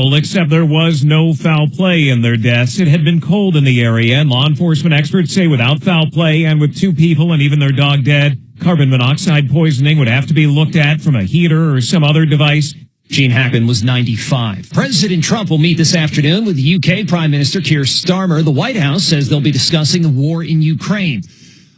people, except there was no foul play in their deaths. It had been cold in the area, and law enforcement experts say without foul play and with 2 people and even their dog dead, carbon monoxide poisoning would have to be looked at from a heater or some other device. Gene Hackman was 95. President Trump will meet this afternoon with UK Prime Minister Keir Starmer. The White House says they'll be discussing the war in Ukraine.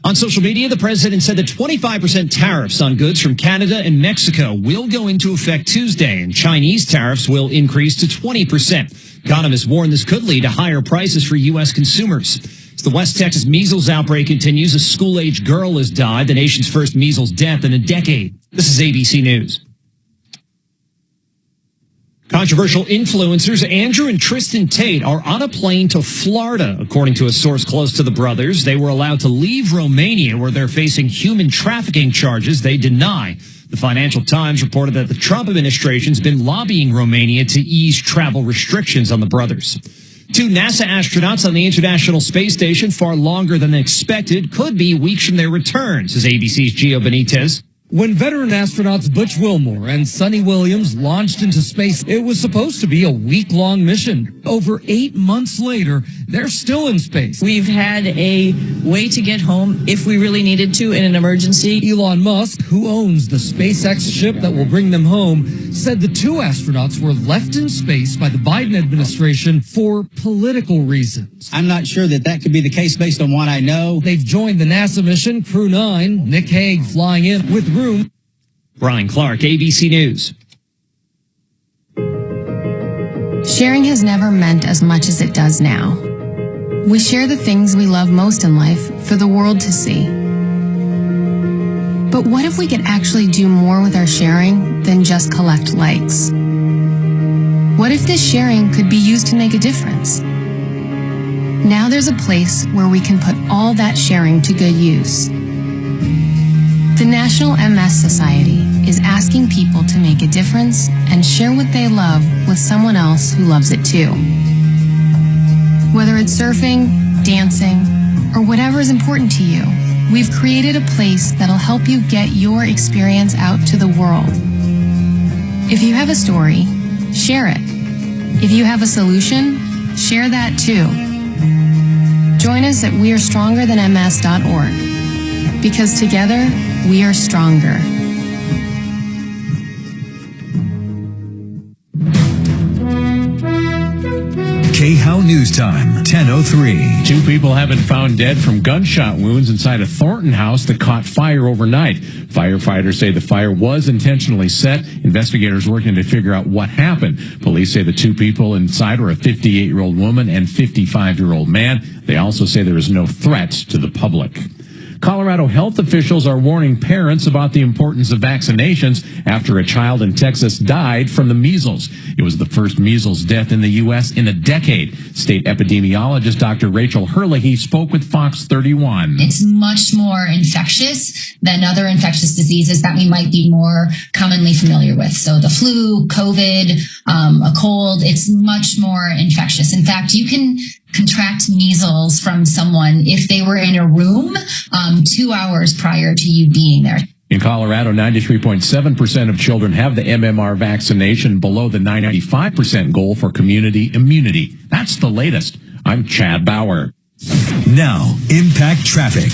On social media, the president said that 25% tariffs on goods from Canada and Mexico will go into effect Tuesday, and Chinese tariffs will increase to 20%. Economists warn this could lead to higher prices for U.S. consumers. As the West Texas measles outbreak continues, a school-age girl has died, the nation's first measles death in a decade. This is ABC News. Controversial influencers Andrew and Tristan Tate are on a plane to Florida. According to a source close to the brothers, they were allowed to leave Romania, where they're facing human trafficking charges they deny. The Financial Times reported that the Trump administration's been lobbying Romania to ease travel restrictions on the brothers. 2 NASA astronauts on the International Space Station far longer than expected, could be weeks from their return, says ABC's Gio Benitez. When veteran astronauts Butch Wilmore and Sonny Williams launched into space, it was supposed to be a week-long mission. Over 8 months later, they're still in space. We've had a way to get home if we really needed to in an emergency. Elon Musk, who owns the SpaceX ship that will bring them home, said the 2 astronauts were left in space by the Biden administration for political reasons. I'm not sure that could be the case based on what I know. They've joined the NASA mission, Crew 9, Nick Hague flying in with room. Brian Clark, ABC News. Sharing has never meant as much as it does now. We share the things we love most in life for the world to see. But what if we could actually do more with our sharing than just collect likes? What if this sharing could be used to make a difference? Now there's a place where we can put all that sharing to good use. The National MS Society is asking people to make a difference and share what they love with someone else who loves it too. Whether it's surfing, dancing, or whatever is important to you, we've created a place that'll help you get your experience out to the world. If you have a story, share it. If you have a solution, share that too. Join us at wearestrongerthanms.org, because together, we are stronger. KHOW News Time, 10:03. 2 people have been found dead from gunshot wounds inside a Thornton house that caught fire overnight. Firefighters say the fire was intentionally set. Investigators working to figure out what happened. Police say the 2 people inside were a 58-year-old woman and 55-year-old man. They also say there is no threat to the public. Colorado health officials are warning parents about the importance of vaccinations after a child in Texas died from the measles. It was the first measles death in the U.S. in a decade. State epidemiologist Dr. Rachel Herlihy spoke with Fox 31. It's much more infectious than other infectious diseases that we might be more commonly familiar with. So the flu, COVID, a cold, it's much more infectious. In fact, you can contract measles from someone if they were in a room 2 hours prior to you being there. In Colorado, 93.7% of children have the MMR vaccination, below the 95% goal for community immunity. That's the latest. I'm Chad Bauer. Now, Impact Traffic.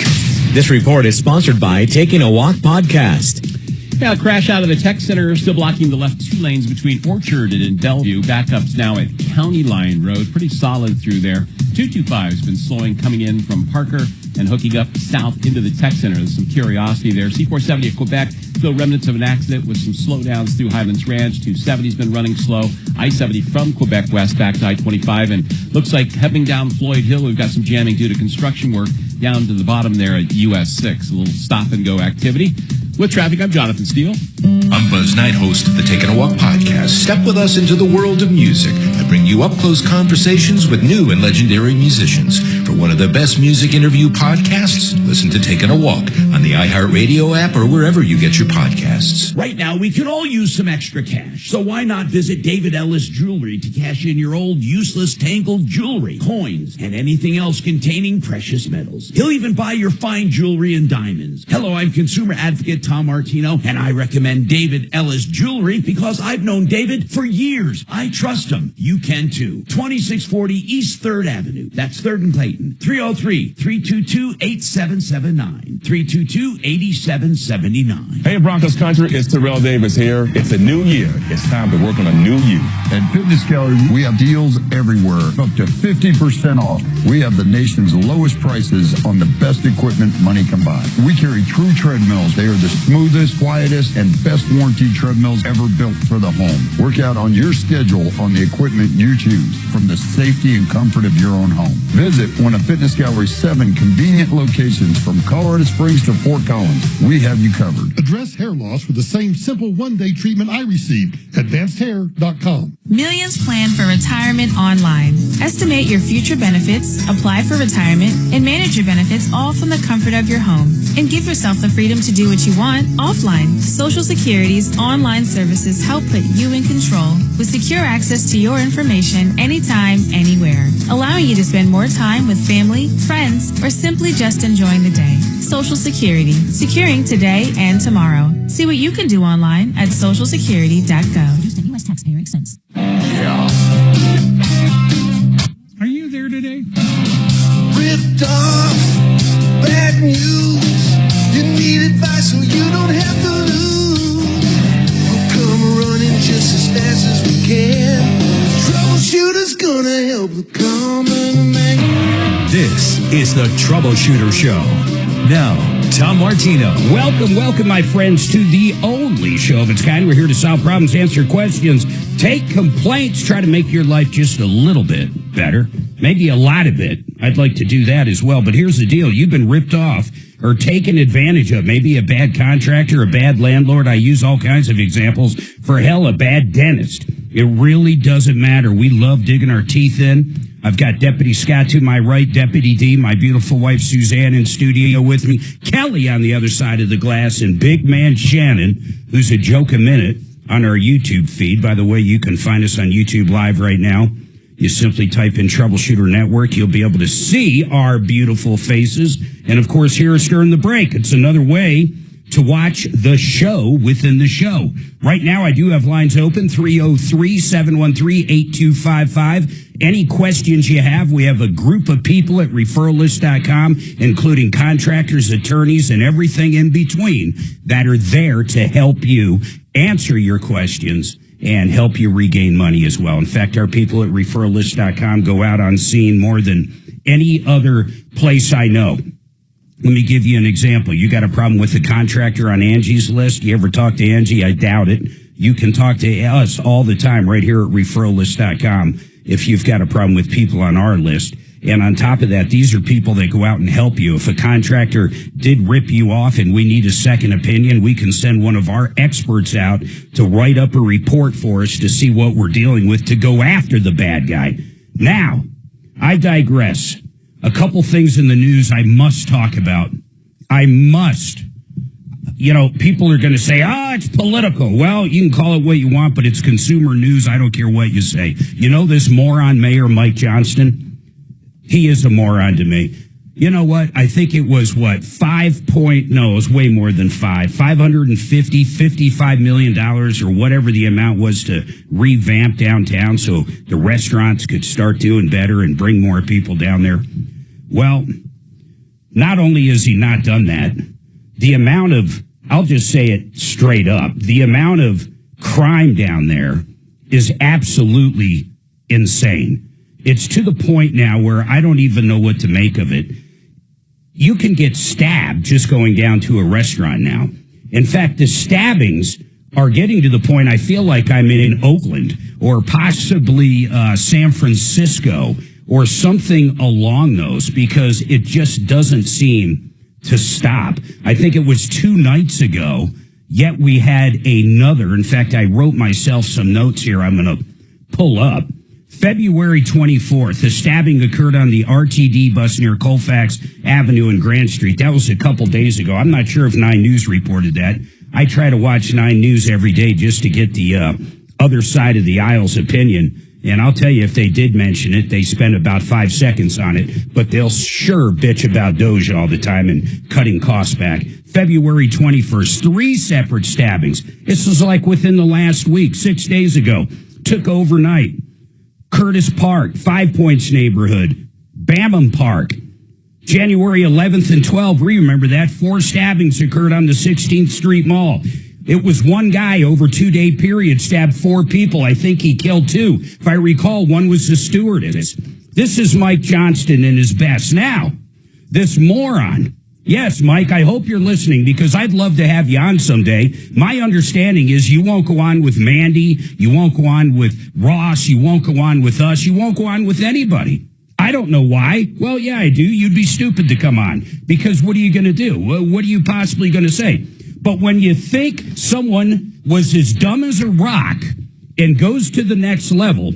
This report is sponsored by Taking a Walk Podcast. Yeah, a crash out of the tech center, still blocking the left 2 lanes between Orchard and Bellevue. Backups now at County Line Road. Pretty solid through there. 225 has been slowing coming in from Parker and hooking up south into the tech center. There's some curiosity there. C470 at Quebec, still remnants of an accident with some slowdowns through Highlands Ranch. 270's been running slow. I-70 from Quebec West back to I-25. And looks like heading down Floyd Hill, we've got some jamming due to construction work down to the bottom there at US 6. A little stop-and-go activity. With traffic, I'm Jonathan Steele. I'm Buzz Knight, host of the Taking a Walk podcast. Step with us into the world of music and bring you up-close conversations with new and legendary musicians. From For one of the best music interview podcasts, listen to Taking a Walk on the iHeartRadio app or wherever you get your podcasts. Right now, we could all use some extra cash. So why not visit David Ellis Jewelry to cash in your old useless tangled jewelry, coins, and anything else containing precious metals. He'll even buy your fine jewelry and diamonds. Hello, I'm consumer advocate Tom Martino, and I recommend David Ellis Jewelry because I've known David for years. I trust him. You can too. 2640 East 3rd Avenue. That's 3rd and Clayton. 303-322-8779. 322-8779. Hey, Broncos country, it's Terrell Davis here. It's a new year. It's time to work on a new you. At Fitness Gallery, we have deals everywhere, up to 50% off. We have the nation's lowest prices on the best equipment money can buy. We carry true treadmills. They are the smoothest, quietest, and best warranty treadmills ever built for the home. Work out on your schedule on the equipment you choose from the safety and comfort of your own home. Visit one of Fitness Gallery's 7 convenient locations from Colorado Springs to Fort Collins. We have you covered. Address hair loss with the same simple one-day treatment I received. AdvancedHair.com. Millions plan for retirement online. Estimate your future benefits, apply for retirement, and manage your benefits all from the comfort of your home. And give yourself the freedom to do what you want offline. Social Security's online services help put you in control with secure access to your information anytime, anywhere, allowing you to spend more time with family, friends, or simply just enjoying the day. Social Security, securing today and tomorrow. See what you can do online at socialsecurity.gov. Just a U.S. taxpayer expense. Are you there today? Ripped off, bad news. You need advice so you don't have to lose. We'll come running just as fast as we can. Troubleshooter's gonna help the common man. This is the Troubleshooter Show. Now, Tom Martino. Welcome, my friends, to the only show of its kind. We're here to solve problems, answer questions, take complaints, try to make your life just a little bit better. Maybe a lot of it. I'd like to do that as well. But here's the deal. You've been ripped off or taken advantage of. Maybe a bad contractor, a bad landlord. I use all kinds of examples. For hell, a bad dentist. It really doesn't matter. We love digging our teeth in. I've got Deputy Scott to my right, Deputy D, my beautiful wife Suzanne in studio with me, Kelly on the other side of the glass, and big man Shannon, who's a joke a minute on our YouTube feed. By the way, you can find us on YouTube Live right now. You simply type in Troubleshooter Network. You'll be able to see our beautiful faces. And, of course, hear us during the break. It's another way to watch the show within the show. Right now, I do have lines open, 303-713-8255. Any questions you have, we have a group of people at referralist.com, including contractors, attorneys, and everything in between that are there to help you answer your questions and help you regain money as well. In fact, our people at referralist.com go out on scene more than any other place I know. Let me give you an example. You got a problem with a contractor on Angie's list. You ever talk to Angie? I doubt it. You can talk to us all the time right here at referralist.com if you've got a problem with people on our list. And on top of that, these are people that go out and help you. If a contractor did rip you off and we need a second opinion, we can send one of our experts out to write up a report for us to see what we're dealing with to go after the bad guy. Now, I digress. A couple things in the news I must talk about. I must. You know, people are going to say, it's political. Well, you can call it what you want, but it's consumer news. I don't care what you say. You know this moron Mayor Mike Johnston? He is a moron to me. You know what? I think it was, it was way more than $55 million or whatever the amount was to revamp downtown so the restaurants could start doing better and bring more people down there. Well, not only has he not done that, the amount of, I'll just say it straight up, the amount of crime down there is absolutely insane. It's to the point now where I don't even know what to make of it. You can get stabbed just going down to a restaurant now. In fact, the stabbings are getting to the point I feel like I'm in Oakland or possibly San Francisco or something along those, because it just doesn't seem to stop. I think it was 2 nights ago, yet we had another. In fact, I wrote myself some notes here I'm going to pull up. February 24th, a stabbing occurred on the RTD bus near Colfax Avenue and Grand Street. That was a couple days ago. I'm not sure if 9 News reported that. I try to watch 9 News every day just to get the other side of the aisle's opinion. And I'll tell you, if they did mention it, they spent about 5 seconds on it. But they'll sure bitch about Doge all the time and cutting costs back. February 21st, 3 separate stabbings. This was like within the last week, 6 days ago. Took overnight. Curtis Park, 5 Points neighborhood, Bamham Park. January 11th and 12th, remember that? 4 stabbings occurred on the 16th Street Mall. It was one guy over 2-day period stabbed 4 people. I think he killed 2. If I recall, one was the stewardess. This is Mike Johnston in his best. Now, this moron. Yes, Mike, I hope you're listening because I'd love to have you on someday. My understanding is you won't go on with Mandy. You won't go on with Ross. You won't go on with us. You won't go on with anybody. I don't know why. Well, yeah, I do. You'd be stupid to come on because what are you going to do? What are you possibly going to say? But when you think someone was as dumb as a rock and goes to the next level,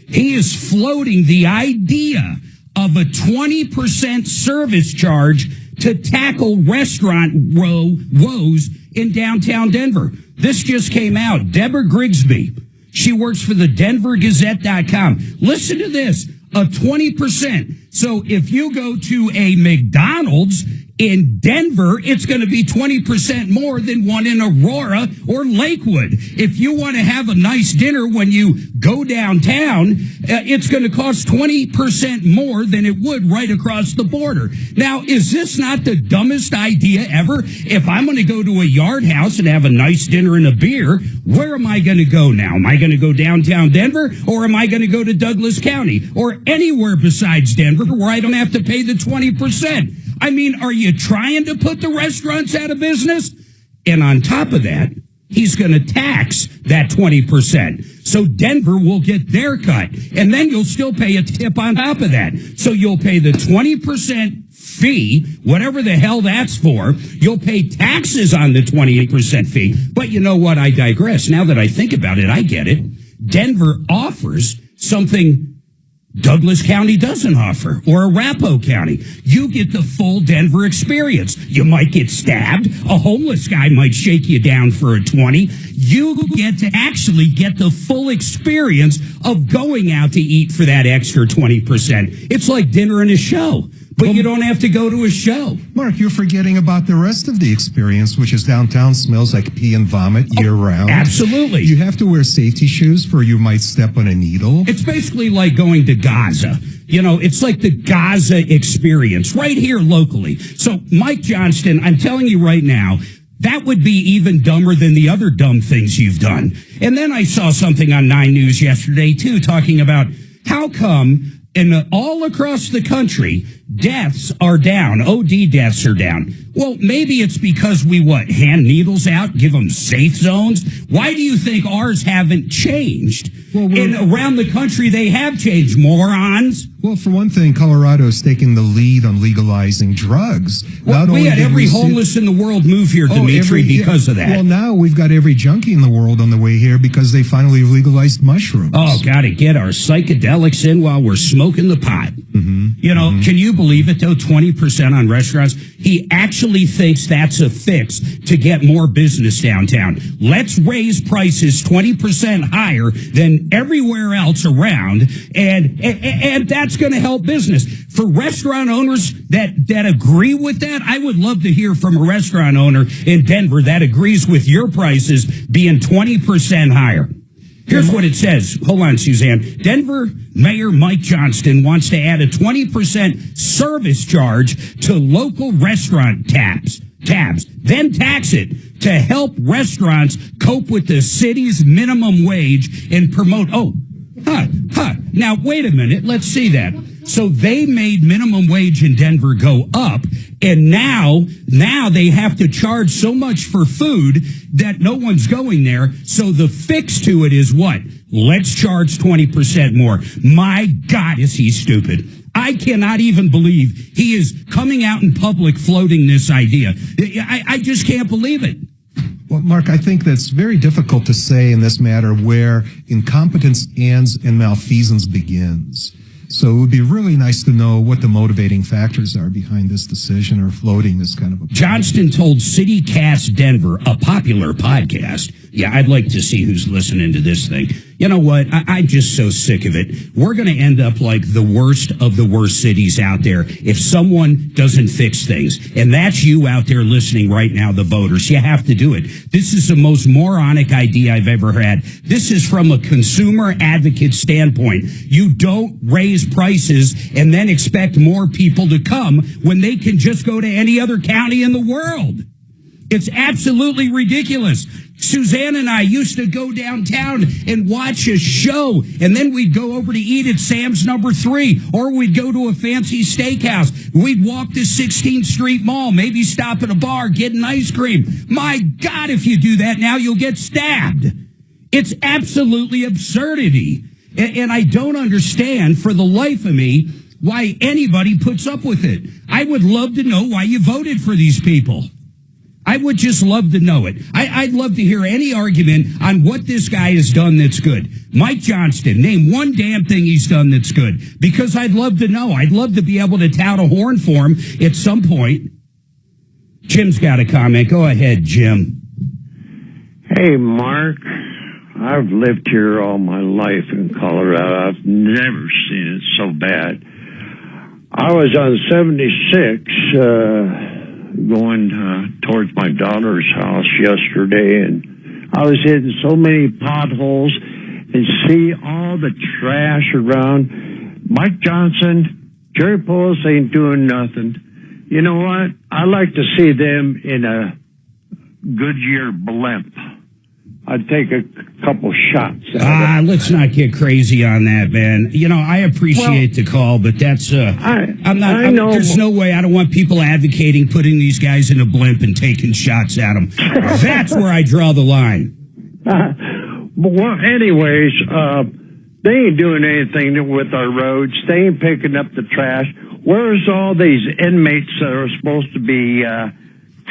he is floating the idea of a 20% service charge to tackle restaurant woes in downtown Denver. This just came out. Deborah Grigsby. She works for the DenverGazette.com. Listen to this. A 20%. So if you go to a McDonald's in Denver, it's going to be 20% more than one in Aurora or Lakewood. If you want to have a nice dinner when you go downtown, it's going to cost 20% more than it would right across the border. Now, is this not the dumbest idea ever? If I'm going to go to a yard house and have a nice dinner and a beer, where am I going to go now? Am I going to go downtown Denver or am I going to go to Douglas County or anywhere besides Denver where I don't have to pay the 20%? I mean, are you trying to put the restaurants out of business? And on top of that, he's going to tax that 20%. So Denver will get their cut. And then you'll still pay a tip on top of that. So you'll pay the 20% fee, whatever the hell that's for. You'll pay taxes on the 28% fee. But you know what? I digress. Now that I think about it, I get it. Denver offers something Douglas County doesn't offer, or Arapahoe County. You get the full Denver experience. You might get stabbed. A homeless guy might shake you down for a 20. You get to actually get the full experience of going out to eat for that extra 20%. It's like dinner and a show. But you don't have to go to a show. Mark, you're forgetting about the rest of the experience, which is downtown smells like pee and vomit year-round. Absolutely. You have to wear safety shoes for you might step on a needle. It's basically like going to Gaza. You know, it's like the Gaza experience right here locally. So, Mike Johnston, I'm telling you right now, that would be even dumber than the other dumb things you've done. And then I saw something on 9 News yesterday, too, talking about how come all across the country, deaths are down. OD deaths are down. Well, maybe it's because we, hand needles out, give them safe zones? Why do you think ours haven't changed? Well, and around the country, they have changed, morons. Well, for one thing, Colorado is taking the lead on legalizing drugs. Well, we had every homeless in the world move here, Dimitri, because of that. Well, now we've got every junkie in the world on the way here because they finally legalized mushrooms. Oh, got to get our psychedelics in while we're smoking the pot. Mm-hmm. You know, can you believe it, though? 20% on restaurants. He actually thinks that's a fix to get more business downtown. Let's raise prices 20% higher than everywhere else around, and that's going to help business. For restaurant owners that agree with that, I would love to hear from a restaurant owner in Denver that agrees with your prices being 20% higher. Here's what it says. Hold on, Suzanne. Denver Mayor Mike Johnston wants to add a 20% service charge to local restaurant tabs, then tax it to help restaurants cope with the city's minimum wage and promote. Now, wait a minute. Let's see that. So they made minimum wage in Denver go up, and now they have to charge so much for food that no one's going there. So the fix to it is what? Let's charge 20% more. My God, is he stupid. I cannot even believe he is coming out in public floating this idea. I just can't believe it. Well, Mark, I think that's very difficult to say in this matter where incompetence ends and malfeasance begins. So it would be really nice to know what the motivating factors are behind this decision or floating this kind of a... Johnston told CityCast Denver, a popular podcast. Yeah, I'd like to see who's listening to this thing. You know what? I'm just so sick of it. We're going to end up like the worst of the worst cities out there if someone doesn't fix things. And that's you out there listening right now, the voters. You have to do it. This is the most moronic idea I've ever had. This is from a consumer advocate standpoint. You don't raise prices and then expect more people to come when they can just go to any other county in the world. It's absolutely ridiculous. Suzanne and I used to go downtown and watch a show, and then we'd go over to eat at Sam's number 3, or we'd go to a fancy steakhouse. We'd walk to 16th Street Mall, maybe stop at a bar, get an ice cream. My God, if you do that now, you'll get stabbed. It's absolutely absurdity. And I don't understand for the life of me why anybody puts up with it. I would love to know why you voted for these people. I would just love to know it. I'd love to hear any argument on what this guy has done that's good. Mike Johnston, name one damn thing he's done that's good. Because I'd love to know. I'd love to be able to tout a horn for him at some point. Jim's got a comment. Go ahead, Jim. Hey, Mark. I've lived here all my life in Colorado. I've never seen it so bad. I was on 76, going towards my daughter's house yesterday, and I was hitting so many potholes and see all the trash around. Mike Johnson, Jerry Polis ain't doing nothing. You know what? I like to see them in a Goodyear blimp. I'd take a couple shots. Let's not get crazy on that, man. You know, I appreciate the call, but that's, there's no way. I don't want people advocating putting these guys in a blimp and taking shots at them. That's where I draw the line. Well, anyways, they ain't doing anything with our roads. They ain't picking up the trash. Where's all these inmates that are supposed to be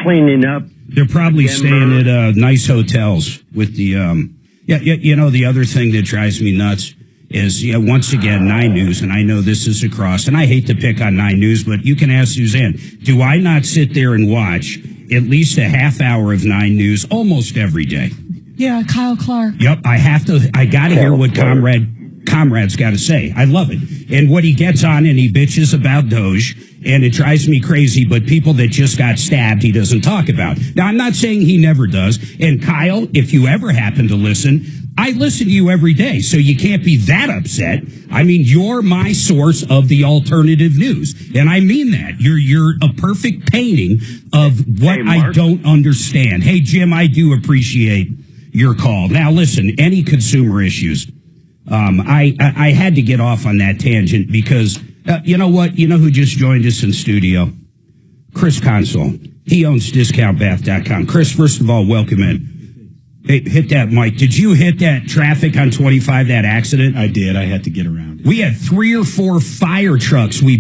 cleaning up? They're probably staying at nice hotels with the, you know, the other thing that drives me nuts is, once again, 9 News, and I know this is across, and I hate to pick on 9 News, but you can ask Suzanne, do I not sit there and watch at least a half hour of 9 News almost every day? Yeah, Kyle Clark. Yep, I got to hear what Comrade's got to say. I love it. And what he gets on and he bitches about Doge, and it drives me crazy, but people that just got stabbed, he doesn't talk about. Now, I'm not saying he never does. And Kyle, if you ever happen to listen, I listen to you every day, so you can't be that upset. I mean, you're my source of the alternative news. And I mean that. You're a perfect painting of what I don't understand. Hey, Jim, I do appreciate your call. Now, listen, any consumer issues, I had to get off on that tangent because, you know what? You know who just joined us in studio? Chris Console. He owns discountbath.com. Chris, first of all, welcome in. Hey, hit that mic. Did you hit that traffic on 25, that accident? I did. I had to get around it. We had 3 or 4 fire trucks. We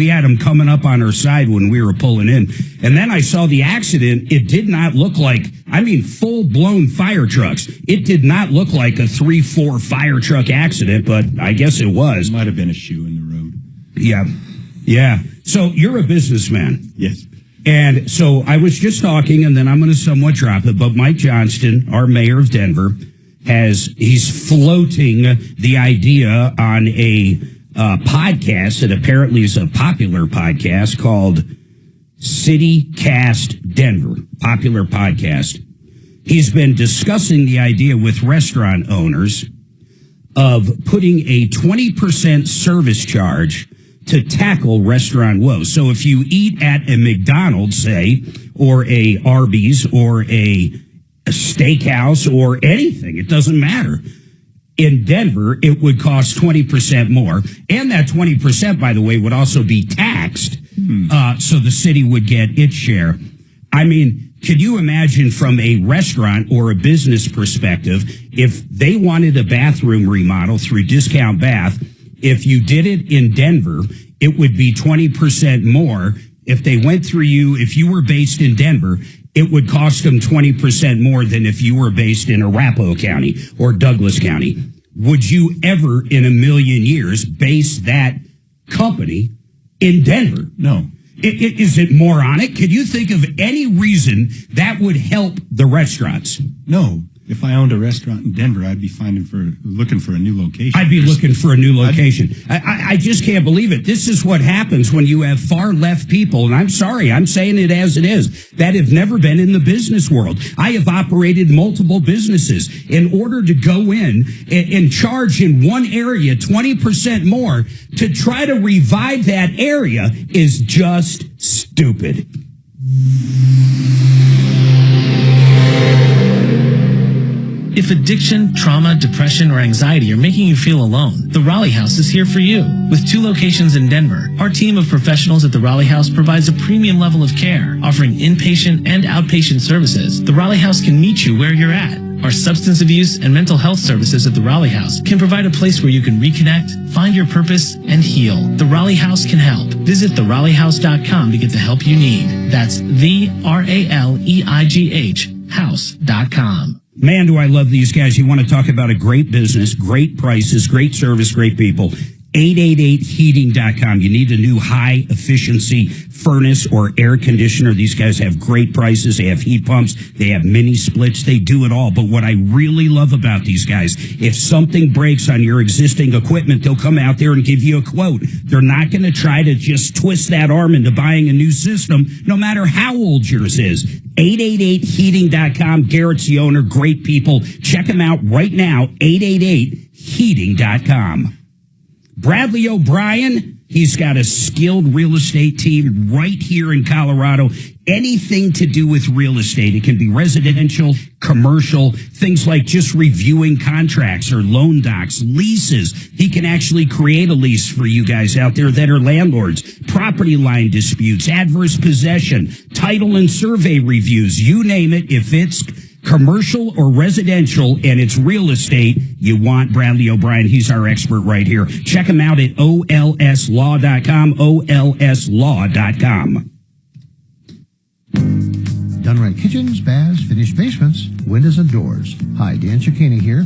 had them coming up on our side when we were pulling in. And then I saw the accident. It did not look like, full-blown fire trucks. It did not look like a 3-4 fire truck accident, but I guess it was. Might have been a shoe in the road. Yeah. So you're a businessman. Yes. And so I was just talking, and then I'm going to somewhat drop it, but Mike Johnston, our mayor of Denver, he's floating the idea on a podcast that apparently is a popular podcast called CityCast Denver, popular podcast. He's been discussing the idea with restaurant owners of putting a 20% service charge to tackle restaurant woes. So if you eat at a McDonald's, say, or a Arby's, or a steakhouse, or anything, it doesn't matter. In Denver, it would cost 20% more. And that 20%, by the way, would also be taxed. So the city would get its share. I mean, could you imagine from a restaurant or a business perspective, if they wanted a bathroom remodel through Discount Bath, if you did it in Denver, it would be 20% more. If they went through you, if you were based in Denver, it would cost them 20% more than if you were based in Arapahoe County or Douglas County. Would you ever in a million years base that company in Denver? No. Is it moronic? Could you think of any reason that would help the restaurants? No. If I owned a restaurant in Denver, I'd be looking for a new location. I'd be looking for a new location. I just can't believe it. This is what happens when you have far left people, and I'm sorry, I'm saying it as it is, that have never been in the business world. I have operated multiple businesses. In order to go in and charge in one area 20% more to try to revive that area is just stupid. If addiction, trauma, depression, or anxiety are making you feel alone, the Raleigh House is here for you. With 2 locations in Denver, our team of professionals at the Raleigh House provides a premium level of care, offering inpatient and outpatient services. The Raleigh House can meet you where you're at. Our substance abuse and mental health services at the Raleigh House can provide a place where you can reconnect, find your purpose, and heal. The Raleigh House can help. Visit theraleighouse.com to get the help you need. That's TheRaleigh house.com. Man, do I love these guys. You want to talk about a great business, great prices, great service, great people. 888heating.com. You need a new high efficiency furnace or air conditioner. These guys have great prices. They have heat pumps. They have mini splits. They do it all. But what I really love about these guys, if something breaks on your existing equipment, they'll come out there and give you a quote. They're not going to try to just twist that arm into buying a new system, no matter how old yours is. 888heating.com. Garrett's the owner. Great people. Check them out right now. 888heating.com. Bradley O'Brien, he's got a skilled real estate team right here in Colorado. Anything to do with real estate. It can be residential, commercial, things like just reviewing contracts or loan docs, leases. He can actually create a lease for you guys out there that are landlords. Property line disputes, adverse possession, title and survey reviews. You name it. If it's commercial or residential and it's real estate, you want Bradley O'Brien. He's our expert right here. Check him out at olslaw.com, olslaw.com. Done right kitchens, baths, finished basements, windows and doors. Hi, Dan Cicchini here.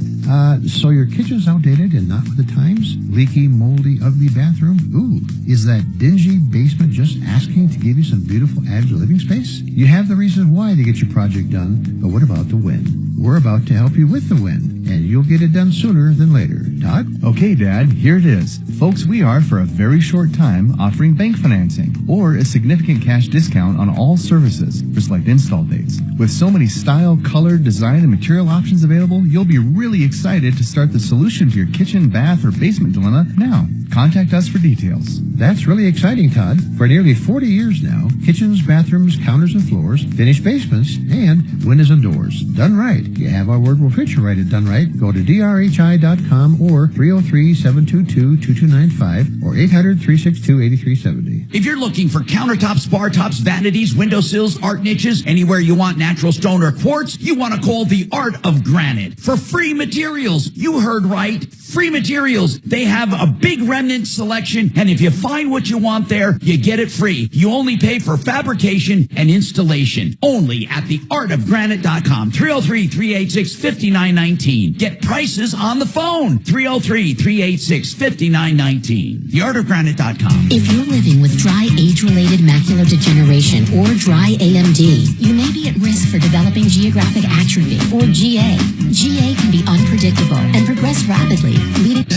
So your kitchen's outdated and not with the times? Leaky, moldy, ugly bathroom? Ooh, is that dingy basement just asking to give you some beautiful added living space? You have the reason why to get your project done, but what about the win? We're about to help you with the win, and you'll get it done sooner than later. Todd? Okay, Dad, here it is. Folks, we are, for a very short time, offering bank financing or a significant cash discount on all services for select install dates. With so many style, color, design, and material options available, you'll be really excited to start the solution to your kitchen, bath, or basement dilemma now. Contact us for details. That's really exciting, Todd. For nearly 40 years now, kitchens, bathrooms, counters and floors, finished basements, and windows and doors. Done right. You have our word, we'll treat you right at Done Right. Go to drhi.com or 303-722-2295 or 800-362-8370. If you're looking for countertops, bar tops, vanities, windowsills, art niches, anywhere you want natural stone or quartz, you want to call the Art of Granite for free materials. You heard right. Free materials. They have a big remnant selection, and if you find what you want there, you get it free. You only pay for fabrication and installation. Only at theartofgranite.com. 303-386-5919. Get prices on the phone. 303-386-5919. Theartofgranite.com. If you're living with dry age-related macular degeneration or dry AMD, you may be at risk for developing geographic atrophy or GA. GA can be unpredictable and progress rapidly, leading to...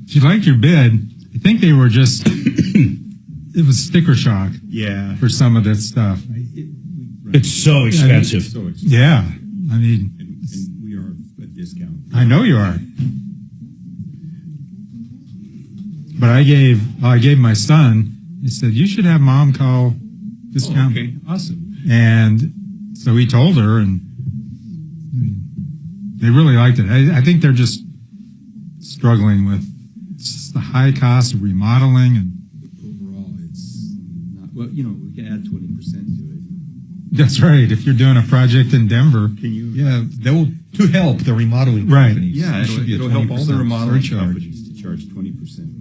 She liked your bid. I think they were just... it was sticker shock. Yeah. For some of this stuff. It's so expensive. Yeah. I mean... And we are at discount. I know you are. But I gave my son, he said, you should have Mom call discount. Oh, okay, awesome. And so he told her, and they really liked it. I think they're just struggling with the high cost of remodeling, and overall it's not, well, you know, we can add 20% to it. That's right. If you're doing a project in Denver, Can you? Yeah, to help the remodeling Right. companies. Yeah, It should be a it'll help all the 20% remodeling surcharge. companies to charge 20%.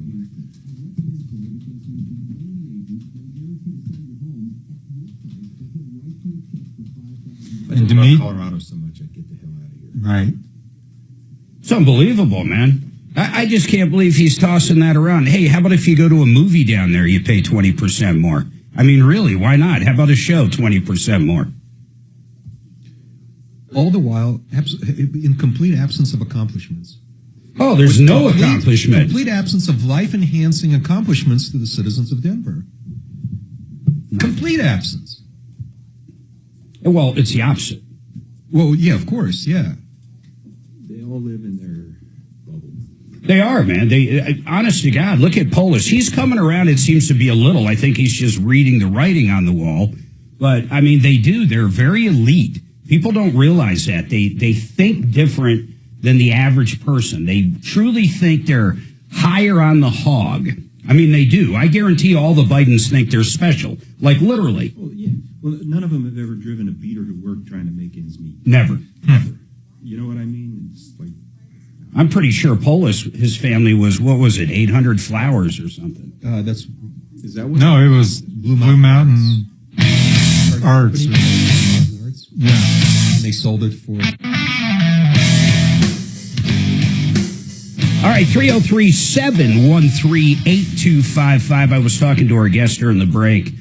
And to me, Colorado so much, I'd get the hell out of here. right. It's unbelievable, man. I just can't believe he's tossing that around. Hey, how about if you go to a movie down there, you pay 20% more? I mean, really, why not? How about a show, 20% more? All the while, in complete absence of accomplishments. Oh, there's no accomplishment. Complete absence of life-enhancing accomplishments to the citizens of Denver. Complete absence. Well, it's the opposite. Well, yeah, of course, yeah. They all live in their bubble. They are, man. They, honest to God, look at Polis. He's coming around, it seems to be a little. I think he's just reading the writing on the wall. But, I mean, they do. They're very elite. People don't realize that. They think different than the average person. They truly think they're higher on the hog. I mean, they do. I guarantee all the Bidens think they're special. Like, literally. Well, yeah. Well, none of them have ever driven a beater to work trying to make ends meet. Never. You know what I mean? It's like, I'm pretty sure Polis, his family was, what was it, 800 flowers or something? is that what? No, it was Blue Mountain Arts. Yeah. And they sold it for... All right, 303-713-8255. I was talking to our guest during the break,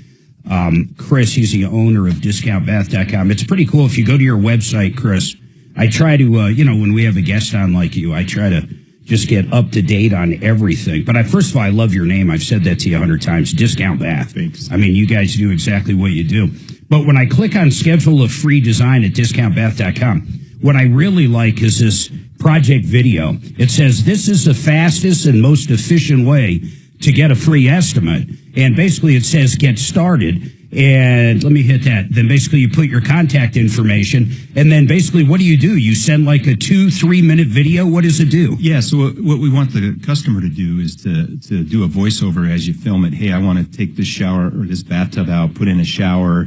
Chris. He's the owner of discountbath.com. It's pretty cool. If you go to your website, Chris, I try to, when we have a guest on like you, I try to just get up to date on everything. But first of all, I love your name. I've said that to you 100 times. Discount Bath. Thanks. I mean, you guys do exactly what you do. But when I click on schedule a free design at discountbath.com, what I really like is this project video. It says this is the fastest and most efficient way to get a free estimate. And basically it says get started. And let me hit that. Then basically you put your contact information. And then basically what do? You send like a 2-3 minute video? What does it do? Yeah, so what we want the customer to do is to do a voiceover as you film it. Hey, I want to take this shower or this bathtub out, put in a shower.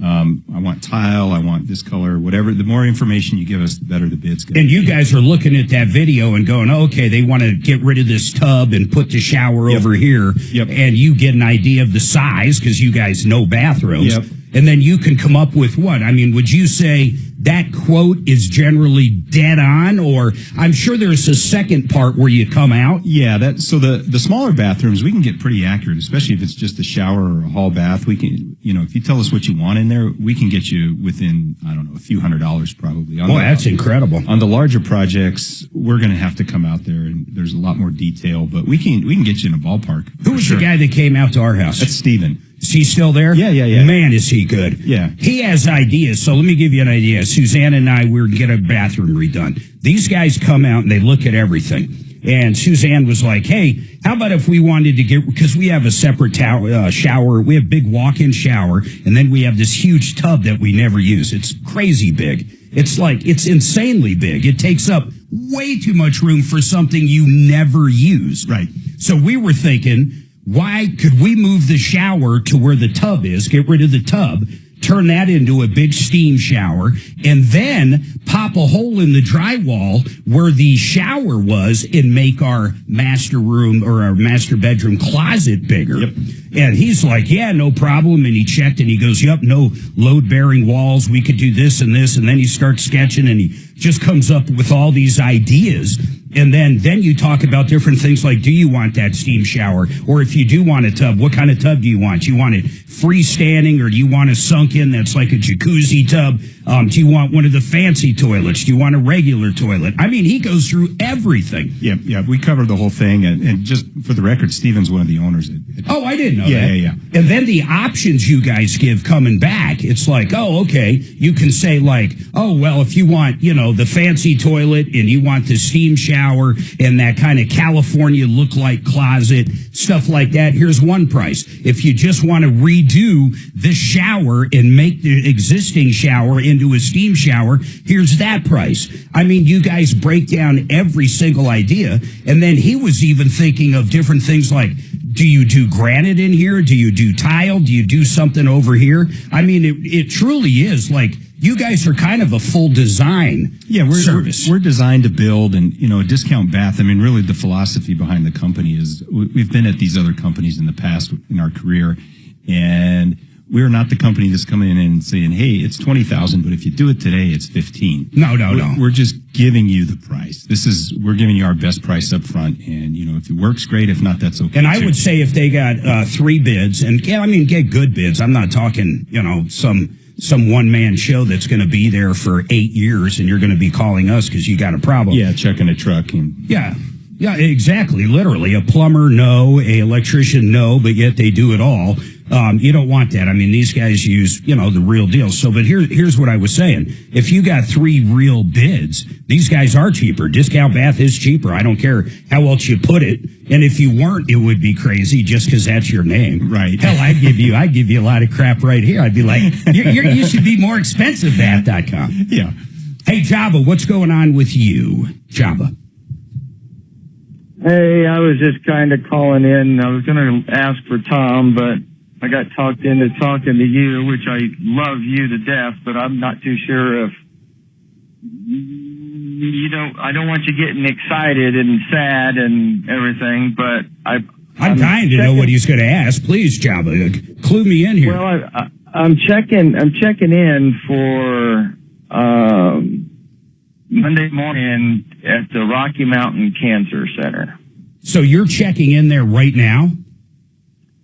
I want tile, I want this color, whatever. The more information you give us, the better the bid's going to be. And you guys are looking at that video and going, okay, they want to get rid of this tub and put the shower over here. Yep. And you get an idea of the size because you guys know bathrooms. Yep. And then you can come up with what? I mean, would you say that quote is generally dead on? Or I'm sure there's a second part where you come out. Yeah, so the smaller bathrooms, we can get pretty accurate, especially if it's just a shower or a hall bath. We can, if you tell us what you want in there, we can get you within, I don't know, a few $100s probably. That's incredible. On the larger projects, we're going to have to come out there and there's a lot more detail, but we can get you in a ballpark. Who was the guy that came out to our house? That's Steven. Is he still there? Yeah. Man, is he good. Yeah. He has ideas. So let me give you an idea. Suzanne and I, we're going to get a bathroom redone. These guys come out and they look at everything. And Suzanne was like, hey, how about if we wanted to because we have a separate shower. We have big walk-in shower. And then we have this huge tub that we never use. It's crazy big. It's insanely big. It takes up way too much room for something you never use. Right. So we were thinking, why could we move the shower to where the tub is, get rid of the tub, turn that into a big steam shower, and then pop a hole in the drywall where the shower was and make our master room or our master bedroom closet bigger. Yep. And he's like, yeah, no problem. And he checked and he goes, yep, no load-bearing walls. We could do this and this. And then he starts sketching and he just comes up with all these ideas. And then you talk about different things like, do you want that steam shower? Or if you do want a tub, what kind of tub do you want? Do you want it freestanding or do you want a sunk in that's like a jacuzzi tub? Do you want one of the fancy toilets? Do you want a regular toilet? I mean, he goes through everything. Yeah. We covered the whole thing. And just for the record, Steven's one of the owners. Oh, I didn't know that. Yeah. And then the options you guys give coming back, it's like, oh, okay. You can say like, oh, well, if you want, the fancy toilet and you want the steam shower and that kind of California look-like closet, stuff like that, here's one price. If you just want to redo the shower and make the existing shower into a steam shower, here's that price. I mean, you guys break down every single idea. And then he was even thinking of different things like, do you do granite in here? Do you do tile? Do you do something over here? I mean, it truly is like, you guys are kind of a full design service. We're designed to build, and a Discount Bath. I mean, really, the philosophy behind the company is we've been at these other companies in the past in our career, and we're not the company that's coming in and saying, hey, it's 20,000, but if you do it today, it's 15. No. We're just giving you the price. We're giving you our best price up front. And, if it works, great. If not, that's okay. And I would say if they got 3 bids, and get good bids. I'm not talking, some one-man show that's going to be there for 8 years and you're going to be calling us because you got a problem. Yeah, checking a truck. Yeah, exactly. Literally. A plumber, no. A electrician, no. But yet they do it all. You don't want that. I mean, these guys use, the real deal. So, but here's what I was saying. If you got 3 real bids, these guys are cheaper. Discount Bath is cheaper. I don't care how else you put it. And if you weren't, it would be crazy just because that's your name. Right. Hell, I'd give you a lot of crap right here. I'd be like, you should be more expensive, bath.com. Yeah. Hey, Jabba, what's going on with you? Jabba. Hey, I was just kind of calling in. I was going to ask for Tom, but I got talked into talking to you, which I love you to death, but I'm not too sure if I don't want you getting excited and sad and everything, but I'm dying to know what he's going to ask. Please, Jabba, clue me in here. Well, I'm checking in for Monday morning at the Rocky Mountain Cancer Center. So you're checking in there right now?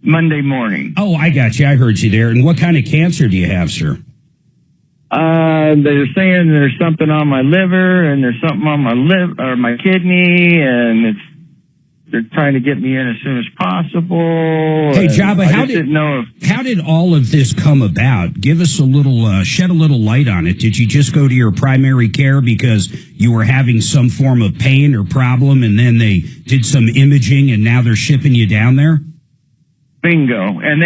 Monday morning. Oh, I got you. I heard you there. And what kind of cancer do you have, sir? They're saying there's something on my liver and there's something on my my kidney, and they're trying to get me in as soon as possible. Hey, Jabba, how did all of this come about? Give us shed a little light on it. Did you just go to your primary care because you were having some form of pain or problem, and then they did some imaging, and now they're shipping you down there? Bingo. And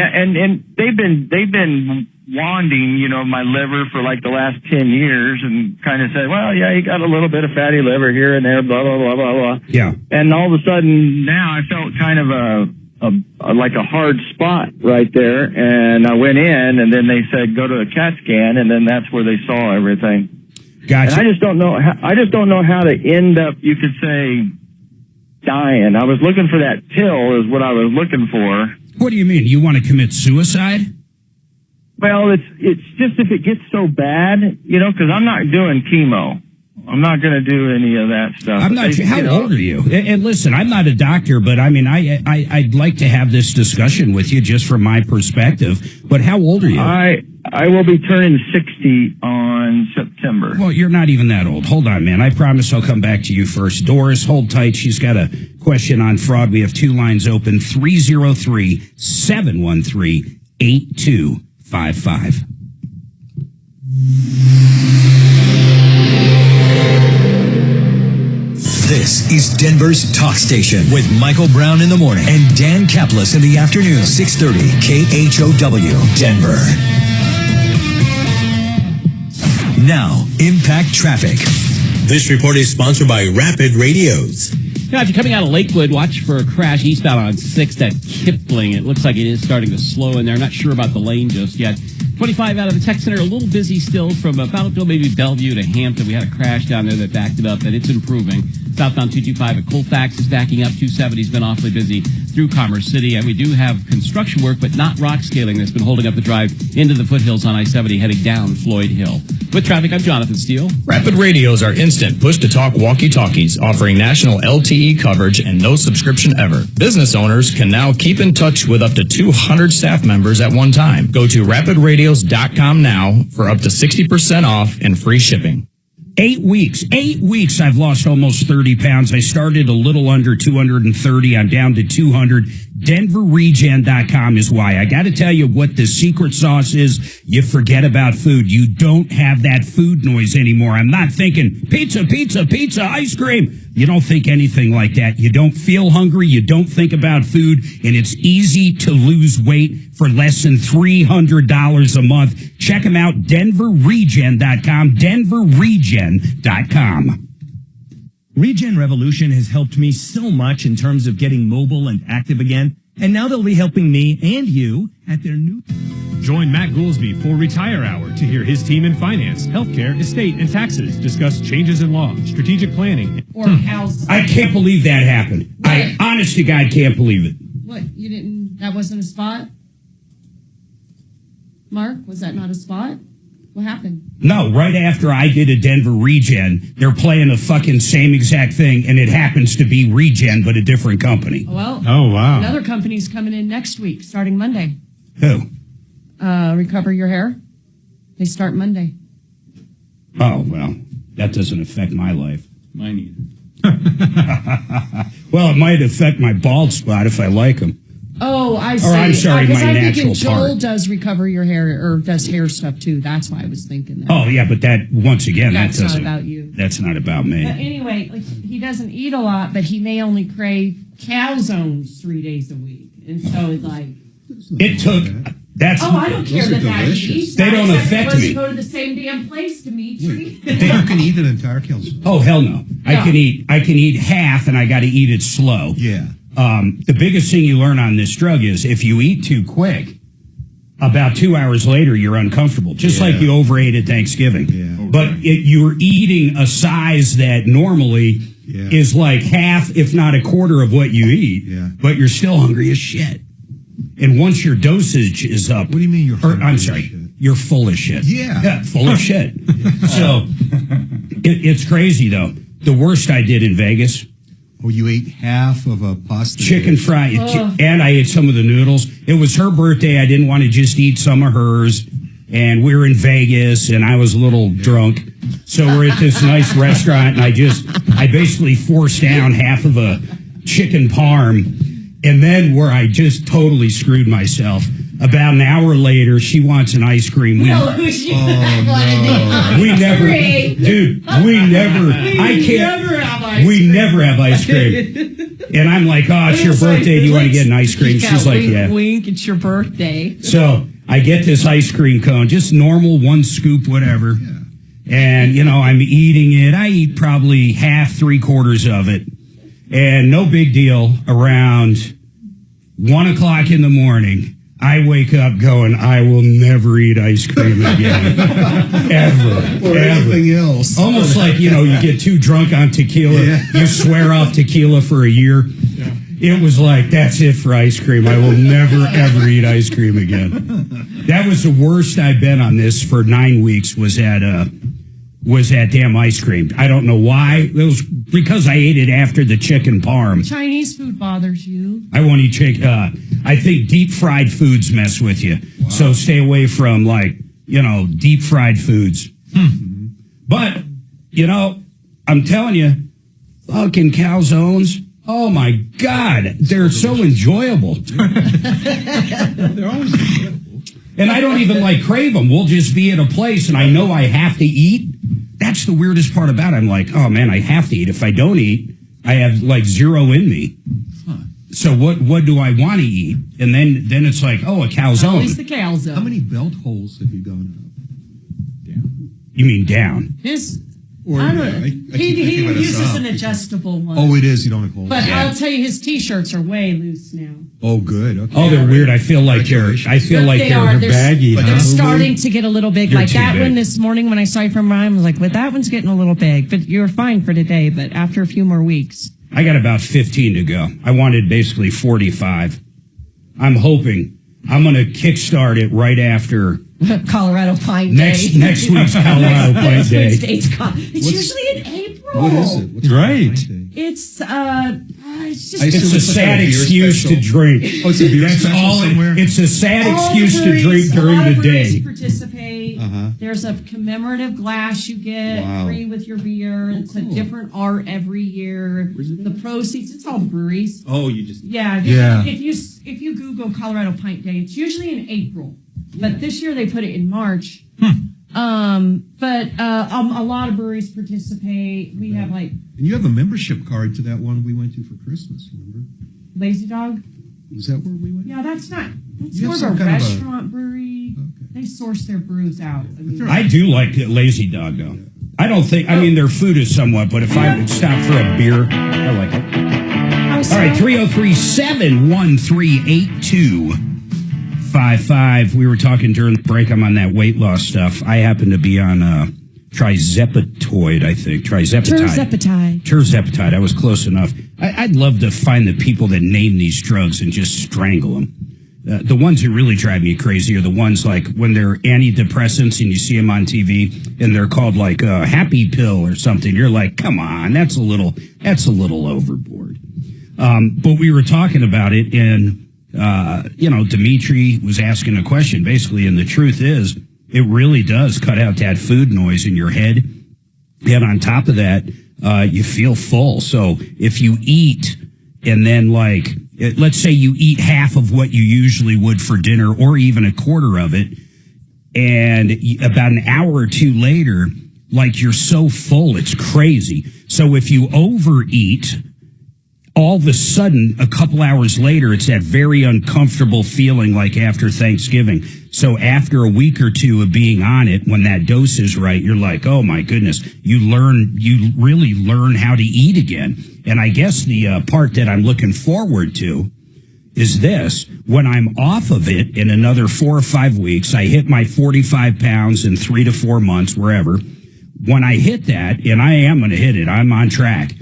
they've been wanding, my liver for like the last 10 years and kind of said, well, yeah, you got a little bit of fatty liver here and there, blah, blah, blah, blah, blah. Yeah. And all of a sudden now I felt kind of like a hard spot right there. And I went in and then they said, go to a CAT scan. And then that's where they saw everything. Gotcha. And I just don't know how to end up, you could say, dying. I was looking for that pill is what I was looking for. What do you mean? You want to commit suicide? Well, it's just if it gets so bad, because I'm not doing chemo. I'm not going to do any of that stuff. I'm not. How old are you? And listen, I'm not a doctor, but I mean, I'd like to have this discussion with you just from my perspective. But how old are you? I will be turning 60 on September. Well, you're not even that old. Hold on, man. I promise I'll come back to you first. Doris, hold tight. She's got a question on fraud. We have 2 lines open, 303-713-8255. This is Denver's Talk Station with Michael Brown in the morning and Dan Kaplis in the afternoon. 630 KHOW, Denver. Now, Impact Traffic. This report is sponsored by Rapid Radios. Now, if you're coming out of Lakewood, watch for a crash eastbound on 6th at Kipling. It looks like it is starting to slow in there. I'm not sure about the lane just yet. 25 out of the Tech Center, a little busy still from about maybe Bellevue to Hampton. We had a crash down there that backed it up, and it's improving. Southbound 225 at Colfax is backing up. 270's been awfully busy through Commerce City. And we do have construction work, but not rock scaling, that's been holding up the drive into the foothills on I-70 heading down Floyd Hill. With traffic, I'm Jonathan Steele. Rapid Radios are instant push-to-talk walkie-talkies offering national LTE coverage and no subscription ever. Business owners can now keep in touch with up to 200 staff members at one time. Go to rapidradios.com now for up to 60% off and free shipping. 8 weeks. 8 weeks I've lost almost 30 pounds. I started a little under 230. I'm down to 200. DenverRegen.com is why. I got to tell you what the secret sauce is. You forget about food. You don't have that food noise anymore. I'm not thinking pizza, pizza, pizza, ice cream. You don't think anything like that. You don't feel hungry. You don't think about food. And it's easy to lose weight for less than $300 a month. Check them out, DenverRegen.com, DenverRegen.com. Regen Revolution has helped me so much in terms of getting mobile and active again, and now they'll be helping me and you at their new... Join Matt Goolsby for Retire Hour to hear his team in finance, healthcare, estate, and taxes discuss changes in law, strategic planning. Or house. I can't believe that happened. I, honest to God, can't believe it. What, that wasn't a spot? Mark, was that not a spot? What happened? No, right after I did a Denver regen, they're playing the fucking same exact thing, and it happens to be regen, but a different company. Well, wow. Another company's coming in next week, starting Monday. Who? Recover Your Hair. They start Monday. Oh, well, that doesn't affect my life. Mine either. Well, it might affect my bald spot if I like them. Oh, I see. Or I'm sorry, my I'm natural thinking Joel part. does Recover Your Hair or does hair stuff too. That's why I was thinking that. Oh, yeah, but that, once again, That's that not doesn't. about you. That's not about me. But anyway, like, he doesn't eat a lot, but he may only crave calzones 3 days a week. And so it's like... It took... That's, I don't care that he eats They that, don't except affect he wants me. to go to the same damn place, Dimitri. You can eat an entire calzone. Oh, hell no. I No. can eat half, and I got to eat it slow. Yeah. The biggest thing you learn on this drug is if you eat too quick, about 2 hours later, you're uncomfortable, just like you overate at Thanksgiving. Yeah. But you're eating a size that normally is like half, if not a quarter of what you eat, but you're still hungry as shit. And once your dosage is up... What do you mean you're hungry I'm as sorry, shit? you're full of shit. Yeah. Full of shit. So, it's crazy, though. The worst I did in Vegas... Oh, you ate half of a pasta chicken dish. fry, and I ate some of the noodles. It was her birthday. I didn't want to just eat some of hers. And we were in Vegas, and I was a little drunk. So we're at this nice restaurant, and I basically forced down half of a chicken parm. And then where I just totally screwed myself. About an hour later, she wants an ice cream. We never, dude, we never have ice cream. And I'm like, oh, it's your birthday. Do you want to get an ice cream? She's like, wink, yeah. Wink, it's your birthday. So I get this ice cream cone, just normal, one scoop, whatever. And, I'm eating it. I eat probably half, 3/4 of it. And no big deal. Around 1 o'clock in the morning, I wake up going, I will never eat ice cream again. Ever. Or anything else. Almost like, you get too drunk on tequila. You swear off tequila for a year. It was like, that's it for ice cream. I will never, ever eat ice cream again. That was the worst I've been on this for 9 weeks was that damn ice cream. I don't know why. It was because I ate it after the chicken parm. Chinese food bothers you. I won't eat chicken. I think deep fried foods mess with you. Wow. So stay away from deep fried foods. But, I'm telling you, fucking calzones. Oh my God. They're so enjoyable. They're always enjoyable. And I don't even crave them. We'll just be at a place and I know I have to eat. That's the weirdest part about it. I'm like, oh man, I have to eat. If I don't eat, I have zero in me. So what do I want to eat? And then it's like, oh, a calzone. Always the calzone. How many belt holes have you gone up? Down. You mean down? Or, I don't know. He it uses up. an adjustable one. Oh, it is. You don't have holes. But I'll tell you, his T-shirts are way loose now. Oh, good. Okay. Oh, they're weird. I feel like they're baggy. They're starting to get a little big. You're like too that big. one this morning when I saw you from Ryan, I was like, well, that one's getting a little big. But you're fine for today. But after a few more weeks. I got about 15 to go. I wanted basically 45. I'm hoping I'm going to kickstart it right after Colorado Pine Day. Next week's Colorado Pine Day. It's usually in April. What is it? What's right. It's just It's a sad excuse to drink. Oh, it's a beer That's special all somewhere? It's a sad all excuse to breweries, drink during a lot the of breweries day. Participate. There's a commemorative glass you get free with your beer. It's a different art every year. The proceeds, it's all breweries. Oh, you just... Yeah. If you Google Colorado Pint Day, it's usually in April. But this year they put it in March. But a lot of breweries participate. We have And you have a membership card to that one we went to for Christmas, remember? Lazy Dog. Was that where we went? Yeah, that's not. It's You more have of a some kind of a- restaurant brewery. They source their brews out. I do like Lazy Dog, though. I don't think... I mean, their food is somewhat, but if I would stop for a beer, I like it. All right, 303-713-8255. We were talking during the break. I'm on that weight loss stuff. I happen to be on Trizepatoid, I think. Tirzepatide. I was close enough. I'd love to find the people that name these drugs and just strangle them. the ones that really drive me crazy are the ones like when they're antidepressants and you see them on TV and they're called like a happy pill or something. You're like, come on, that's a little overboard. But we were talking about it, and Dimitri was asking a question basically, and the truth is, it really does cut out that food noise in your head. And on top of that, you feel full. So if you eat and then let's say you eat half of what you usually would for dinner or even a quarter of it, and about an hour or two later, you're so full, it's crazy. So if you overeat, all of a sudden, a couple hours later, it's that very uncomfortable feeling like after Thanksgiving. So after a week or two of being on it, when that dose is right, you're like, oh my goodness, you really learn how to eat again. And I guess the part that I'm looking forward to is this. When I'm off of it in another 4 or 5 weeks, I hit my 45 pounds in 3 to 4 months, wherever. When I hit that, and I am going to hit it, I'm on track.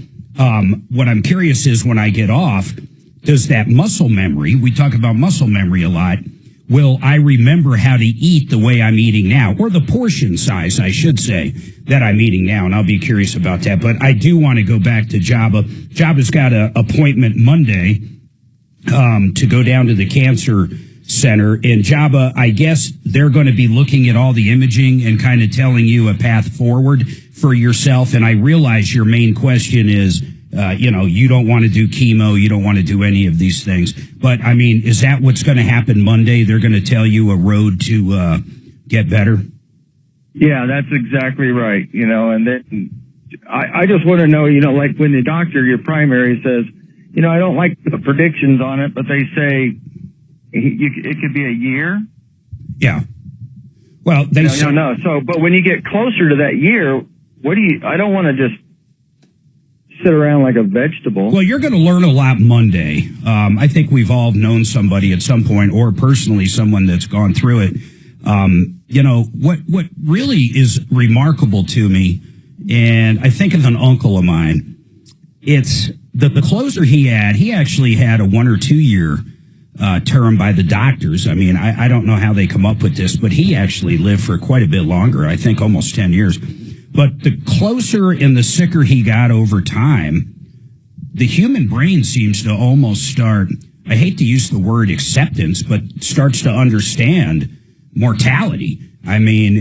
What I'm curious is when I get off, does that muscle memory, we talk about muscle memory a lot, will I remember how to eat the way I'm eating now, or the portion size, I should say, that I'm eating now, and I'll be curious about that. But I do want to go back to Jabba. Jabba's got an appointment Monday to go down to the cancer center, and Jabba, I guess they're going to be looking at all the imaging and kind of telling you a path forward for yourself. And I realize your main question is, you don't want to do chemo, you don't want to do any of these things. But I mean, is that what's going to happen Monday? They're going to tell you a road to get better? Yeah, that's exactly right. And then I just want to know, like when the doctor, your primary, says, I don't like the predictions on it, but they say it could be a year. Yeah. Well, they say, no. So, but when you get closer to that year, I don't want to just sit around like a vegetable. Well, you're going to learn a lot Monday. I think we've all known somebody at some point, or personally someone that's gone through it. What really is remarkable to me, and I think of an uncle of mine, it's the closer he actually had a 1 or 2 year term by the doctors. I mean, I don't know how they come up with this, but he actually lived for quite a bit longer, I think almost 10 years. But the closer and the sicker he got over time, the human brain seems to almost start, I hate to use the word acceptance, but starts to understand mortality. I mean,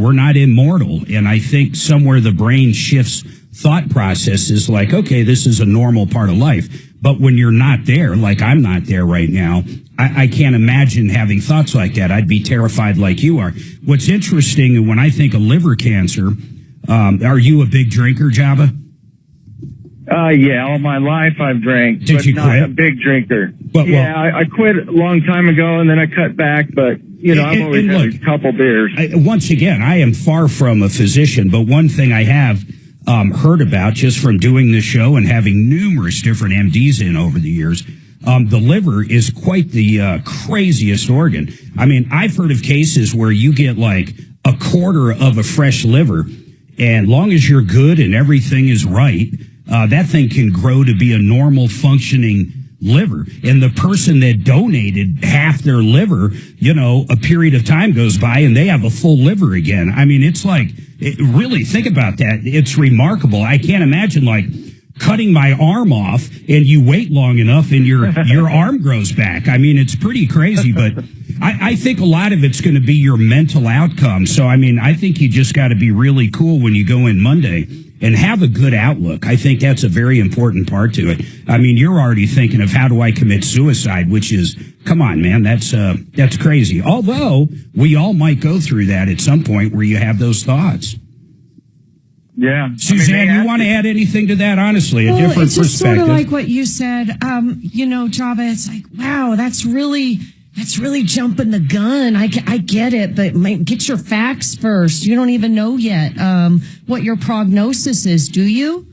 we're not immortal. And I think somewhere the brain shifts thought processes like, okay, this is a normal part of life. But when you're not there, like I'm not there right now, I can't imagine having thoughts like that. I'd be terrified like you are. What's interesting, when I think of liver cancer, are you a big drinker, Jabba? Yeah, all my life I've drank. Did you not quit? a big drinker. Well, I quit a long time ago, and then I cut back, but, I've always had a couple beers. Once again, I am far from a physician, but one thing I have heard about just from doing this show and having numerous different MDs in over the years, the liver is quite the craziest organ. I mean, I've heard of cases where you get like a quarter of a fresh liver, and long as you're good and everything is right, that thing can grow to be a normal functioning liver. And the person that donated half their liver, a period of time goes by and they have a full liver again. I mean, it's like, really think about that. It's remarkable. I can't imagine cutting my arm off and you wait long enough and your arm grows back. I mean, it's pretty crazy, but I think a lot of it's going to be your mental outcome. So, I mean, I think you just got to be really cool when you go in Monday and have a good outlook. I think that's a very important part to it. I mean, you're already thinking of how do I commit suicide, which is, come on, man, that's crazy. Although we all might go through that at some point where you have those thoughts. Yeah. Suzanne, you want to add anything to that? Honestly, a different it's just perspective. sort of like what you said. Java, it's like, wow, that's really jumping the gun. I get it, but get your facts first. You don't even know yet what your prognosis is, do you?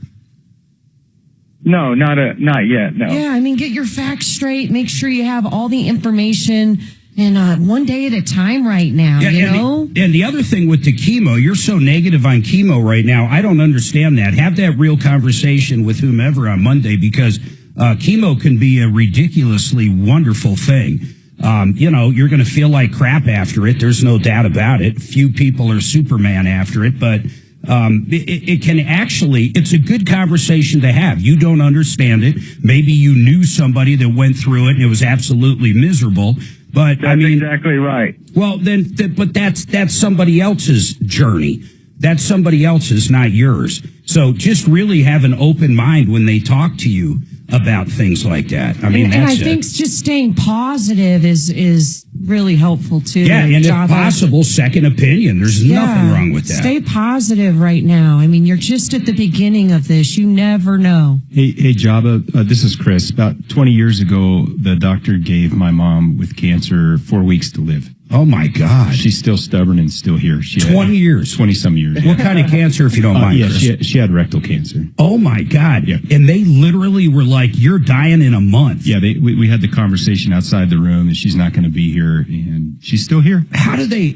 No, not yet. No. Yeah, I mean, get your facts straight. Make sure you have all the information, and one day at a time right now. And the other thing with the chemo, you're so negative on chemo right now. I don't understand that. Have that real conversation with whomever on Monday, because chemo can be a ridiculously wonderful thing. You're going to feel like crap after it. There's no doubt about it. Few people are Superman after it, but it can actually, it's a good conversation to have. You don't understand it. Maybe you knew somebody that went through it and it was absolutely miserable. But that's exactly right. Well, but that's somebody else's journey. That's somebody else's, not yours. So just really have an open mind when they talk to you about things like that. I mean, and I think just staying positive is really helpful too. Yeah, and if possible, second opinion. There's nothing wrong with that. Stay positive right now. I mean, you're just at the beginning of this. You never know. Hey, Jabba, this is Chris. About 20 years ago, the doctor gave my mom with cancer 4 weeks to live. Oh, my God. She's still stubborn and still here. She 20 years? 20-some years. What kind of cancer, if you don't mind, Chris? She had rectal cancer. Oh, my God. Yeah. And they literally were like, you're dying in a month. Yeah, we had the conversation outside the room, and she's not going to be here, and she's still here. How do they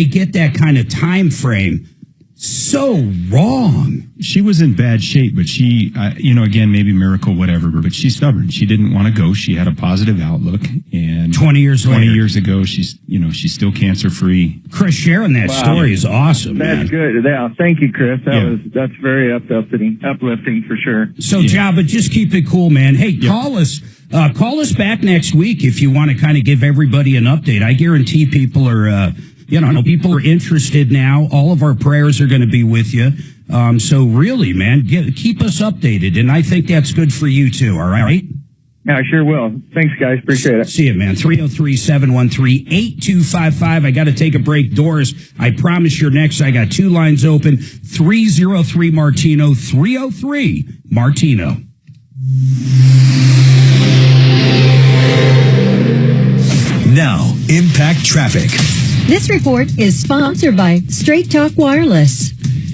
get that kind of time frame so wrong? She was in bad shape, but she, again, maybe miracle, whatever, but she's stubborn. She didn't want to go. She had a positive outlook, and 20 years ago, she's she's still cancer free. Chris, sharing that story is awesome. That's good. Yeah, thank you, Chris. That's very uplifting for sure. So, Jabba, just keep it cool, man. Hey, call us. Call us back next week if you want to kind of give everybody an update. I guarantee people are. People are interested now. All of our prayers are going to be with you. So really, man, keep us updated. And I think that's good for you too. All right. Yeah, I sure will. Thanks, guys. Appreciate it. See you, man. 303-713-8255. I got to take a break. Doris, I promise you're next. I got 2 lines open. 303 Martino, 303 Martino. Now, Impact Traffic. This report is sponsored by Straight Talk Wireless.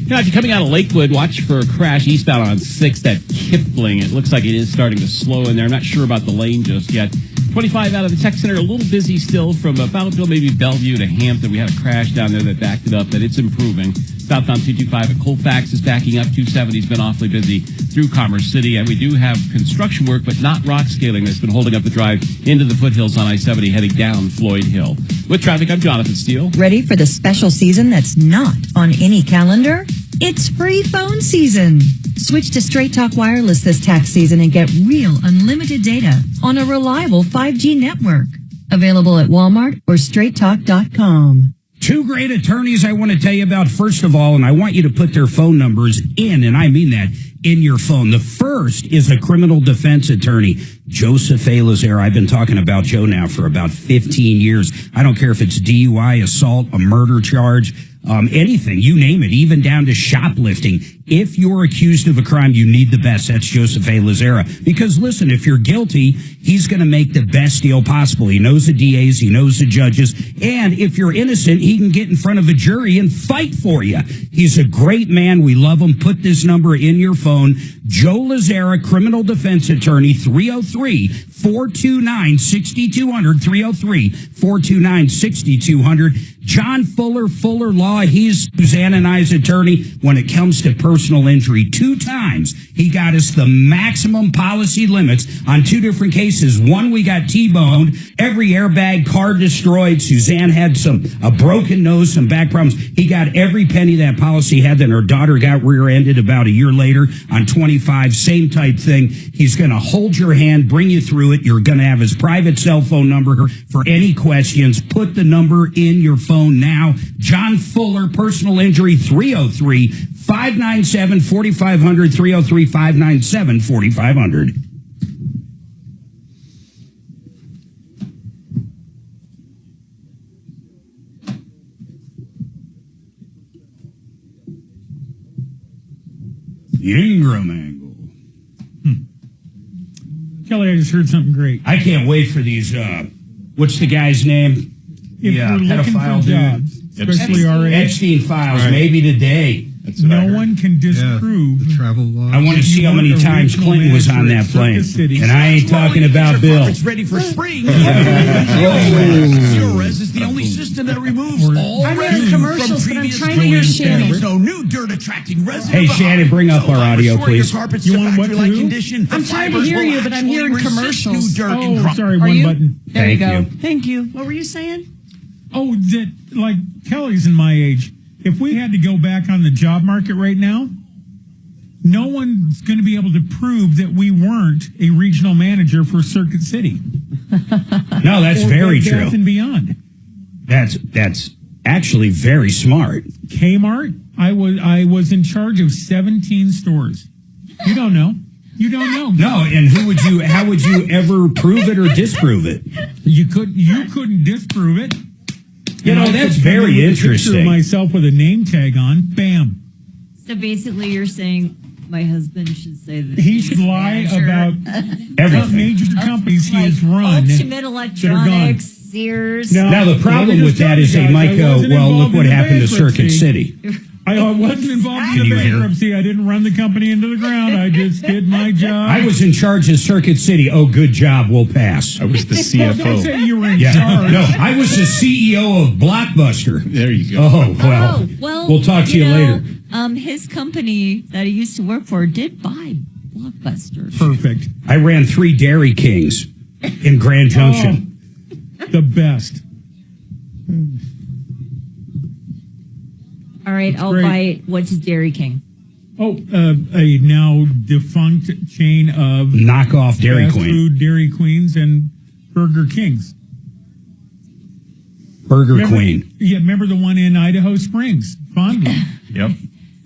Now, if you're coming out of Lakewood, watch for a crash eastbound on 6th at Kipling. It looks like it is starting to slow in there. I'm not sure about the lane just yet. 25 out of the Tech Center, a little busy still from Fountainville, maybe Bellevue to Hampton. We had a crash down there that backed it up, but it's improving. Southbound 225 at Colfax is backing up. 270's been awfully busy through Commerce City. And we do have construction work, but not rock scaling that's been holding up the drive into the foothills on I-70 heading down Floyd Hill. With traffic, I'm Jonathan Steele. Ready for the special season that's not on any calendar? It's free phone season. Switch to Straight Talk Wireless this tax season and get real unlimited data on a reliable 5G network. Available at Walmart or straighttalk.com. 2 great attorneys I want to tell you about. First of all, and I want you to put their phone numbers in, and I mean that, in your phone. The first is a criminal defense attorney, Joseph A. Lazare. I've been talking about Joe now for about 15 years. I don't care if it's DUI, assault, a murder charge, anything, you name it, even down to shoplifting. If you're accused of a crime, you need the best. That's Joseph A. Lazare. Because listen, if you're guilty, he's going to make the best deal possible. He knows the DAs, he knows the judges, and if you're innocent, he can get in front of a jury and fight for you. He's a great man. We love him. Put this number in your phone. Joe Lazare, criminal defense attorney, 303-429-6200, 303-429-6200. John Fuller, Fuller Law. He's Suzanne and I's attorney when it comes to personal injury. 2 times he got us the maximum policy limits on 2 different cases. One, we got T-boned, every airbag, car destroyed. Suzanne had a broken nose, some back problems. He got every penny that policy had. Then her daughter got rear-ended about a year later on 25, same type thing. He's going to hold your hand, bring you through it. You're going to have his private cell phone number for any questions. Put the number in your phone now. John Fuller, personal injury, 303-597-4500, 303-597-4500. The Ingram angle. Kelly, I just heard something great. I can't wait for these. What's the guy's name? If we're looking for jobs, especially our age. Epstein files, right. Maybe today. No one can disprove the travel law. I want to see how many times Clinton was on that plane. And I ain't talking about Bill. It's ready for spring. Zerorez is the only system that removes all I'm residue hearing commercials, from but I'm previous trying to hear buildings. Shannon. There's no new dirt-attracting residue. Hey, Shannon, bring up our audio, Restore please. Your carpets You to want what to factory-like do? condition. I'm The trying to fibers hear will you, but I'm actually hearing resist commercials. new dirt and Oh, crop. sorry, Are one you? button. There you Thank go. you. Thank you. What were you saying? Oh, that, like, Kelly's in my age. If we had to go back on the job market right now, no one's going to be able to prove that we weren't a regional manager for Circuit City. No, that's Or very Bed Bath true. and Beyond. That's actually very smart. Kmart, I was in charge of 17 stores. You don't know. You don't know. No, and how would you ever prove it or disprove it? You couldn't disprove it. You know, And I that's could come in very with a picture of interesting. myself with a name tag on. Bam. So basically, you're saying my husband should say that He should lie about Everything. major companies he has run. Ultimate that are gone. Electronics, Sears. Now, the problem with that is they might go, well, look what happened to Circuit City. I wasn't involved in Can the you hear? bankruptcy. I didn't run the company into the ground. I just did my job. I was in charge of Circuit City. Oh, good job. We'll pass. I was the Well, don't say CFO. you were in Yeah. charge. No, I was the CEO of Blockbuster. There you go. Oh, well. Oh, well, We'll talk to you later. His company that he used to work for did buy Blockbuster. Perfect. I ran 3 Dairy Kings in Grand Junction. The best. All right, I'll great. buy it. What's Dairy King? Oh, a now defunct chain of Knockoff Dairy fast Queen. food Dairy Queens and Burger Kings. Burger Remember- Queen. Yeah, remember the one in Idaho Springs? Fondly. Yep.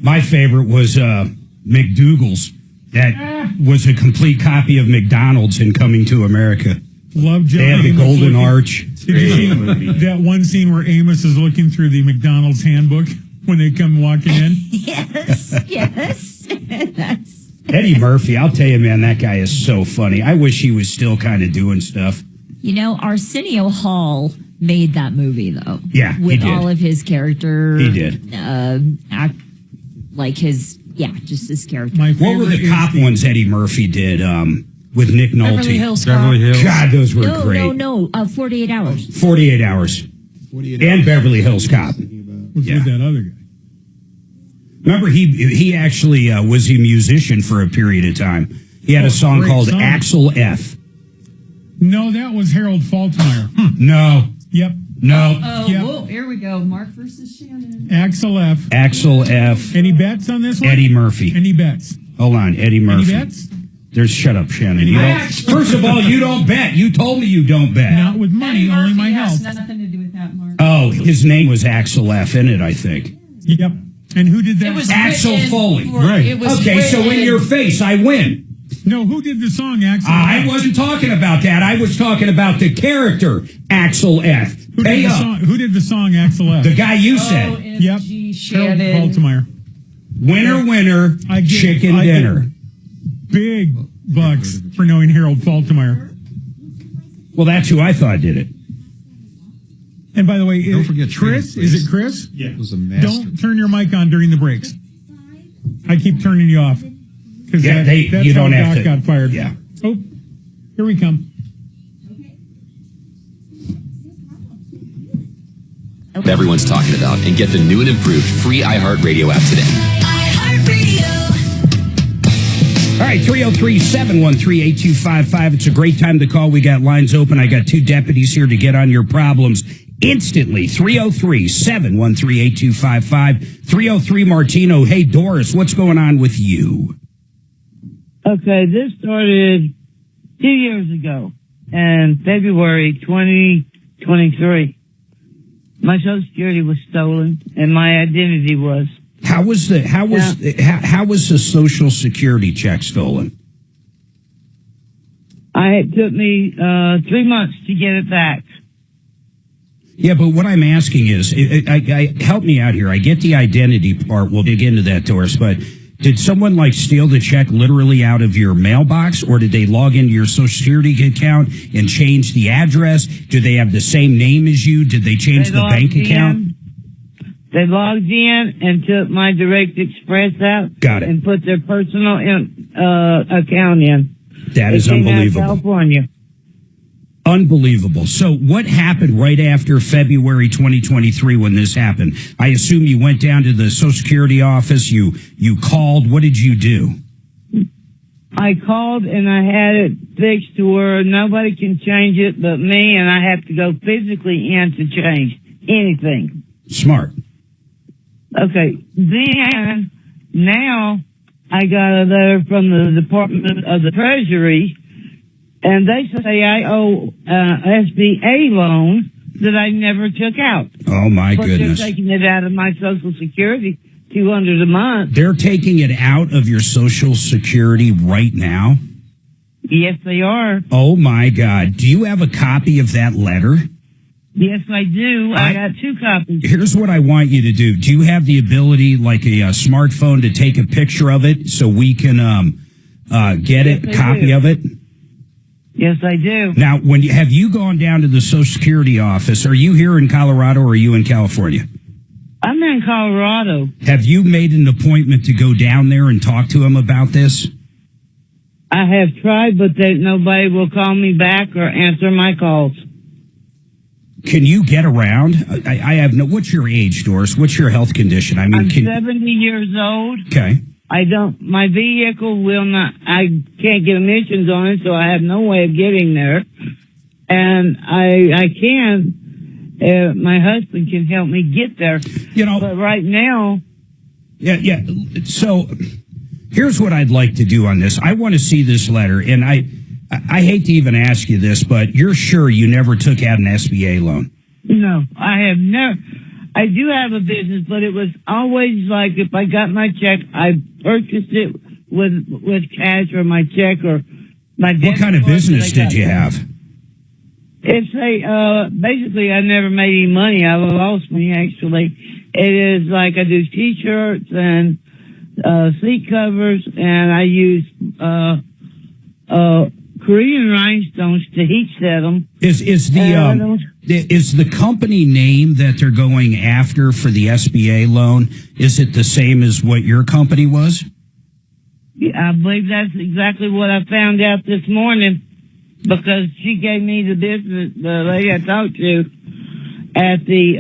My favorite was McDougal's. That was a complete copy of McDonald's in Coming to America. Love Joe. They had the Amos Golden looking- Arch. Did you see that one scene where Amos is looking through the McDonald's handbook when they come walking in? Yes, yes. That's Eddie Murphy, I'll tell you, man, that guy is so funny. I wish he was still kind of doing stuff. Arsenio Hall made that movie though. Yeah, he with did. all of his character. He did. Act like just his character. My What were favorite the is cop ones Eddie Murphy did with Nick Nolte? Beverly Hills Beverly Cop. Hills. God, those were No, great. no. 48 Hours. 48 Hours. 48 And Beverly Hills Cop. was Yeah. with that other guy. Remember, he actually was a musician for a period of time. He had a song great called song. Axel F. No, that was Harold Faltermeyer. No, Yep. no. Oh, Yep. whoa, here we go. Mark versus Shannon. Axel F. Axel F. Any bets on this one? Eddie Murphy. Any bets? Hold on, Eddie Murphy. Any bets? Shut up, Shannon. Any You don't, bets? first of all, you don't bet. You told me you don't bet. Not with money, only my health. Nothing to do with that, Mark. Oh, his name was Axel F. in it, I think. Yep. And who did that? It was Axel written Foley. for- Right. It was Okay, so in written- your face, I win. No, who did the song, Axel? I wasn't talking about that. I was talking about the character, Axel F. Who Pay did, the up. song, who did the song, Axel F? The guy you said. OMG, Yep. Shannon. Harold Faltermeyer. Winner, winner, I get- chicken I get- dinner. Big bucks for knowing Harold Faltermeyer. Well, that's who I thought did it. And by the way, Don't forget Chris. training, Is please. it Chris? Yeah. It was a master. Don't turn your mic on during the breaks. I keep turning you off. Because Yeah, that's you how don't have Doc to- got fired. yeah. Oh, here we come. Everyone's talking about, and get the new and improved free iHeartRadio app today. All right, 303-713-8255. It's a great time to call. We got lines open. I got 2 deputies here to get on your problems instantly. 303-713-8255. 303 Martino. Hey, Doris, what's going on with you? Okay, this started 2 years ago, in February 2023. My Social Security was stolen, and my identity was. How was the Social Security check stolen? It took me 3 months to get it back. Yeah, but what I'm asking is, help me out here. I get the identity part. We'll dig into that, Doris. But did someone steal the check literally out of your mailbox, or did they log into your Social Security account and change the address? Do they have the same name as you? Did they change the bank account? They logged in and took my Direct Express out. Got it. And put their personal account in. That is They came out of unbelievable. California. Unbelievable. So what happened right after February 2023 when this happened? I assume you went down to the Social Security office. You called. What did you do? I called and I had it fixed to where nobody can change it but me, and I have to go physically in to change anything. Smart. Okay. Then, now, I got a letter from the Department of the Treasury, and they say I owe SBA loan that I never took out. Oh, my but goodness. They're taking it out of my Social Security, $200 a month. They're taking it out of your Social Security right now? Yes, they are. Oh, my God. Do you have a copy of that letter? Yes, I do. I got 2 copies. Here's what I want you to do. Do you have the ability, like a smartphone, to take a picture of it so we can get Yes, a I copy do. of it? Yes, I do. Now, have you gone down to the Social Security office? Are you here in Colorado or are you in California? I'm in Colorado. Have you made an appointment to go down there and talk to them about this? I have tried, but nobody will call me back or answer my calls. Can you get around? I have no. What's your age, Doris? What's your health condition? I mean, I'm 70 years old. Okay. My vehicle will not, I can't get emissions on it, so I have no way of getting there. And I can, my husband can help me get there. You know. But right now. Yeah. So here's what I'd like to do on this. I want to see this letter, and I hate to even ask you this, but you're sure you never took out an SBA loan? No, I have never. I do have a business, but it was always like if I got my check, I purchased it with cash or my check or my debit What kind of card business that I did you have? It's basically I never made any money. I lost money actually. It is like I do T-shirts and seat covers, and I use Korean rhinestones to heat set them. Is the company name that they're going after for the SBA loan, is it the same as what your company was? I believe that's exactly what I found out this morning, because she gave me the business, the lady I talked to at the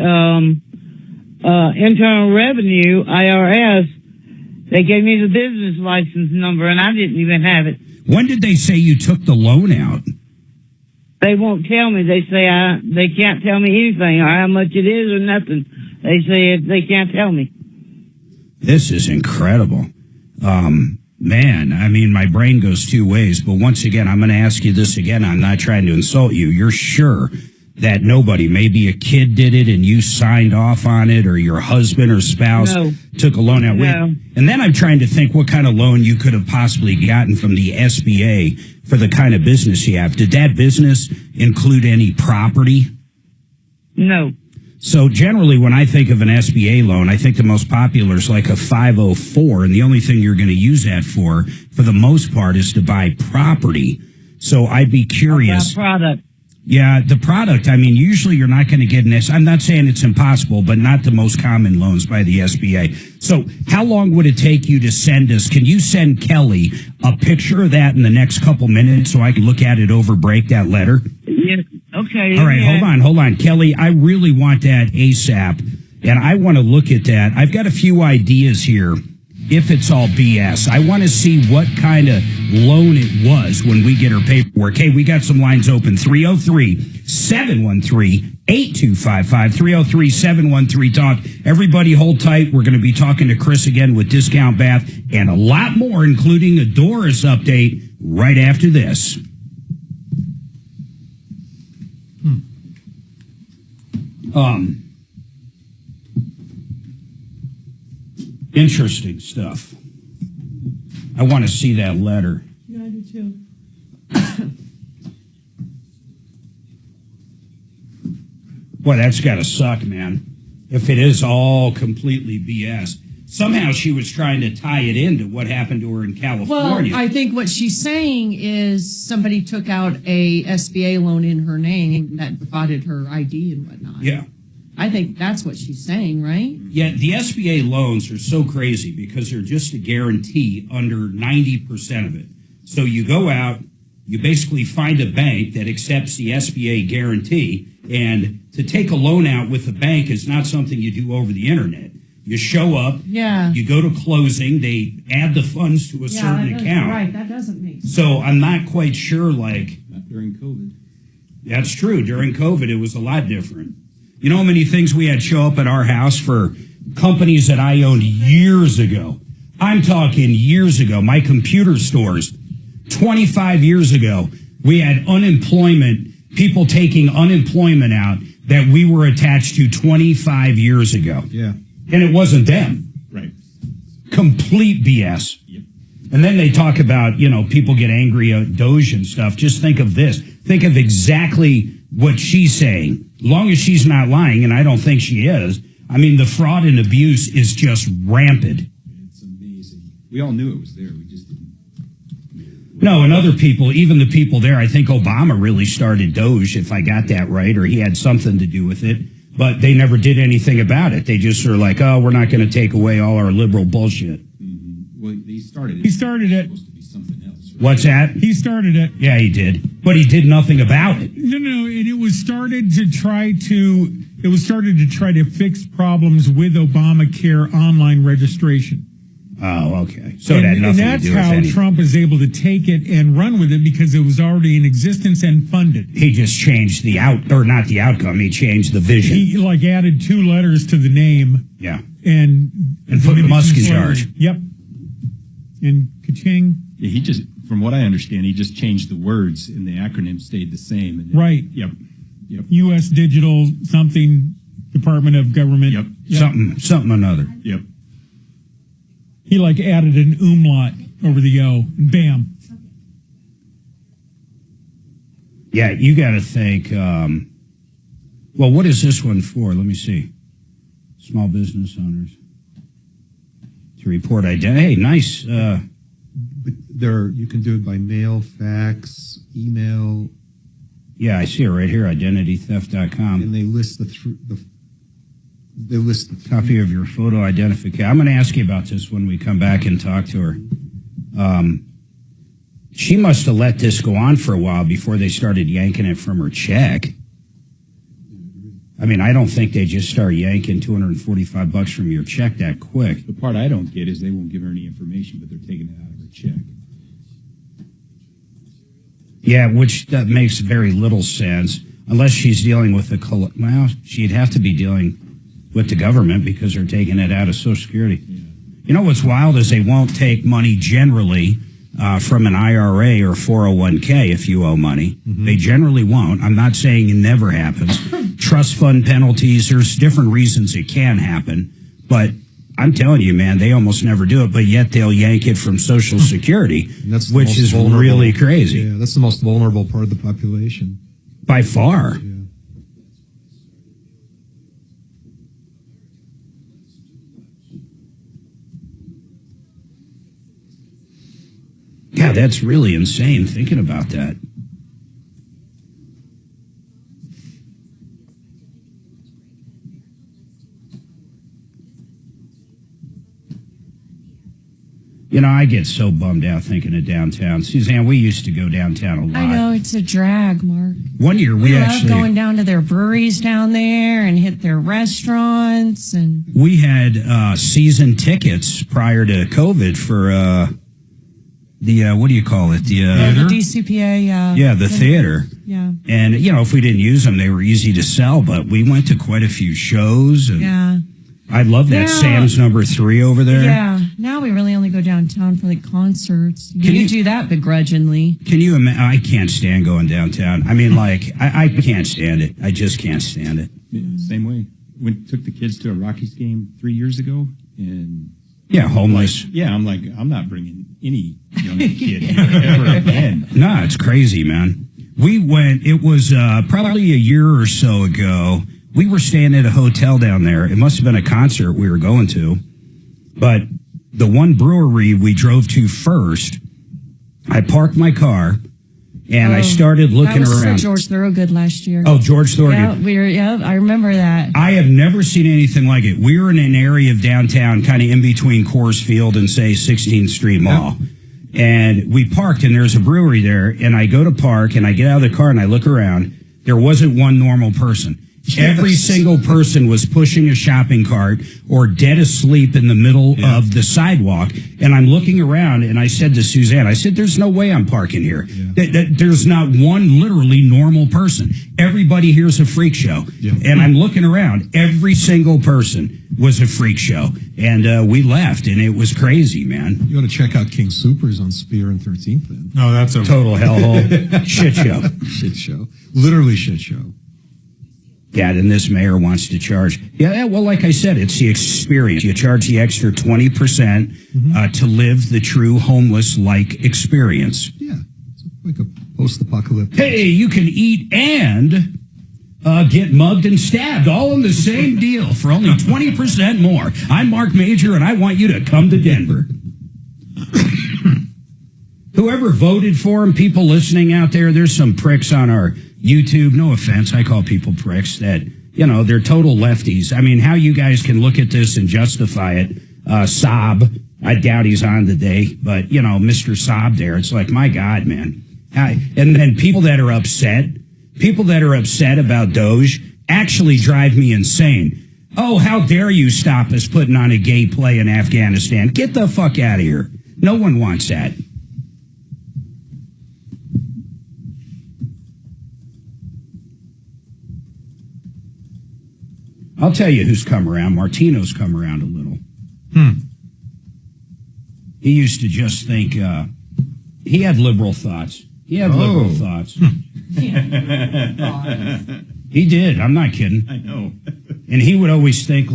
Internal Revenue, IRS. They gave me the business license number, and I didn't even have it. When did they say you took the loan out? They won't tell me. They say they can't tell me anything or how much it is or nothing. They say they can't tell me. This is incredible. Man, I mean, my brain goes two ways. But once again, I'm going to ask you this again. I'm not trying to insult you. You're sure that nobody, maybe a kid did it and you signed off on it, or your husband or spouse took a loan out? No. And then I'm trying to think what kind of loan you could have possibly gotten from the SBA for the kind of business you have. Did that business include any property? No. So generally, when I think of an SBA loan, I think the most popular is like a 504, and the only thing you're going to use that for the most part, is to buy property. So I'd be curious. About product. Yeah, the product, I mean, usually you're not going to get an I'm not saying it's impossible, but not the most common loans by the SBA. So how long would it take you to send us? Can you send Kelly a picture of that in the next couple minutes so I can look at it over break, that letter? Yeah. Okay. All right, yeah. hold on. Kelly, I really want that ASAP, and I want to look at that. I've got a few ideas here. If it's all BS, I want to see what kind of loan it was when we get our paperwork. Hey, we got some lines open. 303-713-8255. 303-713-TALK. Everybody hold tight. We're going to be talking to Chris again with Discount Bath and a lot more, including a Doris update right after this. Interesting stuff. I want to see that letter. Yeah, I do too. Boy, that's got to suck, man. If it is all completely BS. Somehow she was trying to tie it into what happened to her in California. Well, I think what she's saying is somebody took out a SBA loan in her name that provided her ID and whatnot. Yeah. I think that's what she's saying, right? Yeah, the SBA loans are so crazy because they're just a guarantee under 90% of it. So you go out, you basically find a bank that accepts the SBA guarantee, and to take a loan out with a bank is not something you do over the internet. You show up, you go to closing, they add the funds to a certain account. Right, that doesn't make sense. So I'm not quite sure, like... Not during COVID. That's true. During COVID, it was a lot different. You know how many things we had show up at our house for companies that I owned years ago? I'm talking years ago. My computer stores, 25 years ago, we had unemployment, people taking unemployment out that we were attached to 25 years ago. Yeah. And it wasn't them. Right. Complete BS. Yep. And then they talk about, people get angry at Doge and stuff. Just think of this. Think of exactly what she's saying. As long as she's not lying, and I don't think she is, I mean, the fraud and abuse is just rampant. It's amazing. We all knew it was there. We just didn't. No, and other people, even the people there, I think Obama really started Doge, if I got that right, or he had something to do with it. But they never did anything about it. They just were like, oh, we're not going to take away all our liberal bullshit. Mm-hmm. Well, he started it. He started it. It's supposed to be something else. Right? What's that? He started it. Yeah, he did. But he did nothing about it. No, and it was started to try to fix problems with Obamacare online registration. Oh, okay. So it had nothing to do with anything. And that's how Trump is able to take it and run with it because it was already in existence and funded. He just changed not the outcome. He changed the vision. He added 2 letters to the name. Yeah. And put Musk in charge. Yep. And ka-ching. Yeah, he just, from what I understand, he just changed the words and the acronym stayed the same. And right. Yep. U.S. Digital something, Department of Government. Yep. Something another. Yep. He added an umlaut over the O, and bam. Yeah, you got to think, well, what is this one for? Let me see. Small business owners. To report identity. Hey, nice. But you can do it by mail, fax, email. Yeah, I see it right here, identitytheft.com. And they list the copy of your photo identification. I'm going to ask you about this when we come back and talk to her. She must have let this go on for a while before they started yanking it from her check. I mean, I don't think they just start yanking $245 from your check that quick. The part I don't get is they won't give her any information, but they're taking it out of her check. Yeah, which that makes very little sense unless she's dealing with she'd have to be dealing with the government because they're taking it out of Social Security. Yeah. You know what's wild is they won't take money generally from an IRA or 401k if you owe money. Mm-hmm. They generally won't. I'm not saying it never happens. Trust fund penalties, there's different reasons it can happen. But I'm telling you, man, they almost never do it, but yet they'll yank it from Social Security, which is really crazy. Yeah, that's the most vulnerable part of the population. By far. Yeah. Yeah, that's really insane thinking about that. You know, I get so bummed out thinking of downtown. Suzanne, we used to go downtown a lot. I know, it's a drag, Mark. One year we actually... going down to their breweries down there and hit their restaurants. And we had season tickets prior to COVID for what do you call it? The DCPA. Yeah, the theater. Yeah. And, if we didn't use them, they were easy to sell, but we went to quite a few shows. And yeah. I love that Sam's number 3 over there. Yeah. Now we really only go downtown for concerts. You do that begrudgingly. Can you imagine? I can't stand going downtown. I mean, I can't stand it. I just can't stand it. Yeah, same way. Took the kids to a Rockies game 3 years ago, and homeless. I'm like, I'm not bringing any young kid here ever again. No, it's crazy, man. We went. It was probably a year or so ago. We were staying at a hotel down there. It must have been a concert we were going to. But the one brewery we drove to first, I parked my car, And I started looking that was around. George Thorogood last year. Oh, George Thorogood. Yeah, I remember that. I have never seen anything like it. We were in an area of downtown, kind of in between Coors Field and, say, 16th Street Mall. And we parked, and there's a brewery there. And I go to park, and I get out of the car, and I look around. There wasn't one normal person. Every single person was pushing a shopping cart or dead asleep in the middle of the sidewalk. And I'm looking around, and I said to Suzanne, I said, there's no way I'm parking here. There's not one literally normal person. Everybody here's a freak show. And I'm looking around. Every single person was a freak show. And we left, and it was crazy, man. You ought to check out King Supers on Spear and 13th then. No, that's a total hellhole. Shit show. Shit show. Literally shit show. Yeah, and this mayor wants to charge. Yeah, well, like I said, it's the experience. You charge the extra 20% to live the true homeless-like experience. Yeah, it's like a post-apocalyptic. Hey, you can eat and get mugged and stabbed, all in the same deal for only 20% more. I'm Marc Mager, and I want you to come to Denver. Whoever voted for him, people listening out there, there's some pricks on our YouTube, no offense, I call people pricks that, they're total lefties. I mean, how you guys can look at this and justify it. Saab, I doubt he's on today, but, Mr. Saab there, it's like, my God, man. And then people that are upset about Doge actually drive me insane. Oh, how dare you stop us putting on a gay play in Afghanistan? Get the fuck out of here. No one wants that. I'll tell you who's come around. Martino's come around a little. He used to just think, he had liberal thoughts. He did. I'm not kidding. I know. And he would always think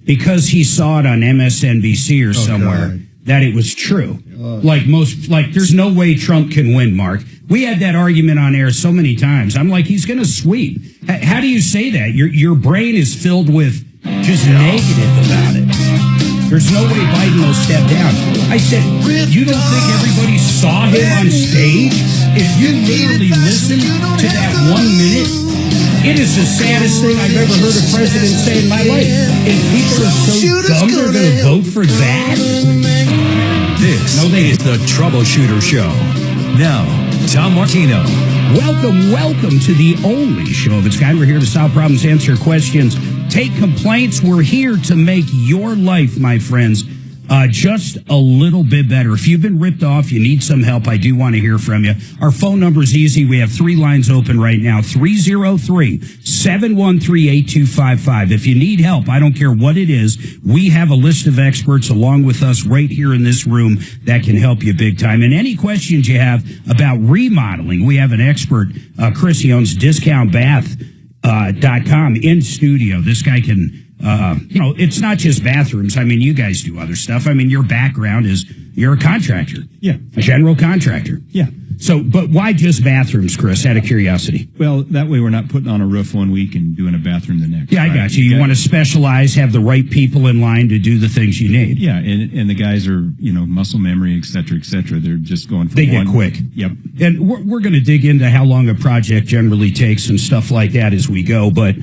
because he saw it on MSNBC or somewhere, that it was true. There's no way Trump can win, Mark. We had that argument on air so many times. I'm like, he's going to sweep. How do you say that? Your brain is filled with just negative about it. There's no way Biden will step down. I said, you don't think everybody saw him on stage? If you literally listen to that 1 minute, it is the saddest thing I've ever heard a president say in my life. And people are so dumb they're going to vote for that? This is the Troubleshooter Show. Now, Tom Martino. Welcome to the only show of its kind. We're here to solve problems, answer questions, take complaints. We're here to make your life, my friends, just a little bit better. If you've been ripped off, you need some help, I do want to hear from you. Our phone number is easy. We have 3 lines open right now, 303-713-8255. If you need help, I don't care what it is, we have a list of experts along with us right here in this room that can help you big time. And any questions you have about remodeling, we have an expert, Chris, he owns discountbath.com in studio. This guy can... it's not just bathrooms. I mean, you guys do other stuff. I mean, your background is you're a contractor. Yeah. A general contractor. Yeah. So, but why just bathrooms, Chris, out of curiosity? Well, that way we're not putting on a roof one week and doing a bathroom the next. Yeah, I got you. You want to specialize, have the right people in line to do the things you need. Yeah, and the guys are, muscle memory, et cetera, et cetera. They're just going for They get quick. Yep. And we're going to dig into how long a project generally takes and stuff like that as we go. But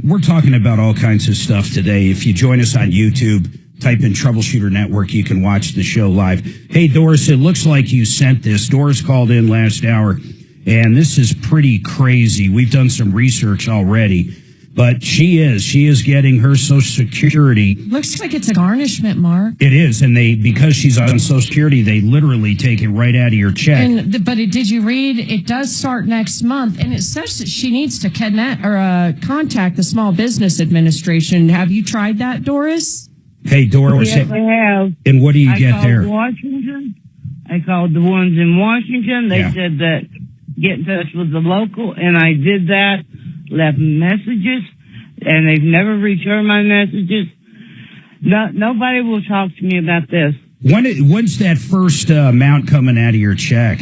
we're talking about all kinds of stuff today. If you join us on YouTube, type in Troubleshooter Network. You can watch the show live. Hey, Doris, it looks like you sent this. Doris called in last hour, and this is pretty crazy. We've done some research already, but she is getting her Social Security. Looks like it's a garnishment, Mark. It is, and because she's on Social Security, they literally take it right out of your check. But did you read? It does start next month, and it says that she needs to contact the Small Business Administration. Have you tried that, Doris? Hey, Doris. Yes, I have. And what do you get there? Washington. I called the ones in Washington. They said that get in touch with the local, and I did that, left messages, and they've never returned my messages. Nobody will talk to me about this. When's that first amount coming out of your check?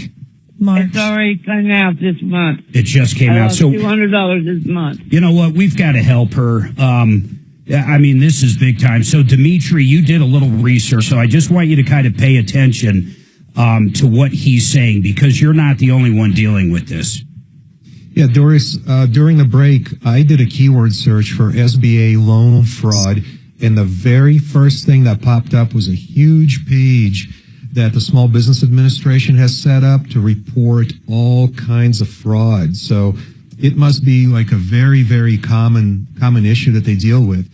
March. It's already come out this month. It just came out. So $200 this month. You know what? We've got to help her. Yeah, I mean, this is big time. So, Dimitri, you did a little research, so I just want you to kind of pay attention to what he's saying, because you're not the only one dealing with this. Yeah, Doris, during the break, I did a keyword search for SBA loan fraud, and the very first thing that popped up was a huge page that the Small Business Administration has set up to report all kinds of fraud. So it must be like a very, very common issue that they deal with.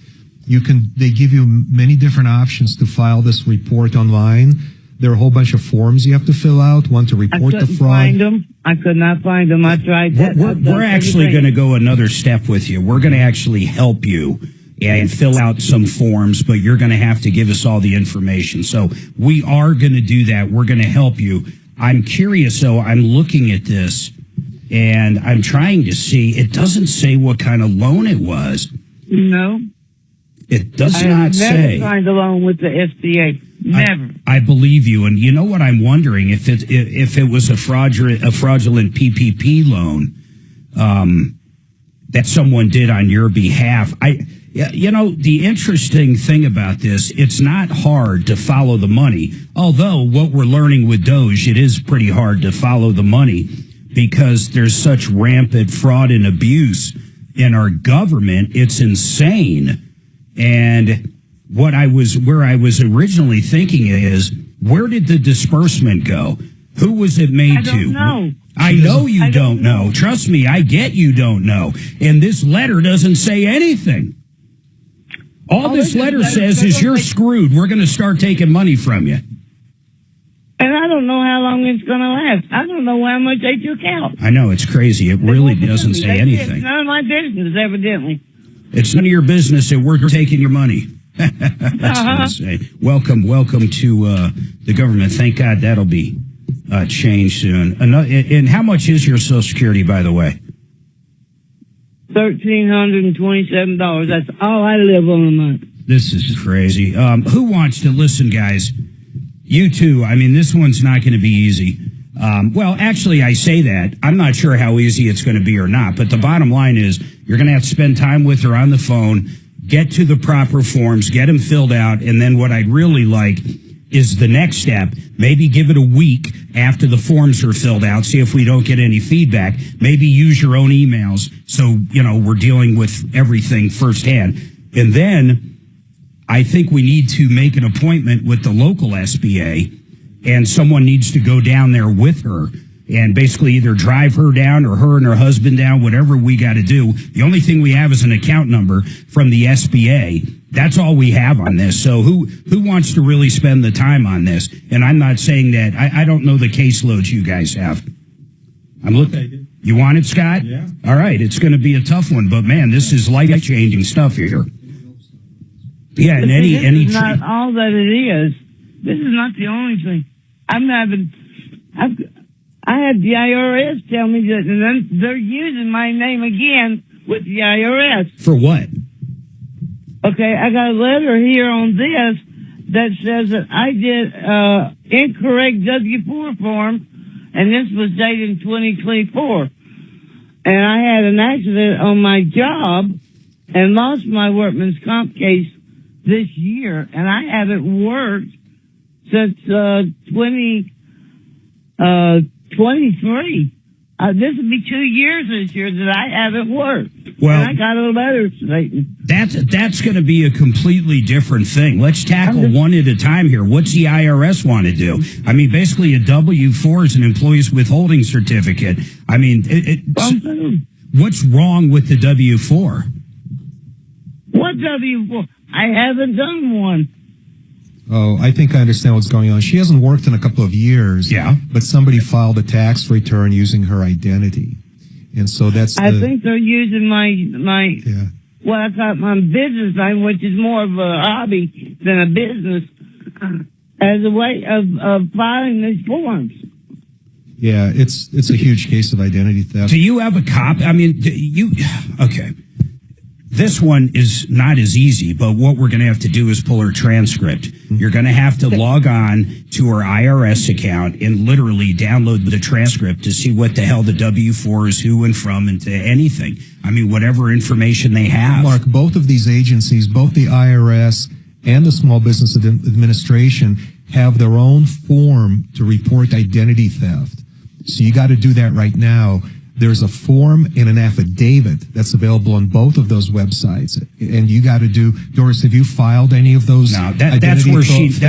They give you many different options to file this report online. There are a whole bunch of forms you have to fill out, one to report the fraud. I could not find them. I tried that. We're actually going to go another step with you. We're going to actually help you and fill out some forms, but you're going to have to give us all the information. So we are going to do that. We're going to help you. I'm curious, though. I'm looking at this, and I'm trying to see. It doesn't say what kind of loan it was. No. It does not say. I never signed a loan with the SBA. Never. I believe you. And you know what I'm wondering? If it was a fraudulent PPP loan that someone did on your behalf. The interesting thing about this, it's not hard to follow the money. Although what we're learning with Doge, it is pretty hard to follow the money because there's such rampant fraud and abuse in our government. It's insane. And where I was originally thinking is, where did the disbursement go? Who was it made to? I don't know. I know you don't know. Trust me, I get you don't know. And this letter doesn't say anything. All this letter says is you're screwed. We're going to start taking money from you. And I don't know how long it's going to last. I don't know how much they took out. I know, it's crazy. It really doesn't say anything. It's none of my business, evidently. It's none of your business that we're taking your money. That's what I say. Welcome to the government. Thank God that'll be changed soon. And how much is your Social Security, by the way? $1,327. That's all I live on a month. This is crazy. Who wants to listen, guys? You too. I mean, this one's not going to be easy. Well, actually, I say that. I'm not sure how easy it's going to be or not. But the bottom line is you're going to have to spend time with her on the phone, get to the proper forms, get them filled out. And then what I'd really like is the next step. Maybe give it a week after the forms are filled out. See if we don't get any feedback. Maybe use your own emails. So, we're dealing with everything firsthand. And then I think we need to make an appointment with the local SBA, and someone needs to go down there with her and basically either drive her down or her and her husband down, whatever we got to do. The only thing we have is an account number from the SBA. That's all we have on this. So who wants to really spend the time on this? And I'm not saying that. I don't know the caseloads you guys have. I'm looking. You want it, Scott? Yeah. All right. It's going to be a tough one, but man, this is life-changing stuff here. Yeah, and this is not all that it is. This is not the only thing. I had the IRS tell me that they're using my name again with the IRS. For what? Okay, I got a letter here on this that says that I did incorrect W-4 form, and this was dated in 2024. And I had an accident on my job and lost my workman's comp case this year, and I haven't worked since 2023. This will be 2 years this year that I haven't worked. Well, and I got a letter stating. That's going to be a completely different thing. Let's tackle one at a time here. What's the IRS want to do? I mean, basically a W-4 is an employee's withholding certificate. I mean, what's wrong with the W-4? What W-4? I haven't done one. Oh, I think I understand what's going on. She hasn't worked in a couple of years. Yeah. But somebody filed a tax return using her identity. And so that's I think they're using my what I call my business name, which is more of a hobby than a business, as a way of filing these forms. Yeah, it's a huge case of identity theft. Do you have a copy? I mean, okay. This one is not as easy, but what we're going to have to do is pull her transcript. You're going to have to log on to her IRS account and literally download the transcript to see what the hell the W-4 is, who and from, and to anything. I mean, whatever information they have. Mark, both of these agencies, both the IRS and the Small Business Administration, have their own form to report identity theft. So you got to do that right now. There's a form and an affidavit that's available on both of those websites, and you got to do. Doris, have you filed any of those? No, that's where he's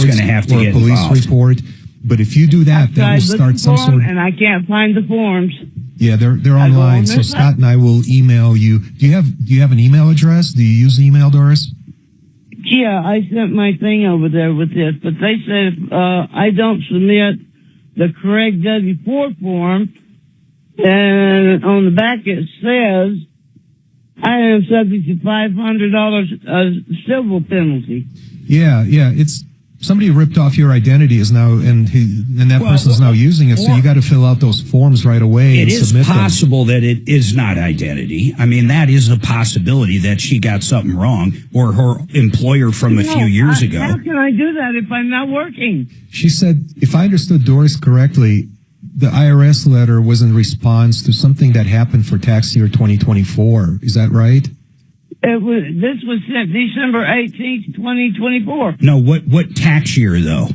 going to have to get police involved. Report. But if you do that, that will start some sort. And I can't find the forms. Yeah, they're online. So Scott and I will email you. Do you have an email address? Do you use email, Doris? Yeah, I sent my thing over there with this, but they said I don't submit the correct W-4 form. And on the back it says, I am subject to $500 civil penalty. Yeah, it's somebody ripped off your identity is now, and that person is now using it. So you got to fill out those forms right away. It is possible that it is not identity. I mean, that is a possibility that she got something wrong, or her employer from a few years ago. How can I do that if I'm not working? She said, if I understood Doris correctly, the IRS letter was in response to something that happened for tax year 2024. Is that right? This was sent December 18th, 2024. No, what tax year though?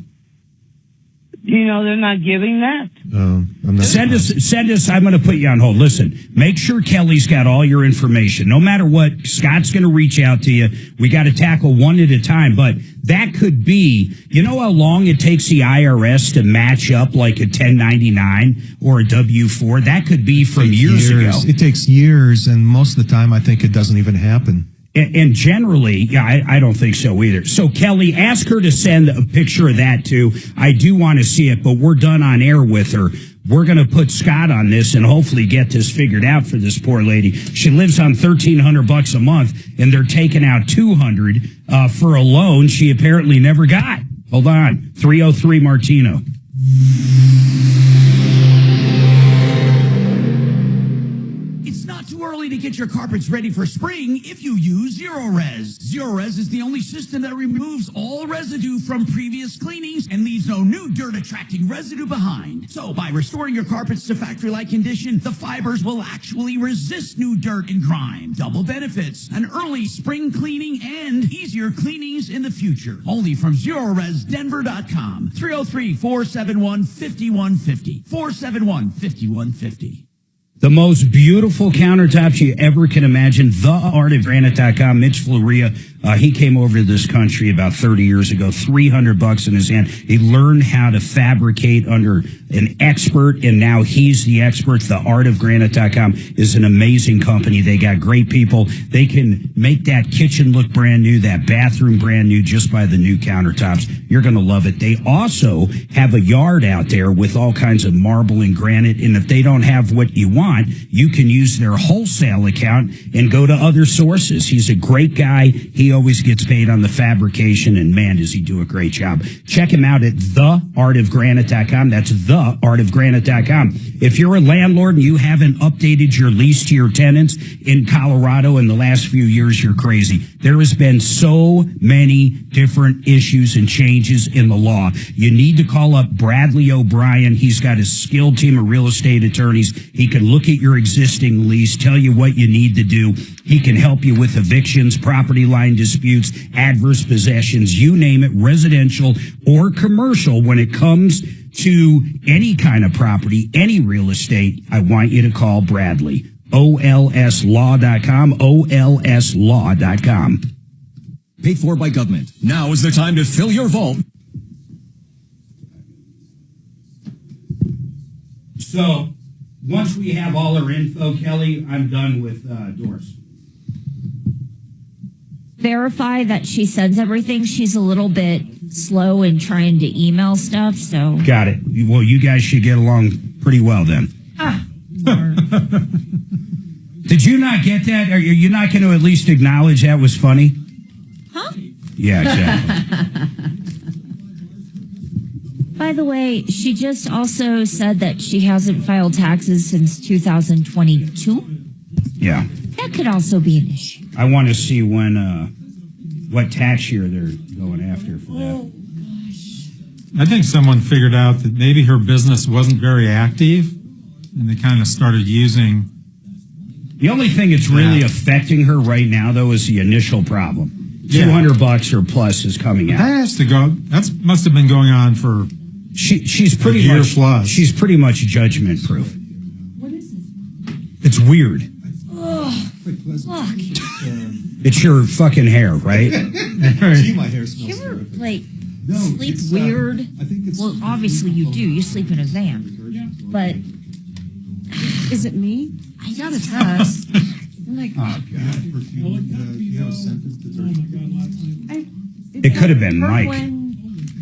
You know, they're not giving that. I'm not. Send us. I'm going to put you on hold. Listen, make sure Kelly's got all your information. No matter what, Scott's going to reach out to you. We got to tackle one at a time, but that could be, you know how long it takes the IRS to match up like a 1099 or a W-4? That could be from years ago. It takes years, and most of the time I think it doesn't even happen. And generally, yeah, I don't think so either. So, Kelly, ask her to send a picture of that, too. I do want to see it, but we're done on air with her. We're going to put Scott on this and hopefully get this figured out for this poor lady. She lives on $1,300 a month, and they're taking out $200 for a loan she apparently never got. Hold on. 303 Martino. To get your carpets ready for spring if you use Zero-Res. Zero-Res is the only system that removes all residue from previous cleanings and leaves no new dirt-attracting residue behind. So by restoring your carpets to factory-like condition, the fibers will actually resist new dirt and grime. Double benefits, an early spring cleaning and easier cleanings in the future. Only from ZeroResDenver.com. 303-471-5150. 471-5150. The most beautiful countertops you ever can imagine. TheArtofGranite.com. Mitch Floria, he came over to this country about 30 years ago, $300 in his hand. He learned how to fabricate under an expert, and now he's the expert. TheArtofGranite.com is an amazing company. They got great people. They can make that kitchen look brand new, that bathroom brand new, just by the new countertops. You're going to love it. They also have a yard out there with all kinds of marble and granite, and if they don't have what you want, you can use their wholesale account and go to other sources. He's a great guy. He always gets paid on the fabrication, and man, does he do a great job. Check him out at theartofgranite.com. That's theartofgranite.com. If you're a landlord and you haven't updated your lease to your tenants in Colorado in the last few years, you're crazy. There has been so many different issues and changes in the law. You need to call up Bradley O'Brien. He's got a skilled team of real estate attorneys. He can look at your existing lease, tell you what you need to do. He can help you with evictions, property line disputes, adverse possessions, you name it, residential or commercial. When it comes to any kind of property, any real estate, I want you to call Bradley. OLSlaw.com, OLSlaw.com. Paid for by government. Now is the time to fill your vault. So, once we have all our info, Kelly, I'm done with Doris. Verify that she sends everything. She's a little bit slow in trying to email stuff, so. Got it. Well, you guys should get along pretty well then. Did you not get that? Are you not going to at least acknowledge that was funny? Huh? Yeah, exactly. By the way, she just also said that she hasn't filed taxes since 2022. Yeah. That could also be an issue. I want to see when, what tax year they're going after for that. I think someone figured out that maybe her business wasn't very active, and they kind of started using. The only thing that's really affecting her right now, though, is the initial problem. $200 or plus is coming out. That has to go. That must have been going on for she's pretty a year much plus. She's pretty much judgment proof. What is this? It's weird. Oh, fuck. It's your fucking hair, right? Gee, my hair smells You ever, terrific. like, No, sleep it's, weird? I think it's. Well, obviously you do. You sleep in a van. But Is it me? I got a test. I'm like, Oh, God. You have a sentence to It could have been Mike.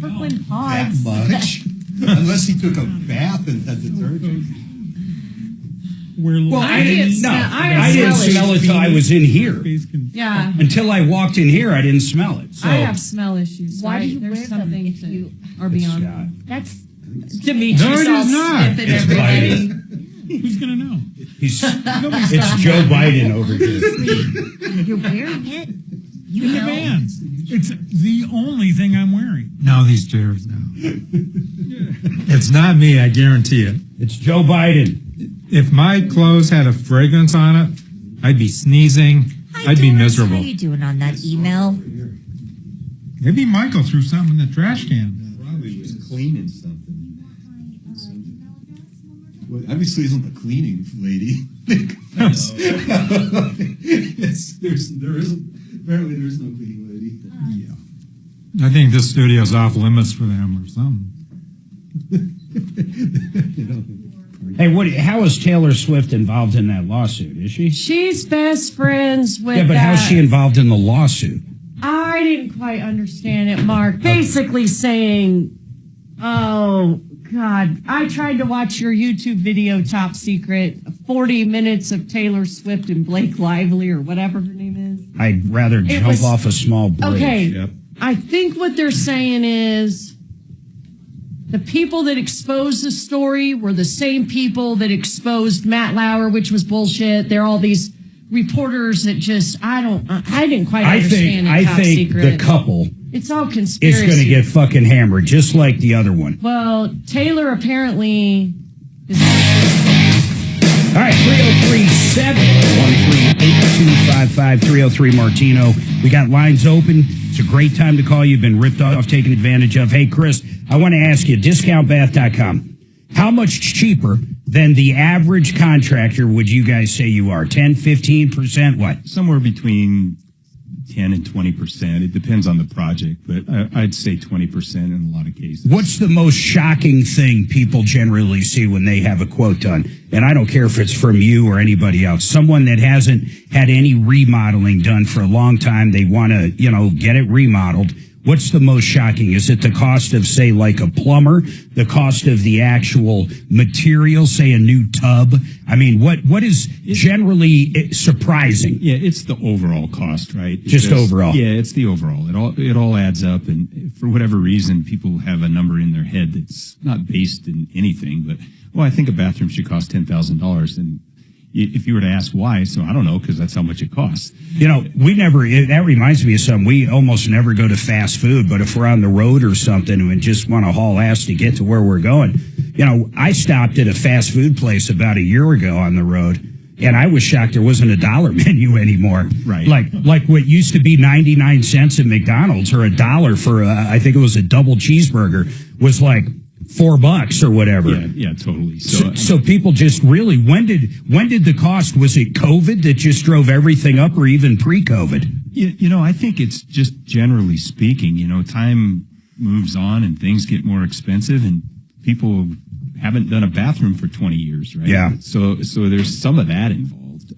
Kirkland that Pods. much. Unless he took a bath and had detergent. Well, I didn't didn't know. smell- I didn't smell it till I was in here. Yeah. Until I walked in here, I didn't smell it. So. I have smell issues. Why do you There's wear them something if that you are beyond. That's Demetrius No, it all is not. sniffing It's everybody. Who's going to know? It's Joe Biden over here. you're wearing it. You In the know. van. It's the only thing I'm wearing. No, these chairs now. It's not me, I guarantee it. It's Joe Biden. If my clothes had a fragrance on it, I'd be sneezing. I'd be How miserable. you doing on that email? Maybe Michael threw something in the trash can. Probably was cleaning something. Well, obviously, isn't the cleaning lady. Apparently, there's no cleaning lady. I think this studio's off limits for them or something. Hey, how is Taylor Swift involved in that lawsuit? Is she? She's best friends with Yeah, but how's she involved in the lawsuit? I didn't quite understand it, Mark. Basically saying, oh, God, I tried to watch your YouTube video, Top Secret, 40 minutes of Taylor Swift and Blake Lively or whatever her name is. I'd rather jump off a small bridge. Okay, Yep. I think what they're saying is the people that exposed the story were the same people that exposed Matt Lauer, which was bullshit. They're all these reporters that just, I didn't quite understand it, Top think Secret. the couple It's all is conspiracy. going to get fucking hammered, just like the other one. Well, Taylor apparently is... All right, 303-713-8255, 303 Martino. We got lines open. It's a great time to call. You've been ripped off, taken advantage of. Hey, Chris, I want to ask you, discountbath.com, how much cheaper than the average contractor would you guys say you are? 10, 15%, what? Somewhere between 10 and 20%. It depends on the project, but I'd say 20% in a lot of cases. What's the most shocking thing people generally see when they have a quote done? And I don't care if it's from you or anybody else. Someone that hasn't had any remodeling done for a long time, they want to, get it remodeled. What's the most shocking? Is it the cost of, say, like a plumber? The cost of the actual material, say a new tub? I mean, what is generally surprising? Yeah, it's the overall cost, right? Just overall. Yeah, it's the overall. It all adds up, and for whatever reason, people have a number in their head that's not based in anything. But I think a bathroom should cost $10,000, and if you were to ask why, so I don't know, because that's how much it costs. That reminds me of something. We almost never go to fast food, but if we're on the road or something and just want to haul ass to get to where we're going, I stopped at a fast food place about a year ago on the road, and I was shocked there wasn't a $1 menu anymore. Right. Like what used to be 99 cents at McDonald's or $1 for, I think it was a double cheeseburger, was like $4 or whatever. Yeah, totally. So people just really, when did the cost, was it COVID that just drove everything up, or even pre-COVID? I think it's just generally speaking, time moves on and things get more expensive, and people haven't done a bathroom for 20 years, right? Yeah. So there's some of that involved.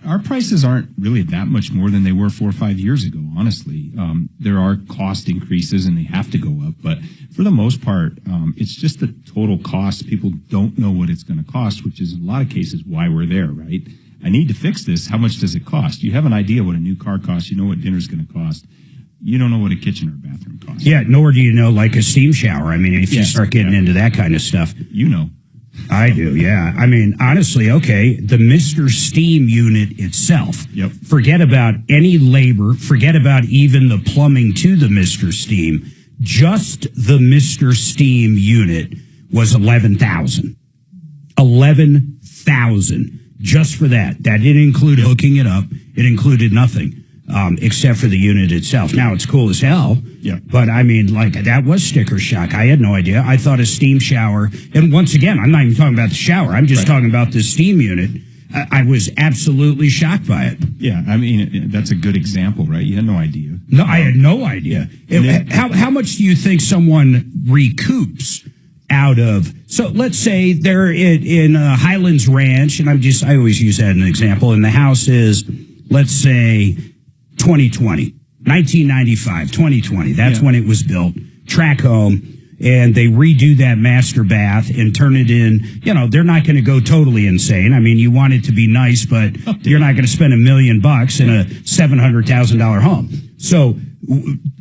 Our prices aren't really that much more than they were 4 or 5 years ago, honestly. There are cost increases and they have to go up, but for the most part, it's just the total cost. People don't know what it's going to cost, which is in a lot of cases why we're there, right? I need to fix this. How much does it cost? You have an idea what a new car costs. You know what dinner's going to cost. You don't know what a kitchen or bathroom costs. Yeah, nor do you know like a steam shower. I mean, if you start getting into that kind of stuff. I do, yeah. I mean, honestly, okay, the Mr. Steam unit itself. Yep. Forget about any labor. Forget about even the plumbing to the Mr. Steam. Just the Mr. Steam unit was $11,000. $11,000 just for that. That didn't include hooking it up. It included nothing. Except for the unit itself. Now it's cool as hell. Yeah. But I mean, like, that was sticker shock. I had no idea. I thought a steam shower, and once again, I'm not even talking about the shower. I'm just talking about the steam unit. I was absolutely shocked by it. Yeah, I mean, that's a good example, right? You had no idea. No, I had no idea. How much do you think someone recoups out of? So let's say they're in Highlands Ranch, and I always use that as an example, and the house is, let's say, 1995, 2020. That's when it was built. Track home. And they redo that master bath and turn it in. You know, they're not going to go totally insane. I mean, you want it to be nice, but you're not going to spend $1 million in a $700,000 home. So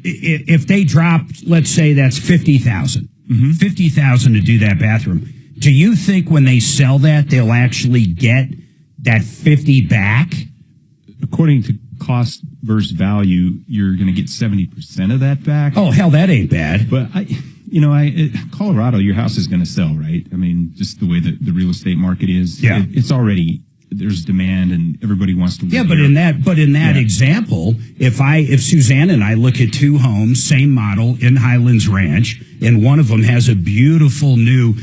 if they dropped, let's say that's $50,000, $50,000 to do that bathroom. Do you think when they sell that, they'll actually get that 50 back? According to cost versus value, you're going to get 70% of that back. Oh, hell, that ain't bad. But Colorado, your house is going to sell, right? I mean, just the way that the real estate market is. Yeah. It's already, there's demand and everybody wants to live Yeah, but here. in that example, if Suzanne and I look at two homes, same model in Highlands Ranch, and one of them has a beautiful new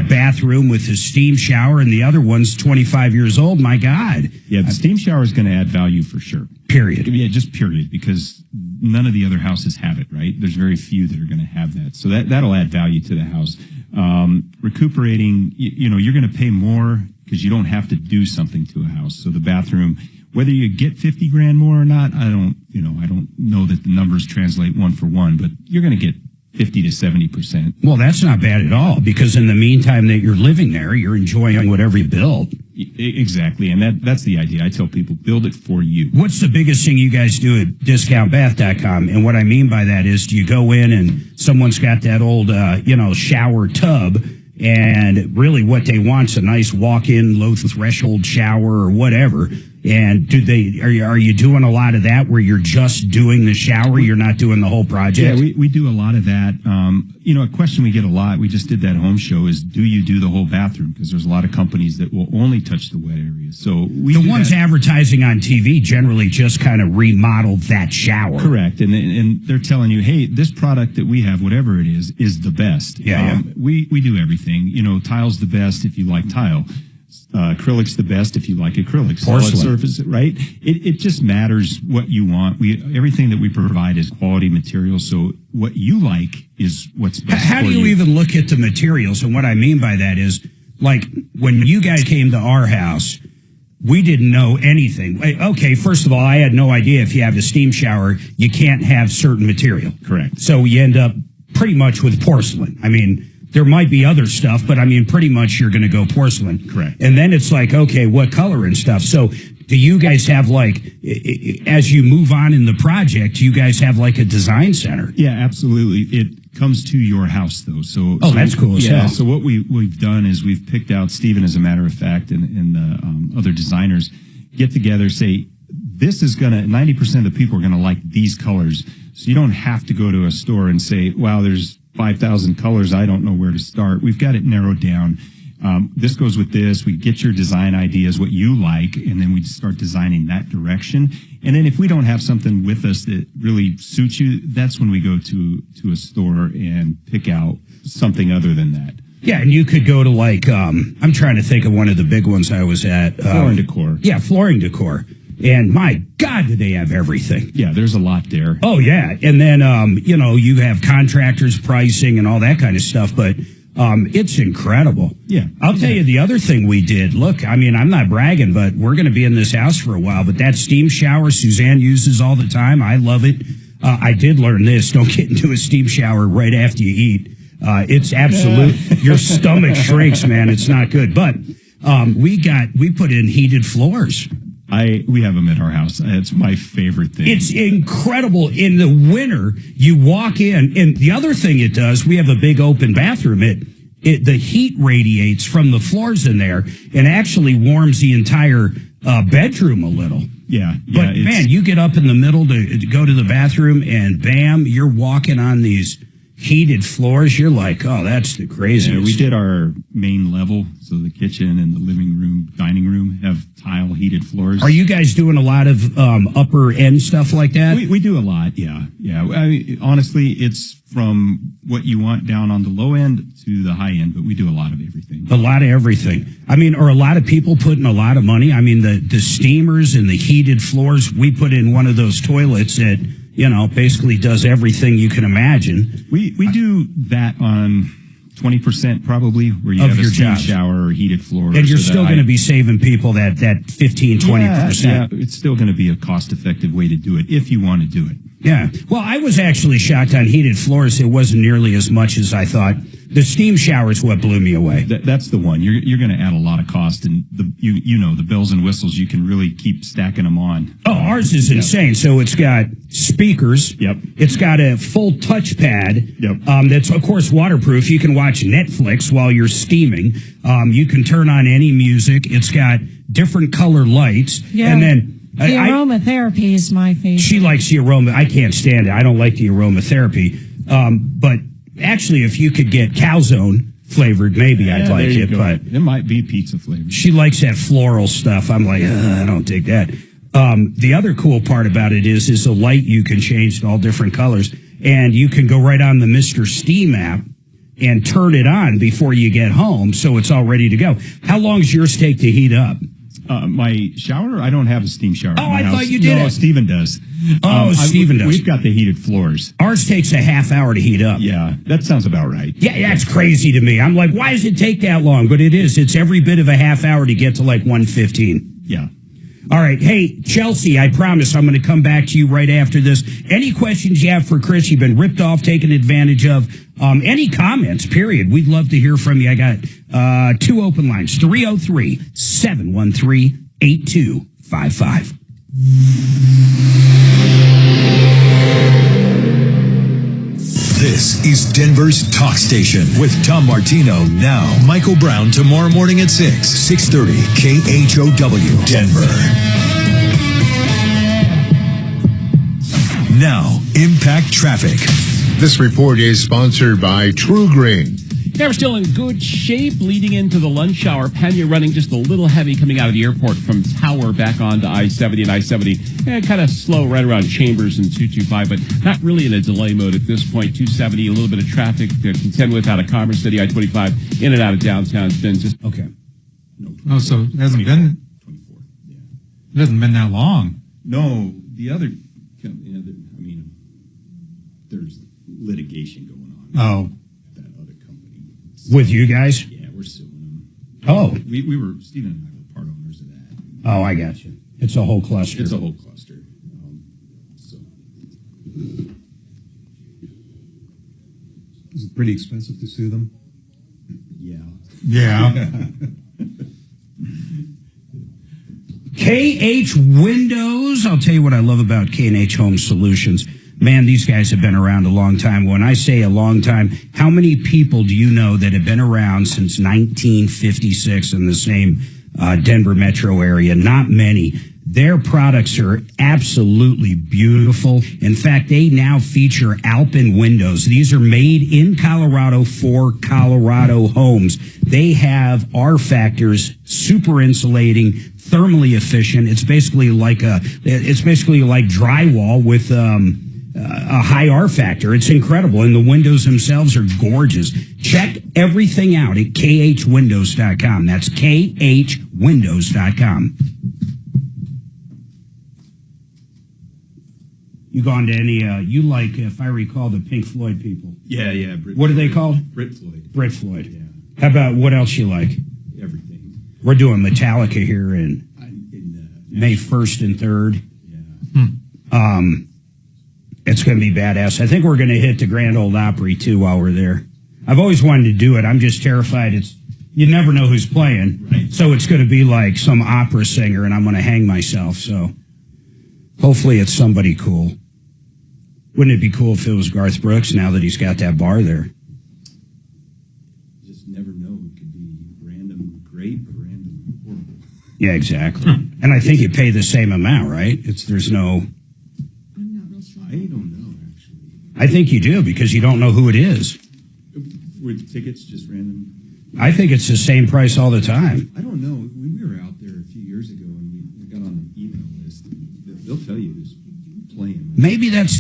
bathroom with a steam shower, and the other one's 25 years old, my God. Yeah, the steam shower is going to add value for sure. Period. Yeah, just period, because none of the other houses have it, right? There's very few that are going to have that. So that'll add value to the house. Recuperating, you're going to pay more because you don't have to do something to a house. So the bathroom, whether you get 50 grand more or not, I don't know that the numbers translate one for one, but you're going to get 50 to 70%. Well, that's not bad at all, because in the meantime that you're living there, you're enjoying whatever you build. Exactly, and that's the idea. I tell people, build it for you. What's the biggest thing you guys do at discountbath.com? And what I mean by that is, do you go in and someone's got that old, shower tub, and really what they want's a nice walk-in, low-threshold shower or whatever. And are you doing a lot of that where you're just doing the shower, you're not doing the whole project? Yeah, we do a lot of that. A question we get a lot, we just did that home show, is do you do the whole bathroom? Because there's a lot of companies that will only touch the wet area. So the ones advertising on TV generally just kind of remodel that shower. Correct. And they're telling you, hey, this product that we have, whatever it is the best. Yeah. We do everything. Tile's the best if you like tile. Acrylic's the best if you like acrylics. Porcelain. Solid surface, right? It just matters what you want. Everything that we provide is quality material, so what you like is what's best. How do you even look at the materials? And what I mean by that is, like, when you guys came to our house, we didn't know anything. Okay, first of all, I had no idea if you have a steam shower, you can't have certain material. Correct. So you end up pretty much with porcelain. I mean, there might be other stuff, but I mean, pretty much you're going to go porcelain. Correct. And then it's like, okay, what color and stuff? So do you guys have, like, as you move on in the project, you guys have like a design center? Yeah, absolutely. It comes to your house, though. So that's cool as hell. So what we've done is we've picked out, Stephen, as a matter of fact, and the other designers get together, say, this is 90% of the people are going to like these colors. So you don't have to go to a store and say, wow, there's 5,000 colors. I don't know where to start. We've got it narrowed down. This goes with this. We get your design ideas, what you like, and then we start designing that direction. And then if we don't have something with us that really suits you, that's when we go to a store and pick out something other than that. Yeah, and you could go to, like, I'm trying to think of one of the big ones I was at. Flooring Decor. Yeah, Flooring Decor. And my God, do they have everything? Yeah, there's a lot there. Oh, yeah. And then, you have contractors pricing and all that kind of stuff, but it's incredible. Yeah. I'll tell you the other thing we did. Look, I mean, I'm not bragging, but we're going to be in this house for a while, but that steam shower Suzanne uses all the time, I love it. I did learn this. Don't get into a steam shower right after you eat. It's absolute. Your stomach shrinks, man. It's not good. But we put in heated floors. We have them at our house. It's my favorite thing. It's incredible. In the winter, you walk in, and the other thing it does, we have a big open bathroom. the heat radiates from the floors in there and actually warms the entire bedroom a little. Yeah. But man, you get up in the middle to go to the bathroom and bam, you're walking on these heated floors. You're like, oh, that's the craziest. Yeah, we did our main level, so the kitchen and the living room, dining room have tile heated floors. Are you guys doing a lot of upper end stuff like that? We do a lot, yeah. I mean, honestly, it's from what you want down on the low end to the high end, but we do a lot of everything. A lot of everything. I mean, are a lot of people putting a lot of money? I mean, the steamers and the heated floors, we put in one of those toilets that, basically does everything you can imagine. We do that on 20% probably, where you have a steam shower or heated floor. And you're still going to be saving people that 15, 20%. Yeah, it's still going to be a cost-effective way to do it if you want to do it. Yeah. Well, I was actually shocked on heated floors. It wasn't nearly as much as I thought. The steam shower is what blew me away. That's the one. You're going to add a lot of cost, and the bells and whistles, you can really keep stacking them on. Oh, ours is insane. So it's got speakers. Yep. It's got a full touchpad. Yep. That's of course waterproof. You can watch Netflix while you're steaming. You can turn on any music. It's got different color lights. Yeah. And then the aromatherapy is my favorite. She likes the aroma. I can't stand it. I don't like the aromatherapy. But actually, if you could get calzone flavored, maybe I'd like it. Go. But it might be pizza flavored. She likes that floral stuff. I'm like, I don't dig that. The other cool part about it is the light you can change to all different colors, and you can go right on the Mr. Steam app and turn it on before you get home, so it's all ready to go. How long does yours take to heat up? My shower? I don't have a steam shower. Oh, I thought you did. No, Steven does. Steven does. We've got the heated floors. Ours takes a half hour to heat up. Yeah, that sounds about right. Yeah, that's crazy to me. I'm like, why does it take that long? But it is. It's every bit of a half hour to get to like 1:15. Yeah. All right. Hey, Chelsea, I promise I'm going to come back to you right after this. Any questions you have for Chris? You've been ripped off, taken advantage of. Any comments, period. We'd love to hear from you. I got 2 open lines, 303-713-8255. This is Denver's Talk Station with Tom Martino now. Michael Brown tomorrow morning at 6:30 KHOW Denver. Now, Impact Traffic. This report is sponsored by True Green. Yeah, we're still in good shape leading into the lunch hour. Pena running just a little heavy coming out of the airport from Tower back onto I-70 and I-70. Kind of slow right around Chambers and 225, but not really in a delay mode at this point. 270, a little bit of traffic to contend with out of Commerce City. I-25 in and out of downtown. It's been just... Okay. Oh, so it hasn't been... 24. Yeah. It hasn't been that long. No, the other... there's litigation going on. Oh. With you guys? Yeah, we're suing them. Oh. Stephen and I were part owners of that. Oh, I got you. It's a whole cluster. It's a whole cluster. Is it pretty expensive to sue them? Yeah. Yeah. KH Windows. I'll tell you what I love about K&H Home Solutions. Man, these guys have been around a long time. When I say a long time, how many people do you know that have been around since 1956 in the same Denver metro area? Not many. Their products are absolutely beautiful. In fact, they now feature Alpine windows. These are made in Colorado for Colorado homes. They have R factors, super insulating, thermally efficient. It's basically like drywall with a high R factor. It's incredible. And the windows themselves are gorgeous. Check everything out at khwindows.com. That's khwindows.com. You gone to any, you like, if I recall, the Pink Floyd people. Yeah. What are they called? Brit Floyd. Brit Floyd. Yeah. How about what else you like? Everything. We're doing Metallica here in May 1st and 3rd. Yeah. It's going to be badass. I think we're going to hit the Grand Ole Opry, too, while we're there. I've always wanted to do it. I'm just terrified. You never know who's playing. Right. So it's going to be like some opera singer, and I'm going to hang myself. So hopefully it's somebody cool. Wouldn't it be cool if it was Garth Brooks now that he's got that bar there? Just never Yeah, exactly. And I think you pay the same amount, right? There's no. I don't know, actually. I think you do because you don't know who it is. Were tickets just random? I think it's the same price all the time. I don't know. When we were out there a few years ago and we got on the email list, they'll tell you who's playing. Maybe that's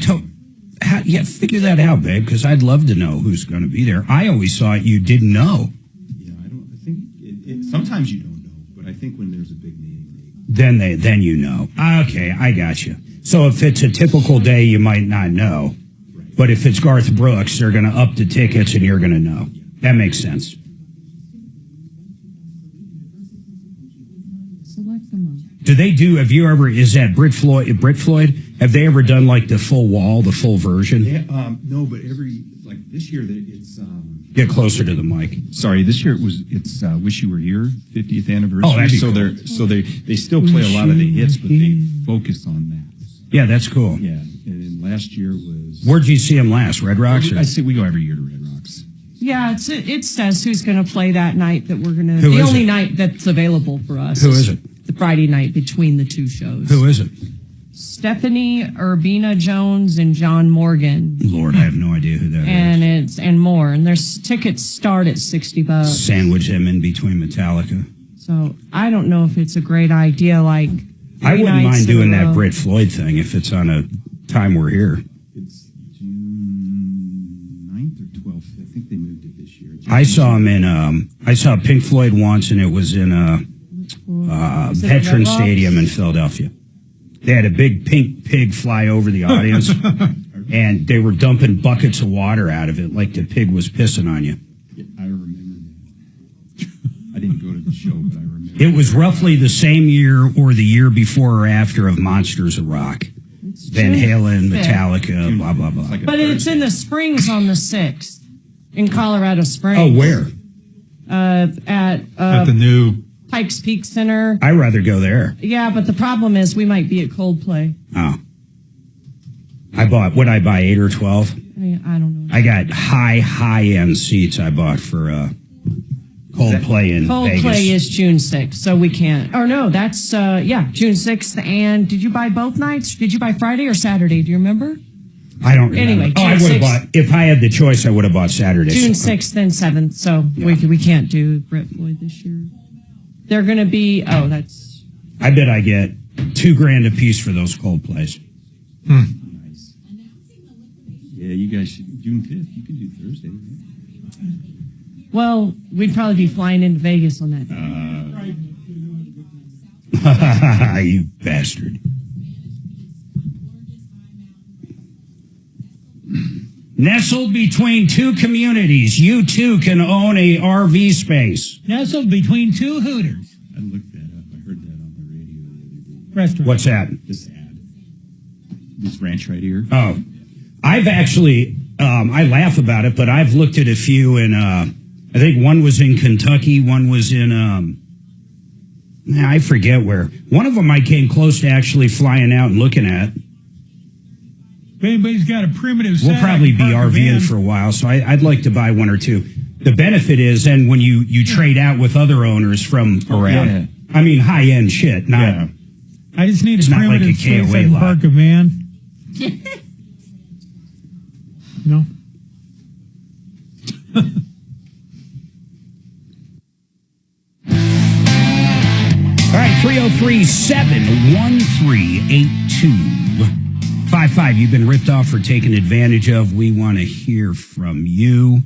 yeah, figure that out, babe, because I'd love to know who's going to be there. I always thought you didn't know. Yeah, I think sometimes you don't know, but I think when there's a big name, Then you know. Okay, I got you. So if it's a typical day, you might not know. Right. But if it's Garth Brooks, they're going to up the tickets and you're going to know. Yeah. That makes sense. Do they do, is that Brit Floyd, have they ever done like the full wall, the full version? Yeah, no, but this year it's... Get closer to the mic. Sorry, this year it's Wish You Were Here, 50th anniversary. Oh, that'd be so cool. They still play a lot of the hits, but they focus on that. Yeah, that's cool. Yeah, and last year was... Where'd you see them last, Red Rocks? I say we go every year to Red Rocks. Yeah, it says who's going to play that night that we're going to... Who the is only it? night that's available for us. Who is it? The Friday night between the two shows. Who is it? Stephanie Urbina Jones and John Morgan. Lord, I have no idea who that is. And more. And their tickets start at $60. Sandwich them in between Metallica. So I don't know if it's a great idea. Like I wouldn't mind doing that Brit Floyd thing if it's on a time we're here. It's June 9th or 12th. I think they moved it this year. I saw him in. I saw Pink Floyd once, and it was in Veterans Stadium in Philadelphia. They had a big pink pig fly over the audience, and they were dumping buckets of water out of it like the pig was pissing on you. Yeah, I remember that. I didn't go to the show, but I remember. It was roughly the same year or the year before or after of Monsters of Rock. Van Halen, Metallica, blah, blah, blah. But it's in the Springs on the 6th in Colorado Springs. Oh, where? At the new Pikes Peak Center. I'd rather go there. Yeah, but the problem is we might be at Coldplay. Oh. What'd I buy, 8 or 12? I don't know. I got high-end seats I bought for Coldplay in Vegas. Coldplay is June 6th, so we can't. Or no, that's, June 6th. And did you buy both nights? Did you buy Friday or Saturday? Do you remember? I don't remember. Anyway, I would have bought, if I had the choice, I would have bought Saturday. June 6th and 7th, so we can't do Brit Floyd this year. They're going to be, that's... I bet I get $2,000 a piece for those Coldplays. Nice. Yeah, you guys should, June 5th, you can do Thursday, right? Well, we'd probably be flying into Vegas on that day. You bastard. Nestled between two communities, you too can own a RV space. Nestled between two Hooters. I looked that up. I heard that on the radio the other day. Restaurant. What's that? This ad. This ranch right here. Oh. I've actually, I laugh about it, but I've looked at a few in, I think one was in Kentucky, one was in, I forget where. One of them I came close to actually flying out and looking at. If anybody's got a primitive We'll probably be RVing for a while, so I'd like to buy one or two. The benefit is then when you trade out with other owners from around, I mean high-end shit, not... I just need it's a not like primitive a space KOA I can lot. park a van. No. All right, 303-713-8255. You've been ripped off or taken advantage of. We want to hear from you.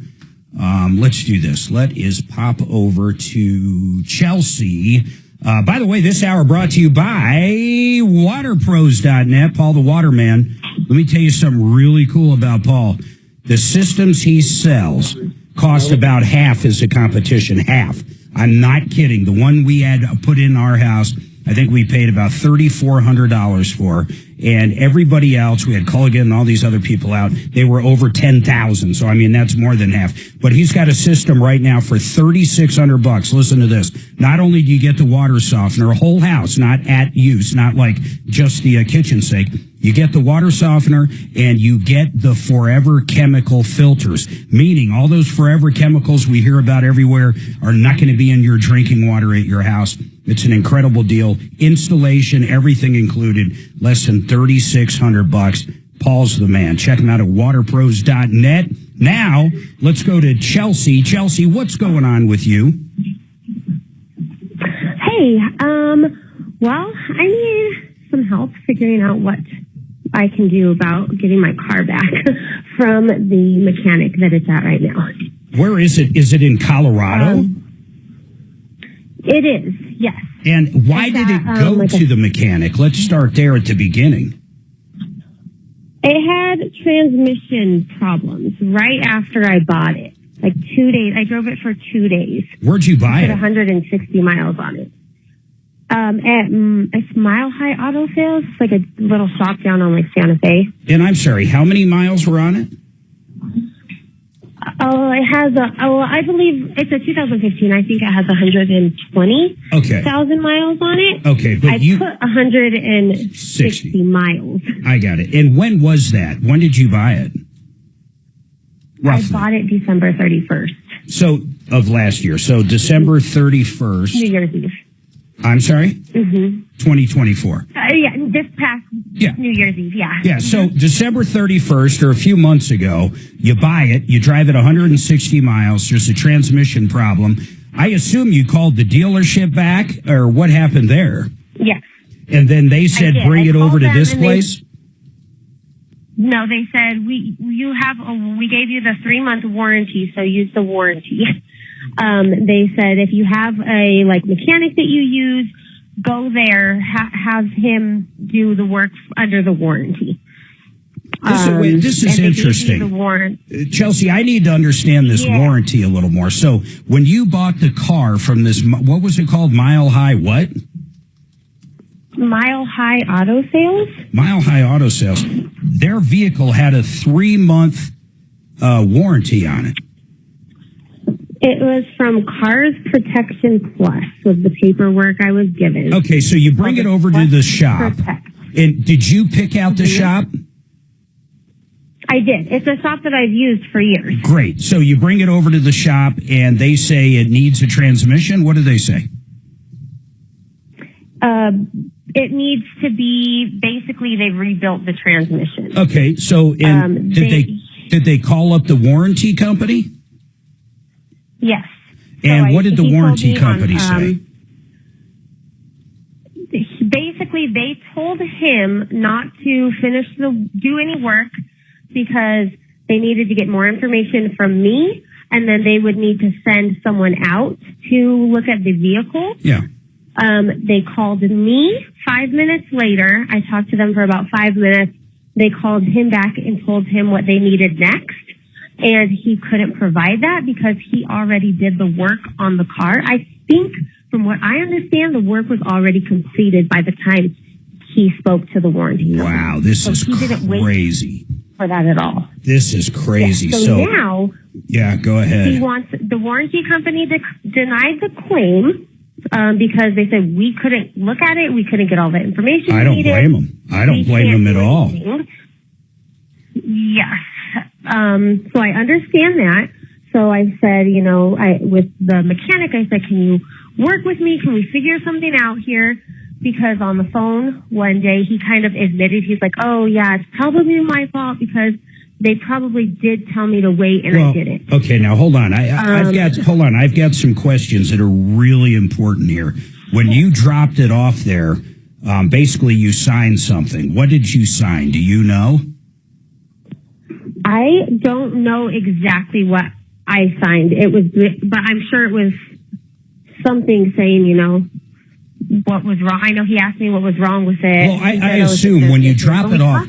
Let's do this. Let us pop over to Chelsea. By the way, this hour brought to you by waterpros.net. Paul the Waterman. Let me tell you something really cool about Paul. The systems he sells cost about half as the competition. Half. I'm not kidding. The one we had put in our house, I think we paid about $3,400 for. And everybody else, we had Culligan and all these other people out, they were over 10,000. So, I mean, that's more than half. But he's got a system right now for $3,600. Listen to this. Not only do you get the water softener, whole house, not at use, not like just the kitchen sink. You get the water softener and you get the forever chemical filters, meaning all those forever chemicals we hear about everywhere are not going to be in your drinking water at your house. It's an incredible deal. Installation, everything included, less than $3,600. Paul's the man. Check him out at waterpros.net. Now, let's go to Chelsea. Chelsea, what's going on with you? Hey, well, I need some help figuring out what I can do about getting my car back from the mechanic that it's at right now. Where is it? Is it in Colorado? It is, yes. And why did it go to the mechanic? Let's start there at the beginning. It had transmission problems right after I bought it. Like 2 days. I drove it for 2 days. Where'd you buy it? 160 miles on it. It's Mile High Auto Sales. It's like a little shop down on like Santa Fe. And I'm sorry, how many miles were on it? It has I believe it's a 2015. I think it has 120,000 miles on it. Okay, but I put 160 miles. I got it. And when was that? When did you buy it? Roughly. I bought it December 31st. So, of last year. So, December 31st. New Year's Eve. I'm sorry? Mm-hmm. 2024. Yeah, this past New Year's Eve, yeah. Yeah, so December 31st, or a few months ago, you buy it, you drive it 160 miles, there's a transmission problem. I assume you called the dealership back, or what happened there? Yes. And then they said, bring it over to this place? No, they said, we gave you the 3-month warranty, so use the warranty. They said if you have a mechanic that you use, go there, have him do the work under the warranty. This is interesting. Chelsea, I need to understand this warranty a little more. So when you bought the car from this, what was it called? Mile High what? Mile High Auto Sales. Mile High Auto Sales. Their vehicle had a 3-month warranty on it. It was from Cars Protection Plus was the paperwork I was given. Okay, so you bring it over to the shop. And did you pick out the shop? I did. It's a shop that I've used for years. Great. So you bring it over to the shop and they say it needs a transmission. What do they say? It needs to be, basically they've rebuilt the transmission. Okay, so did they call up the warranty company? Yes. And what did the warranty company say? Basically, they told him not to do any work because they needed to get more information from me, and then they would need to send someone out to look at the vehicle. Yeah. They called me 5 minutes later. I talked to them for about 5 minutes. They called him back and told him what they needed next. And he couldn't provide that because he already did the work on the car. I think, from what I understand, the work was already completed by the time he spoke to the warranty company. Wow, this is crazy. For that at all. This is crazy. Yeah, so now, go ahead. He wants the warranty company denied the claim because they said we couldn't look at it, we couldn't get all the information. I don't blame them. I don't blame them at all. Yes. So I understand that. So I said, with the mechanic, I said, can you work with me? Can we figure something out here? Because on the phone one day, he kind of admitted, he's like, oh yeah, it's probably my fault because they probably did tell me to wait and I didn't. Okay, now hold on. I've got some questions that are really important here. When you dropped it off there, basically you signed something. What did you sign? Do you know? I don't know exactly what I signed. But I'm sure it was something saying, what was wrong. I know he asked me what was wrong with it. Well, I assume when you drop it off,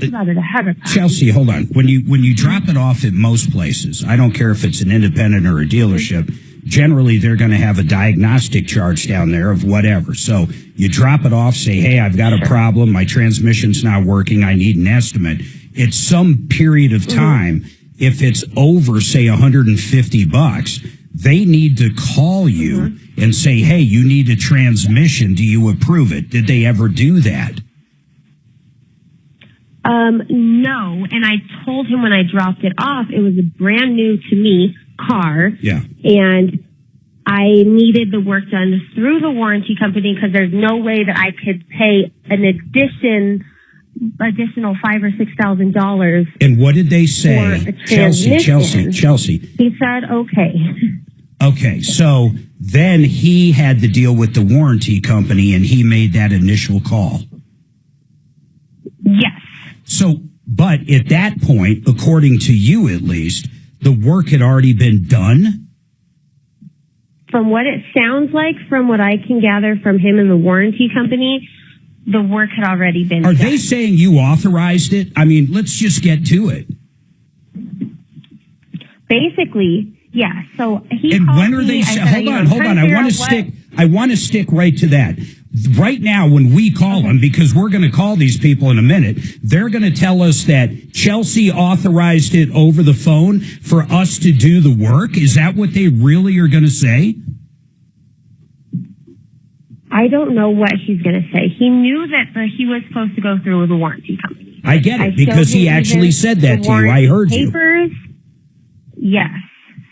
Chelsea, hold on. When you drop it off at most places, I don't care if it's an independent or a dealership, generally they're going to have a diagnostic charge down there of whatever. So you drop it off, say, hey, I've got a problem. My transmission's not working. I need an estimate. It's some period of time. If it's over, say, $150, they need to call you and say, hey, you need a transmission. Do you approve it? Did they ever do that? No. And I told him when I dropped it off, it was a brand new to me car. Yeah. And I needed the work done through the warranty company because there's no way that I could pay an additional $5,000 or $6,000. And what did they say? Chelsea. He said, okay. Okay, so then he had to deal with the warranty company and he made that initial call. Yes. So, but at that point, according to you at least, the work had already been done? From what it sounds like, from what I can gather from him and the warranty company, the work had already been done. Are they saying you authorized it? I mean, let's just get to it. Basically, yeah. So he and called when are they? me, Hold on. I want to stick right to that. Right now, when we call them, because we're going to call these people in a minute, they're going to tell us that Chelsea authorized it over the phone for us to do the work. Is that what they really are going to say? I don't know what he's going to say. He knew that he was supposed to go through with the warranty company. I get it, because he actually said that to you. I heard you. Papers. Yes.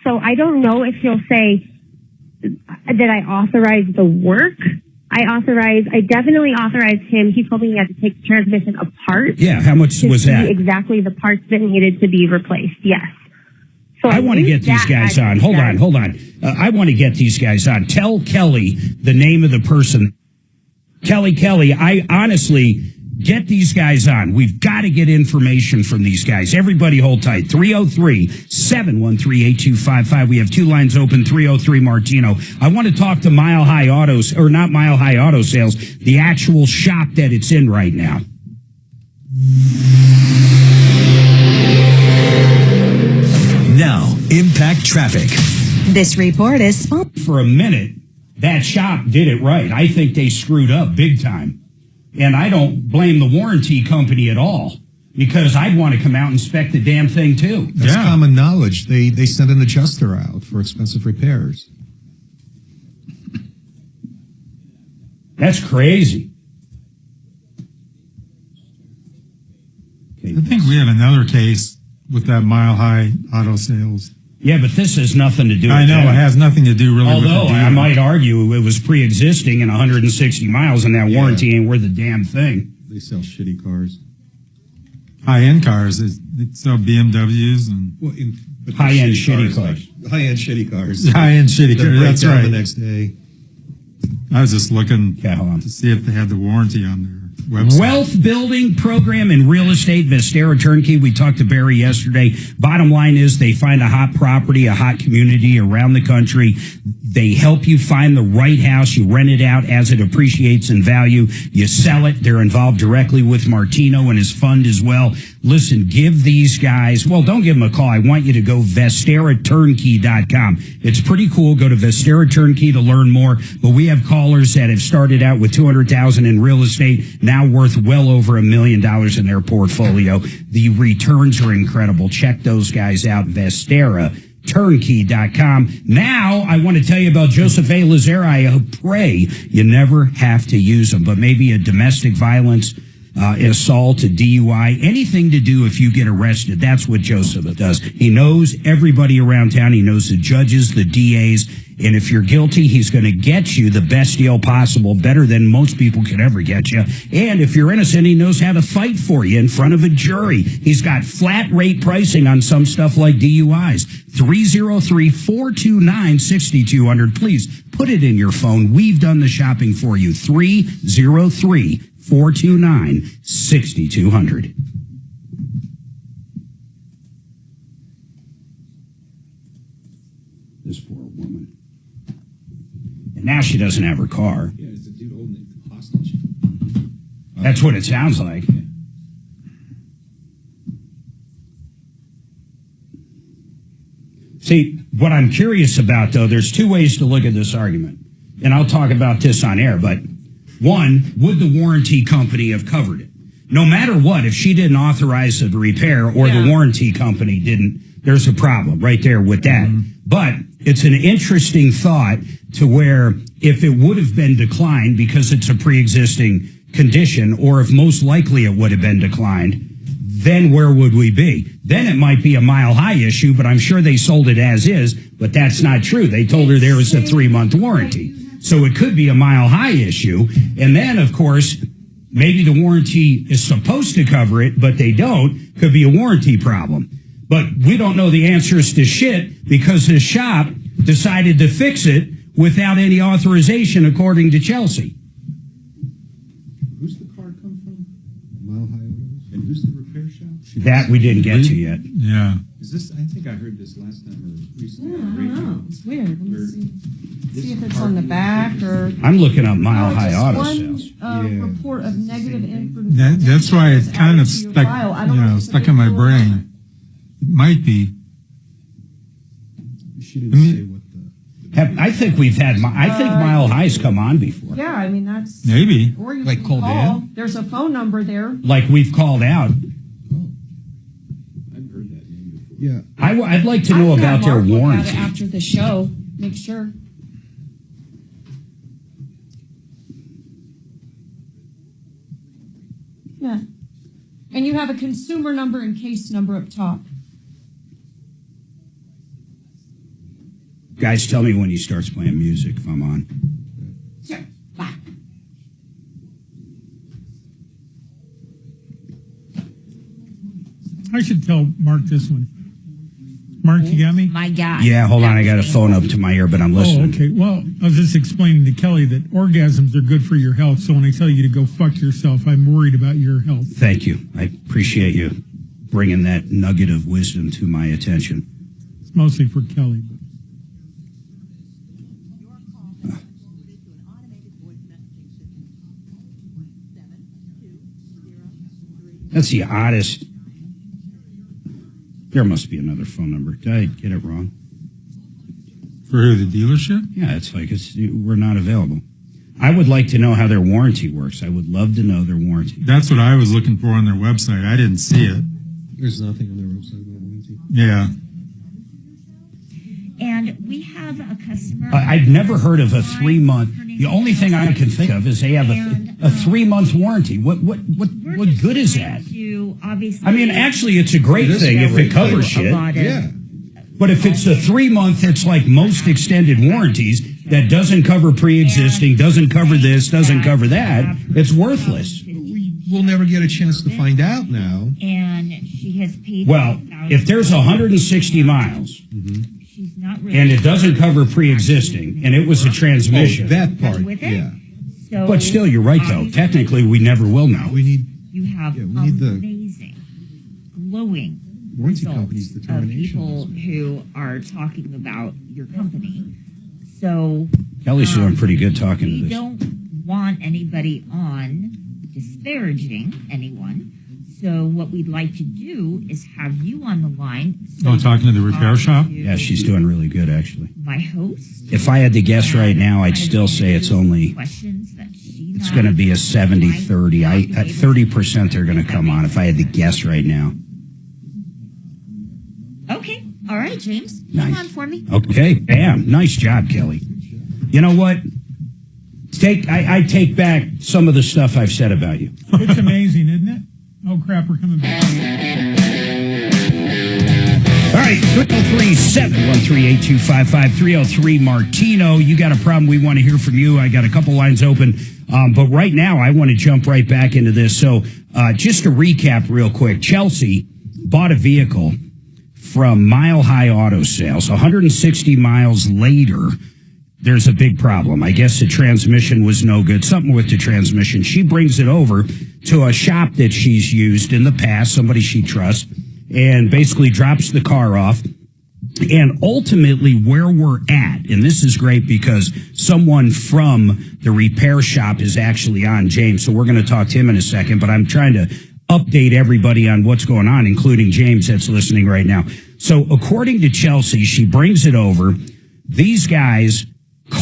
So I don't know if he'll say that I authorized the work. I definitely authorized him. He told me he had to take the transmission apart. Yeah, how much was that? Exactly the parts that needed to be replaced. Yes. So I want to get these guys on. Hold on. I want to get these guys on. Tell Kelly the name of the person. Kelly, I honestly... Get these guys on. We've got to get information from these guys. Everybody hold tight. 303-713-8255. We have two lines open. 303 Martino. I want to talk to Mile High Autos, or not Mile High Auto Sales, the actual shop that it's in right now. Now, impact traffic. This report is... For a minute, that shop did it right. I think they screwed up big time. And I don't blame the warranty company at all, because I'd want to come out and inspect the damn thing too. That's common knowledge. They send an adjuster out for expensive repairs. That's crazy. I think we have another case with that Mile High Auto Sales. Yeah, but this has nothing to do with I know, that. it has nothing to do really with the Although deal. I might argue it was pre-existing and 160 miles, and that warranty ain't worth a damn thing. They sell shitty cars. High-end cars. They sell BMWs and high-end shitty cars. High-end shitty cars. High-end shitty cars. That's right. The next day. I was just looking to see if they had the warranty on their website. Wealth building program in real estate, Vestera Turnkey. We talked to Barry yesterday. Bottom line is they find a hot property, a hot community around the country. They help you find the right house. You rent it out as it appreciates in value. You sell it. They're involved directly with Martino and his fund as well. Listen, give these guys, well, don't give them a call. I want you to go VesteraTurnkey.com. It's pretty cool. Go to Vestera Turnkey to learn more. But we have callers that have started out with $200,000 in real estate, now worth well over $1 million in their portfolio. The returns are incredible. Check those guys out, VesteraTurnkey.com. Now, I want to tell you about Joseph A. Lazare. I pray you never have to use them, but maybe a domestic violence assault, a DUI, anything to do if you get arrested. That's what Joseph does. He knows everybody around town. He knows the judges, the DAs, and if you're guilty, he's going to get you the best deal possible, better than most people could ever get you. And if you're innocent, he knows how to fight for you in front of a jury. He's got flat rate pricing on some stuff like DUIs. 303-429-6200. Please put it in your phone. We've done the shopping for you. 303-429-6200. This poor woman. And now she doesn't have her car. Yeah, it's a dude holding it hostage. That's what it sounds like. See, what I'm curious about, though, there's two ways to look at this argument. And I'll talk about this on air, but one, would the warranty company have covered it? No matter what, if she didn't authorize the repair or the warranty company didn't, there's a problem right there with that. Mm-hmm. But it's an interesting thought to where if it would have been declined because it's a pre-existing condition, or if most likely it would have been declined, then where would we be? Then it might be a Mile High issue, but I'm sure they sold it as is, but that's not true. They told her there was a 3-month warranty. So it could be a Mile High issue. And then, of course, maybe the warranty is supposed to cover it, but they don't. Could be a warranty problem. But we don't know the answers to shit because the shop decided to fix it without any authorization, according to Chelsea. Who's the car come from? Mile High Autos? And who's the repair shop? That we didn't get to yet. Yeah. Is this? I think I heard this last time or recently. Yeah, I don't know. It's weird. Let me see. This See if it's car on the back or. I'm looking up Mile High just Auto one, sales. report of negative information. That's why it's kind of stuck, stuck in my brain. It might be. She didn't say what the. I think we've had. I think Mile High's come on before. Yeah, I mean that's maybe. Or you Like can called call. in? There's a phone number there. Like we've called out. I've heard that name before. Yeah. I'd like to know about their Mark look at warranty. it after the show. Make sure. Yeah. And you have a consumer number and case number up top. Guys, tell me when he starts playing music if I'm on. Sure. Bye. I should tell Mark this one. Mark, you got me? My God. Yeah, hold on. I got a phone up to my ear, but I'm listening. Oh, okay. Well, I was just explaining to Kelly that orgasms are good for your health. So when I tell you to go fuck yourself, I'm worried about your health. Thank you. I appreciate you bringing that nugget of wisdom to my attention. It's mostly for Kelly. That's the oddest. There must be another phone number. Did I get it wrong? For who, the dealership? Yeah, it's like we're not available. I would like to know how their warranty works. I would love to know their warranty. That's what I was looking for on their website. I didn't see it. There's nothing on their website about warranty. Yeah. And we have a customer. I've never heard of a 3-month. The only thing I can think of is they have a 3-month warranty. What good is that? I mean, actually, it's a great thing if it covers shit. Yeah. But if it's a 3-month, it's like most extended warranties that doesn't cover pre-existing, doesn't cover this, doesn't cover that. It's worthless. We'll never get a chance to find out now. And she has paid. Well, if there's 160 miles she's not really and it doesn't cover pre-existing and it was a transmission. Oh, that part, with it. yeah. So But still, you're right, though. Technically, we never will know. We need you have we need the amazing, glowing warranty results company's of determination. people who are talking about your company. So Kelly's doing pretty good talking to we this. don't want anybody on disparaging anyone. So what we'd like to do is have you on the line. So Oh, talking to the repair shop? Yeah, she's doing really good, actually. my host. If I had to guess right now, I'd still say it's only, Questions that she's it's going to be a 70-30. At 30% they're going to come on if I had to guess right now. Okay. All right, James. Nice. Come on for me. Okay, bam. Nice job, Kelly. You know what? I take back some of the stuff I've said about you. It's amazing, isn't it? Oh, crap, we're coming back. All right, 303-713-8255, 303 Martino. You got a problem, we want to hear from you. I got a couple lines open. But right now, I want to jump right back into this. So just to recap real quick, Chelsea bought a vehicle from Mile High Auto Sales. 160 miles later, there's a big problem. I guess the transmission was no good, something with the transmission. She brings it over to a shop that she's used in the past, somebody she trusts, and basically drops the car off. And ultimately where we're at, and this is great because someone from the repair shop is actually on, James, so we're going to talk to him in a second, but I'm trying to update everybody on what's going on, including James that's listening right now. So according to Chelsea, she brings it over. These guys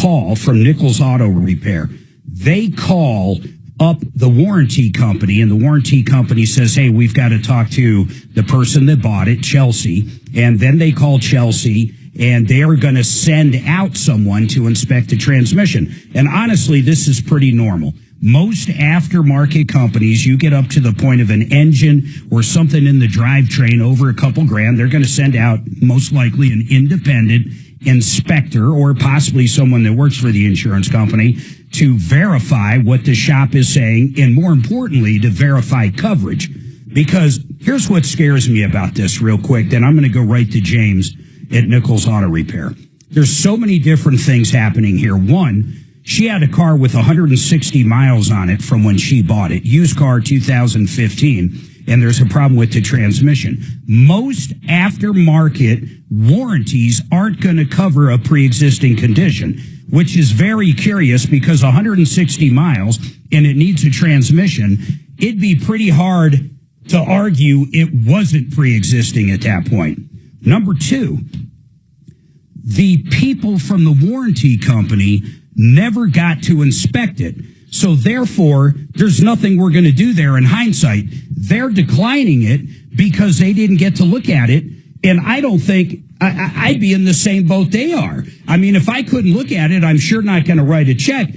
call from Nichols Auto Repair. They call up the warranty company, and the warranty company says, hey, we've got to talk to the person that bought it, Chelsea. And then they call Chelsea, and they are going to send out someone to inspect the transmission. And honestly, this is pretty normal. Most aftermarket companies, you get up to the point of an engine or something in the drivetrain over a couple grand, they're going to send out most likely an independent inspector or possibly someone that works for the insurance company to verify what the shop is saying, and more importantly, to verify coverage. Because here's what scares me about this real quick, then I'm going to go right to James at Nichols Auto Repair. There's so many different things happening here. One, she had a car with 160 miles on it from when she bought it, used car 2015, and there's a problem with the transmission. Most aftermarket warranties aren't going to cover a pre-existing condition, which is very curious because 160 miles and it needs a transmission, it'd be pretty hard to argue it wasn't pre-existing at that point. Number two, the people from the warranty company never got to inspect it. So therefore, there's nothing we're going to do there in hindsight. They're declining it because they didn't get to look at it. And I don't think I'd be in the same boat they are. I mean, if I couldn't look at it, I'm sure not going to write a check.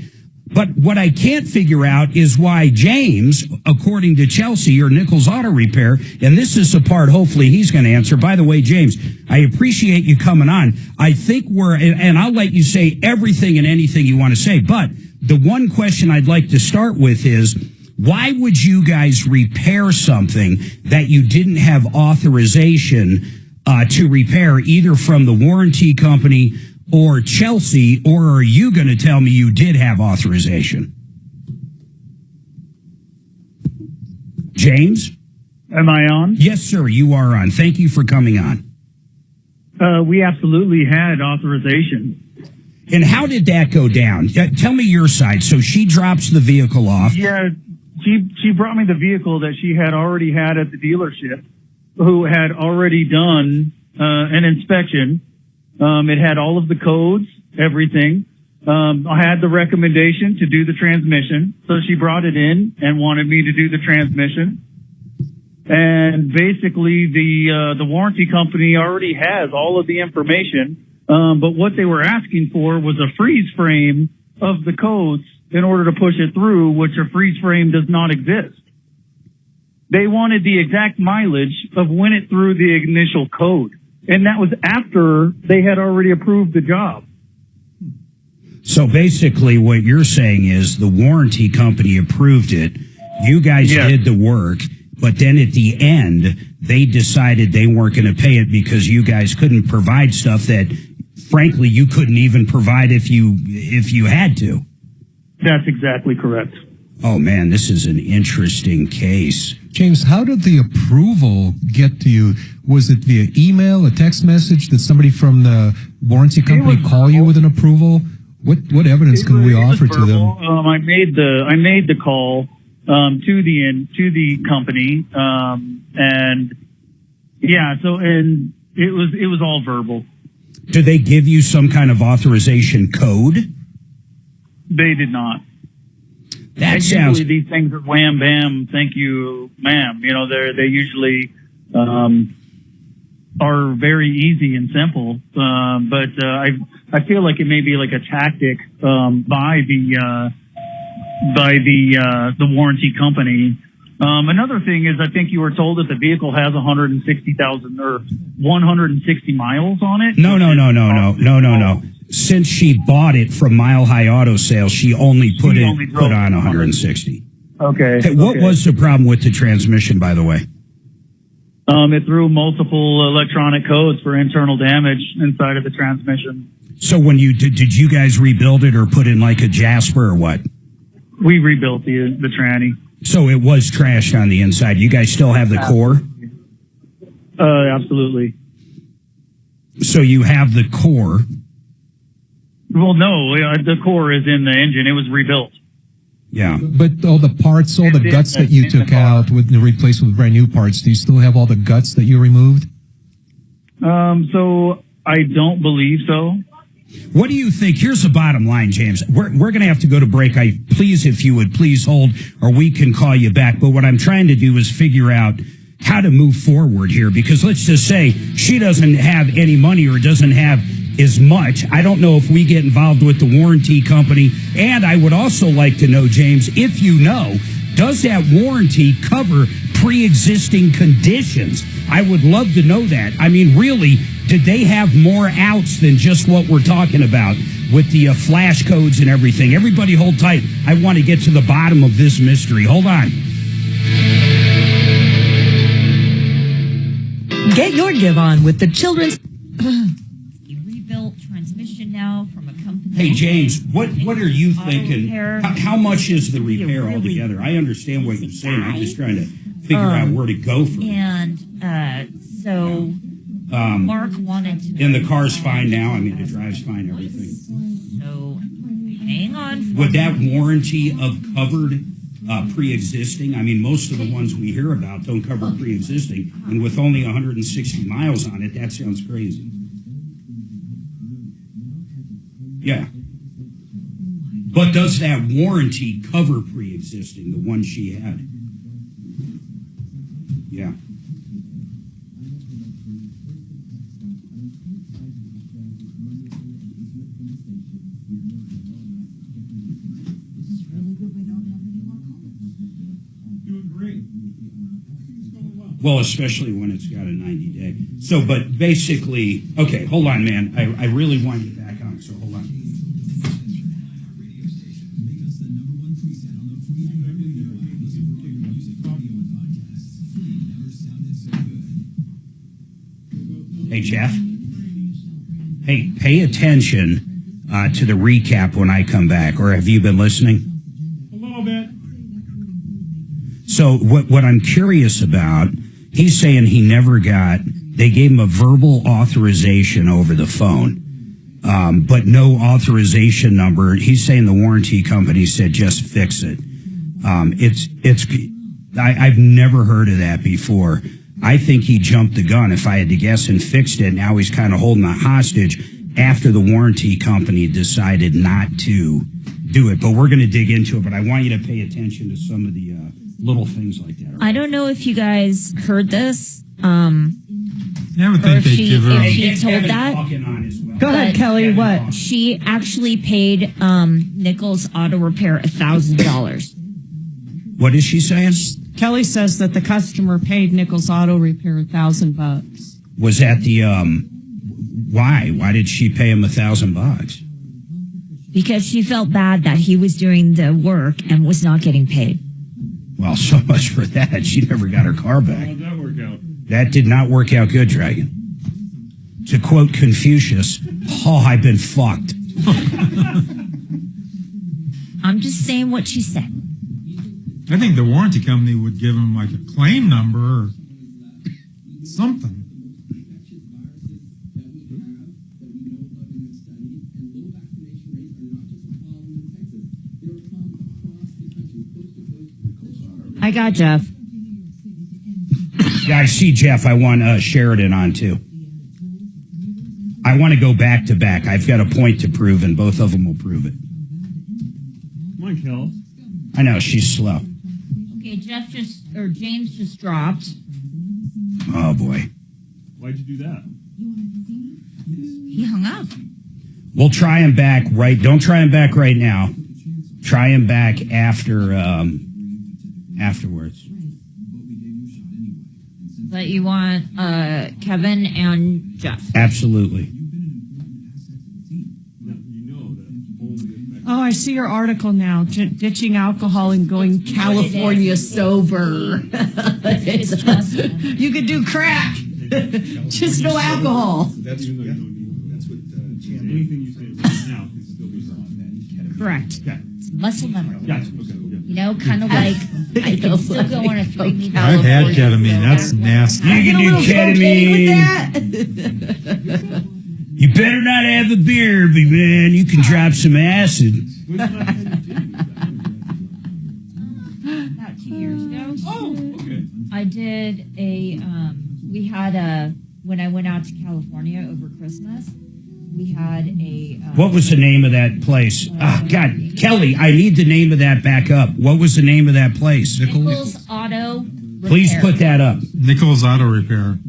But what I can't figure out is why James, according to Chelsea or Nichols Auto Repair, and this is the part hopefully he's going to answer. By the way, James, I appreciate you coming on. I think and I'll let you say everything and anything you want to say, but the one question I'd like to start with is, why would you guys repair something that you didn't have authorization to repair, either from the warranty company or Chelsea, or are you going to tell me you did have authorization? James? Am I on? Yes, sir, you are on. Thank you for coming on. We absolutely had authorization. And how did that go down? Tell me your side. So she drops the vehicle off. Yeah, she brought me the vehicle that she had already had at the dealership, who had already done an inspection. It had all of the codes, everything. I had the recommendation to do the transmission, so she brought it in and wanted me to do the transmission. And basically, the warranty company already has all of the information, but what they were asking for was a freeze frame of the codes in order to push it through, which a freeze frame does not exist. They wanted the exact mileage of when it threw the initial code. And that was after they had already approved the job. So basically what you're saying is the warranty company approved it. You guys did the work, but then at the end, they decided they weren't going to pay it because you guys couldn't provide stuff that, frankly, you couldn't even provide if you had to. That's exactly correct. Oh, man, this is an interesting case. James, how did the approval get to you? Was it via email, a text message? Did somebody from the warranty company call you with an approval? What evidence can we offer to them? I made the call to the company, and it was all verbal. Did they give you some kind of authorization code? They did not. That sounds. Usually these things are wham bam, thank you, ma'am. You know, they usually are very easy and simple. But I feel like it may be like a tactic by the warranty company. Another thing is, I think you were told that the vehicle has 160,000 or 160 miles on it. No. Since she bought it from Mile High Auto Sales, she only put on 160. Okay. What was the problem with the transmission, by the way? It threw multiple electronic codes for internal damage inside of the transmission. So when you did you guys rebuild it or put in like a Jasper or what? We rebuilt the tranny. So it was trashed on the inside. You guys still have the core? Absolutely. So you have the core. Well, no, the core is in the engine. It was rebuilt. Yeah. But all the parts, all the guts that you took out with replaced with brand new parts, do you still have all the guts that you removed? So I don't believe so. What do you think? Here's the bottom line, James. We're going to have to go to break. If you would please hold, or we can call you back. But what I'm trying to do is figure out how to move forward here, because let's just say she doesn't have any money or doesn't have as much. I don't know if we get involved with the warranty company. And I would also like to know, James, if you know, does that warranty cover pre-existing conditions? I would love to know that. I mean, really, did they have more outs than just what we're talking about with the flash codes and everything? Everybody hold tight. I want to get to the bottom of this mystery. Hold on. Get your give on with the children's... You rebuilt transmission now from a company. Hey, James, what are you thinking? repair. How much is the repair altogether? I understand what you're saying. I'm just trying to figure out where to go from. And so Mark wanted to know. And the car's fine now. I mean, the drive's fine, everything. So hang on. Would that warranty have covered pre-existing? I mean, most of the ones we hear about don't cover pre-existing. And with only 160 miles on it, that sounds crazy. Yeah. But does that warranty cover pre-existing, the one she had? Yeah. Well, especially when it's got a 90-day. So, but basically, okay, hold on, man. I really want you back on, so hold on. Hey, Jeff. Hey, pay attention to the recap when I come back, or have you been listening? A little bit. So what I'm curious about, he's saying he never got, they gave him a verbal authorization over the phone, but no authorization number. He's saying the warranty company said just fix it. I've never heard of that before. I think he jumped the gun, if I had to guess, and fixed it. Now he's kind of holding a hostage after the warranty company decided not to do it. But we're going to dig into it. But I want you to pay attention to some of the little things like that. I don't know if you guys heard this. I would think they'd give her. If she told that. Go ahead, Kelly. What? She actually paid Nichols Auto Repair $1,000. What is she saying? Kelly says that the customer paid Nichols Auto Repair $1,000. Was that the why? Why did she pay him $1,000? Because she felt bad that he was doing the work and was not getting paid. Well, so much for that. She never got her car back. How did that work out? That did not work out good, Dragon. To quote Confucius, oh, I've been fucked. I'm just saying what she said. I think the warranty company would give him like a claim number or something. I got Jeff. Yeah, I see Jeff. I want Sheridan on too. I want to go back to back. I've got a point to prove, and both of them will prove it. Come on, Kel. I know, she's slow. Okay, James just dropped. Oh, boy. Why'd you do that? He hung up. We'll try him back right. Don't try him back right now. Try him back after, afterwards. But you want Kevin and Jeff. Absolutely. Oh, I see your article now. Ditching alcohol and going California sober. You could do crack. Just no alcohol. That's what anything you say right now can still be wrong. Correct. Yeah. It's muscle memory. Yeah. Okay. You know, kind of like I can still go on a 3 I've had ketamine. That's nasty. You can do ketamine. You better not have a beer, big man. You can drop some acid. About 2 years ago. Oh, okay. I did when I went out to California over Christmas, we had a... What was the name of that place? God, Kelly, I need the name of that back up. What was the name of that place? Nichols Auto Repair. Please put that up. Nichols Auto Repair.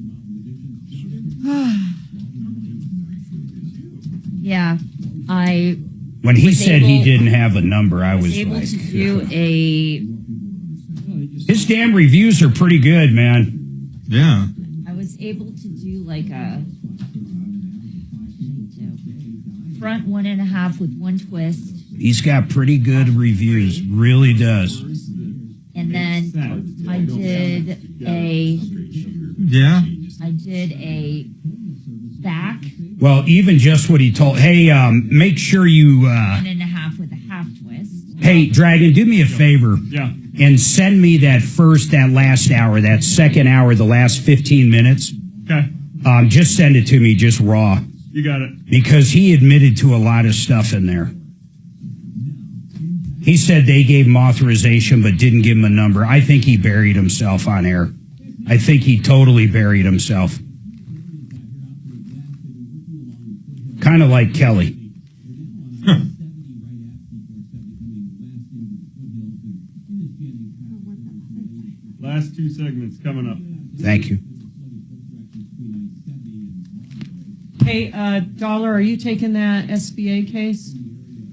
Yeah, I. When he was said he able- didn't have a number, I was able like, to do a. his damn reviews are pretty good, man. Yeah. I was able to do like a front 1.5 with one twist, He's got pretty good reviews, really does. and then I did a. Yeah. I did a back Well, even just what he told, hey, make sure you, 1.5 with a half twist. hey, Dragon, do me a favor. Yeah. And send me that last hour, that second hour, the last 15 minutes. Okay. Just send it to me, just raw. You got it. Because he admitted to a lot of stuff in there. He said they gave him authorization but didn't give him a number. I think he buried himself on air. I think he totally buried himself. Kind of like Kelly. Last 2 segments coming up. Thank you. Hey, Dollar, are you taking that SBA case?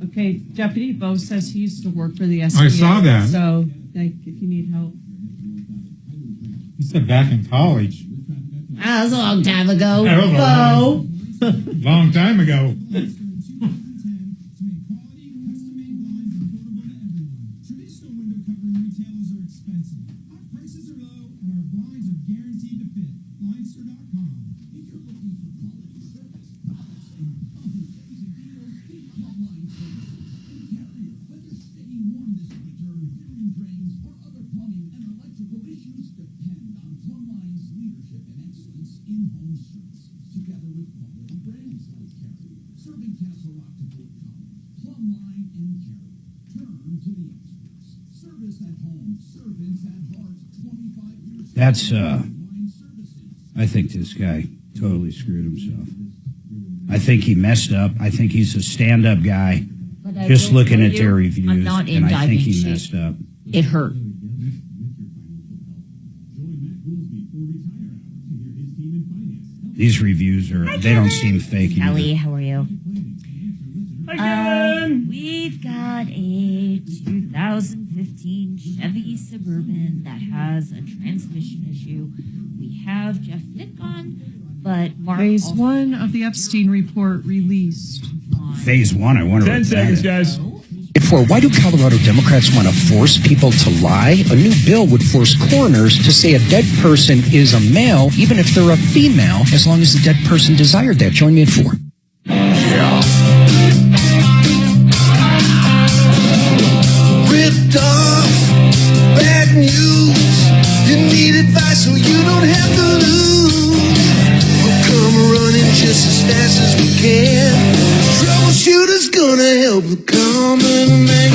Okay, Deputy Bo says he used to work for the SBA. I saw that. So, like, if you need help. He said back in college. That was a long time ago. That was a Bo. Long time ago. That's, I think this guy totally screwed himself. I think he messed up. I think he's a stand-up guy. But I Just will looking tell at their you, reviews, I'm not in and I think diving he shape. messed up. It hurt. These reviews they don't seem fake either. Kelly, how are you? We've got a 2015 Chevy Suburban that has a transmission issue. We have Jeff Nick on, but Mark Phase also 1 of the Epstein report released. Phase 1, I wonder 10 what seconds, that is. guys. Therefore, why do Colorado Democrats want to force people to lie? A new bill would force coroners to say a dead person is a male, even if they're a female, as long as the dead person desired that. Join me at 4. Ripped off, bad news. You need advice so you don't have to lose. We'll come running just as fast as we can. Troubleshooter's gonna help the common man.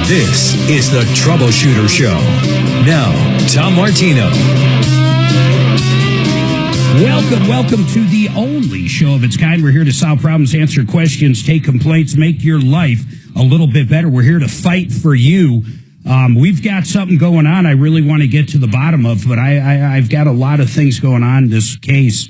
This is the Troubleshooter Show. Now, Tom Martino. Welcome to the only show of its kind. We're here to solve problems, answer questions, take complaints, make your life a little bit better. We're here to fight for you. We've got something going on I really want to get to the bottom of, but I've got a lot of things going on in this case.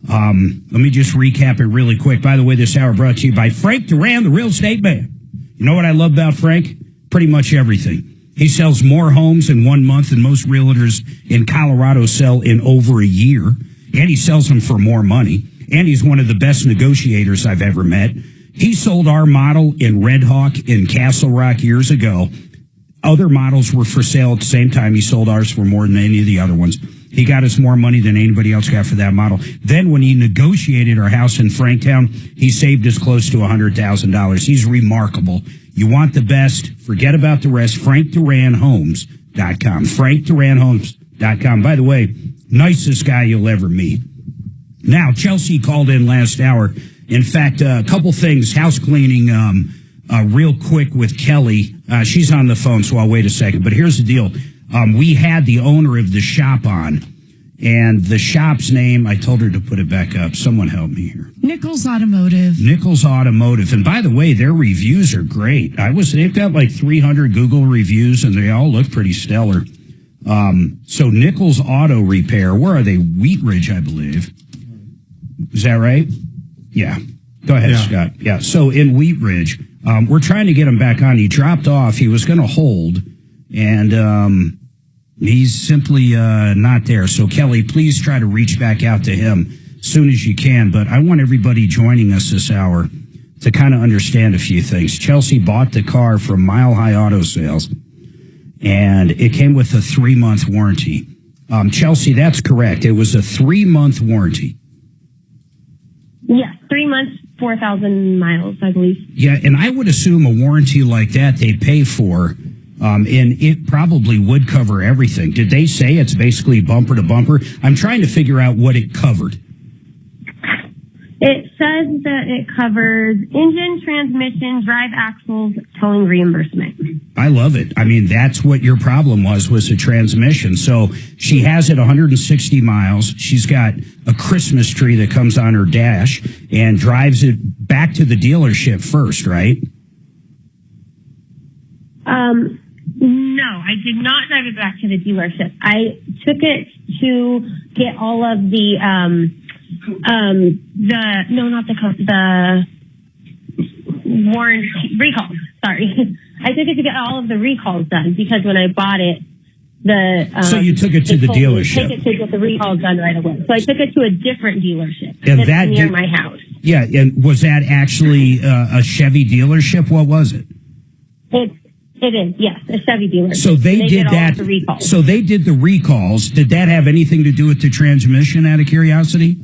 Let me just recap it really quick. By the way, this hour brought to you by Frank Duran, the real estate man. You know what I love about Frank? Pretty much everything. He sells more homes in 1 month than most realtors in Colorado sell in over a year. And he sells them for more money. And he's one of the best negotiators I've ever met. He sold our model in Red Hawk in Castle Rock years ago. Other models were for sale at the same time. He sold ours for more than any of the other ones. He got us more money than anybody else got for that model. Then when he negotiated our house in Franktown, he saved us close to $100,000. He's remarkable. You want the best, forget about the rest. FrankDuranHomes.com. FrankDuranHomes.com. By the way, nicest guy you'll ever meet. Now, Chelsea called in last hour. In fact, a couple things, house cleaning, real quick with Kelly. She's on the phone, so I'll wait a second. But here's the deal. We had the owner of the shop on, and the shop's name, I told her to put it back up. Someone help me here. Nichols Automotive. Nichols Automotive. And by the way, their reviews are great. They've got like 300 Google reviews, and they all look pretty stellar. So Nichols Auto Repair, where are they? Wheat Ridge, I believe. Is that right? Yeah. Go ahead, Scott. Yeah. So in Wheat Ridge, we're trying to get him back on. He dropped off. He was going to hold, and he's simply not there. So, Kelly, please try to reach back out to him as soon as you can. But I want everybody joining us this hour to kind of understand a few things. Chelsea bought the car from Mile High Auto Sales, and it came with a 3-month warranty. Chelsea, that's correct. It was a 3-month warranty. Yes, 3 months, 4,000 miles, I believe. Yeah, and I would assume a warranty like that they pay for, and it probably would cover everything. Did they say it's basically bumper to bumper? I'm trying to figure out what it covered. It says that it covers engine, transmission, drive axles, towing reimbursement. I love it. I mean, that's what your problem was the transmission. So she has it 160 miles. She's got a Christmas tree that comes on her dash and drives it back to the dealership first, right? No, I did not drive it back to the dealership. I took it to get all of the warranty recalls. Sorry. I took it to get all of the recalls done because when I bought it, so you took it to the dealership. Take it to get the recalls done right away. So I took it to a different dealership And that's that near my house. Yeah, and was that actually a Chevy dealership? What was it? It is, yes, a Chevy dealership. So they did all that. of the recalls. So they did the recalls. Did that have anything to do with the transmission, out of curiosity?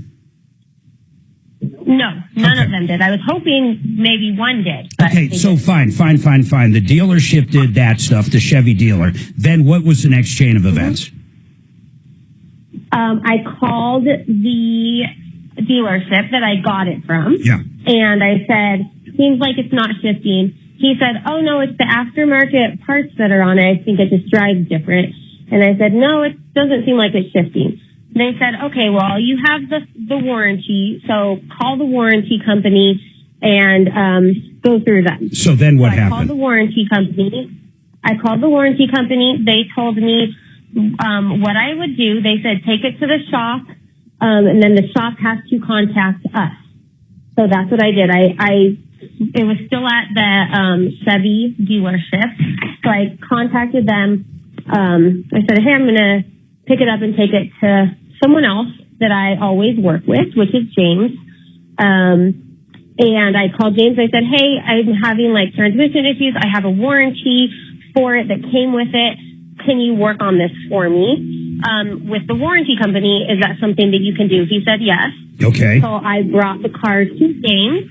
No, none of them did. I was hoping maybe one did. But Okay, so fine. The dealership did that stuff, the Chevy dealer. Then what was the next chain of events? I called the dealership that I got it from. Yeah. And I said, seems like it's not shifting. He said, oh, no, it's the aftermarket parts that are on it. I think it just drives different. And I said, no, it doesn't seem like it's shifting. They said, okay, well, you have the warranty, so call the warranty company and go through them. So then what happened? I called the warranty company. They told me what I would do. They said, take it to the shop, and then the shop has to contact us. So that's what I did. It was still at the Chevy dealership, so I contacted them. I said, hey, I'm going to pick it up and take it to someone else that I always work with, which is James. And I called James. I said, hey, I'm having like transmission issues. I have a warranty for it that came with it. Can you work on this for me? With the warranty company, is that something that you can do? He said yes. Okay. So I brought the car to James.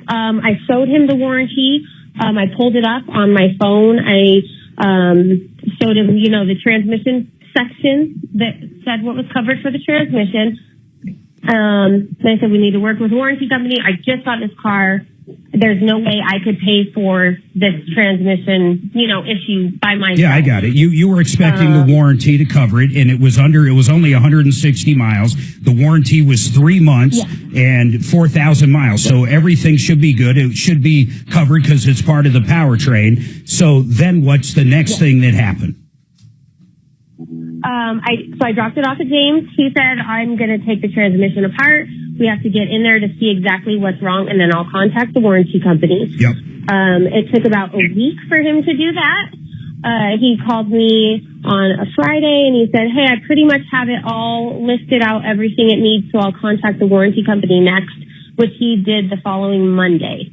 I showed him the warranty. I pulled it up on my phone. I showed him, the transmission section that said what was covered for the transmission. And I said, we need to work with a warranty company. I just got this car. There's no way I could pay for this transmission, issue by myself. Yeah, I got it. You were expecting the warranty to cover it, and it was only 160 miles. The warranty was 3 months and 4,000 miles. So everything should be good. It should be covered because it's part of the powertrain. So then what's the next thing that happened? I dropped it off at James. He said, I'm going to take the transmission apart. We have to get in there to see exactly what's wrong, and then I'll contact the warranty company. Yep. It took about a week for him to do that. He called me on a Friday, and he said, hey, I pretty much have it all listed out, everything it needs, so I'll contact the warranty company next, which he did the following Monday.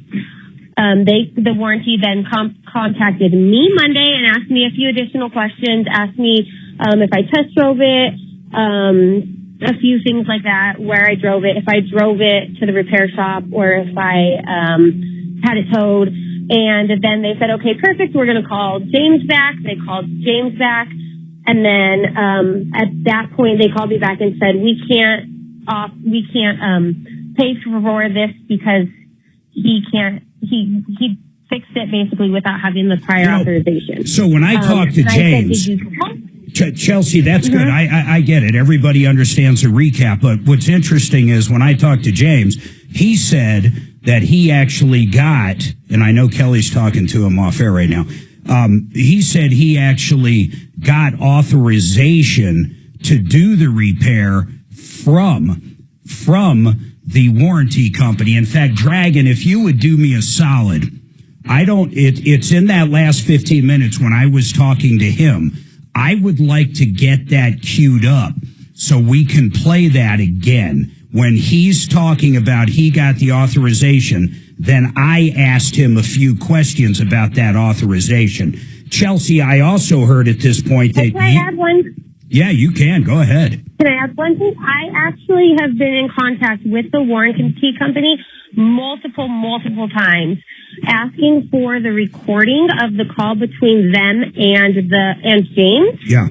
The warranty then contacted me Monday and asked me a few additional questions, asked me if I test drove it, a few things like that, where I drove it, if I drove it to the repair shop, or if I had it towed. And then they said, okay, perfect, we're going to call James back. They called James back. And then at that point, they called me back and said, we can't pay for this because he fixed it basically without having the prior authorization. So when I talked to James, Chelsea, that's good. I get it. Everybody understands the recap. But what's interesting is when I talked to James, he said that he actually got, and I know Kelly's talking to him off air right now, he said he actually got authorization to do the repair from the warranty company. In fact, Dragon, if you would do me a solid, it's in that last 15 minutes when I was talking to him. I would like to get that queued up so we can play that again. When he's talking about he got the authorization, then I asked him a few questions about that authorization. Chelsea, I also heard at this point that... Can I add one? Yeah, you can. Go ahead. Can I add one thing? I actually have been in contact with the warranty company multiple times, asking for the recording of the call between them and James. Yeah.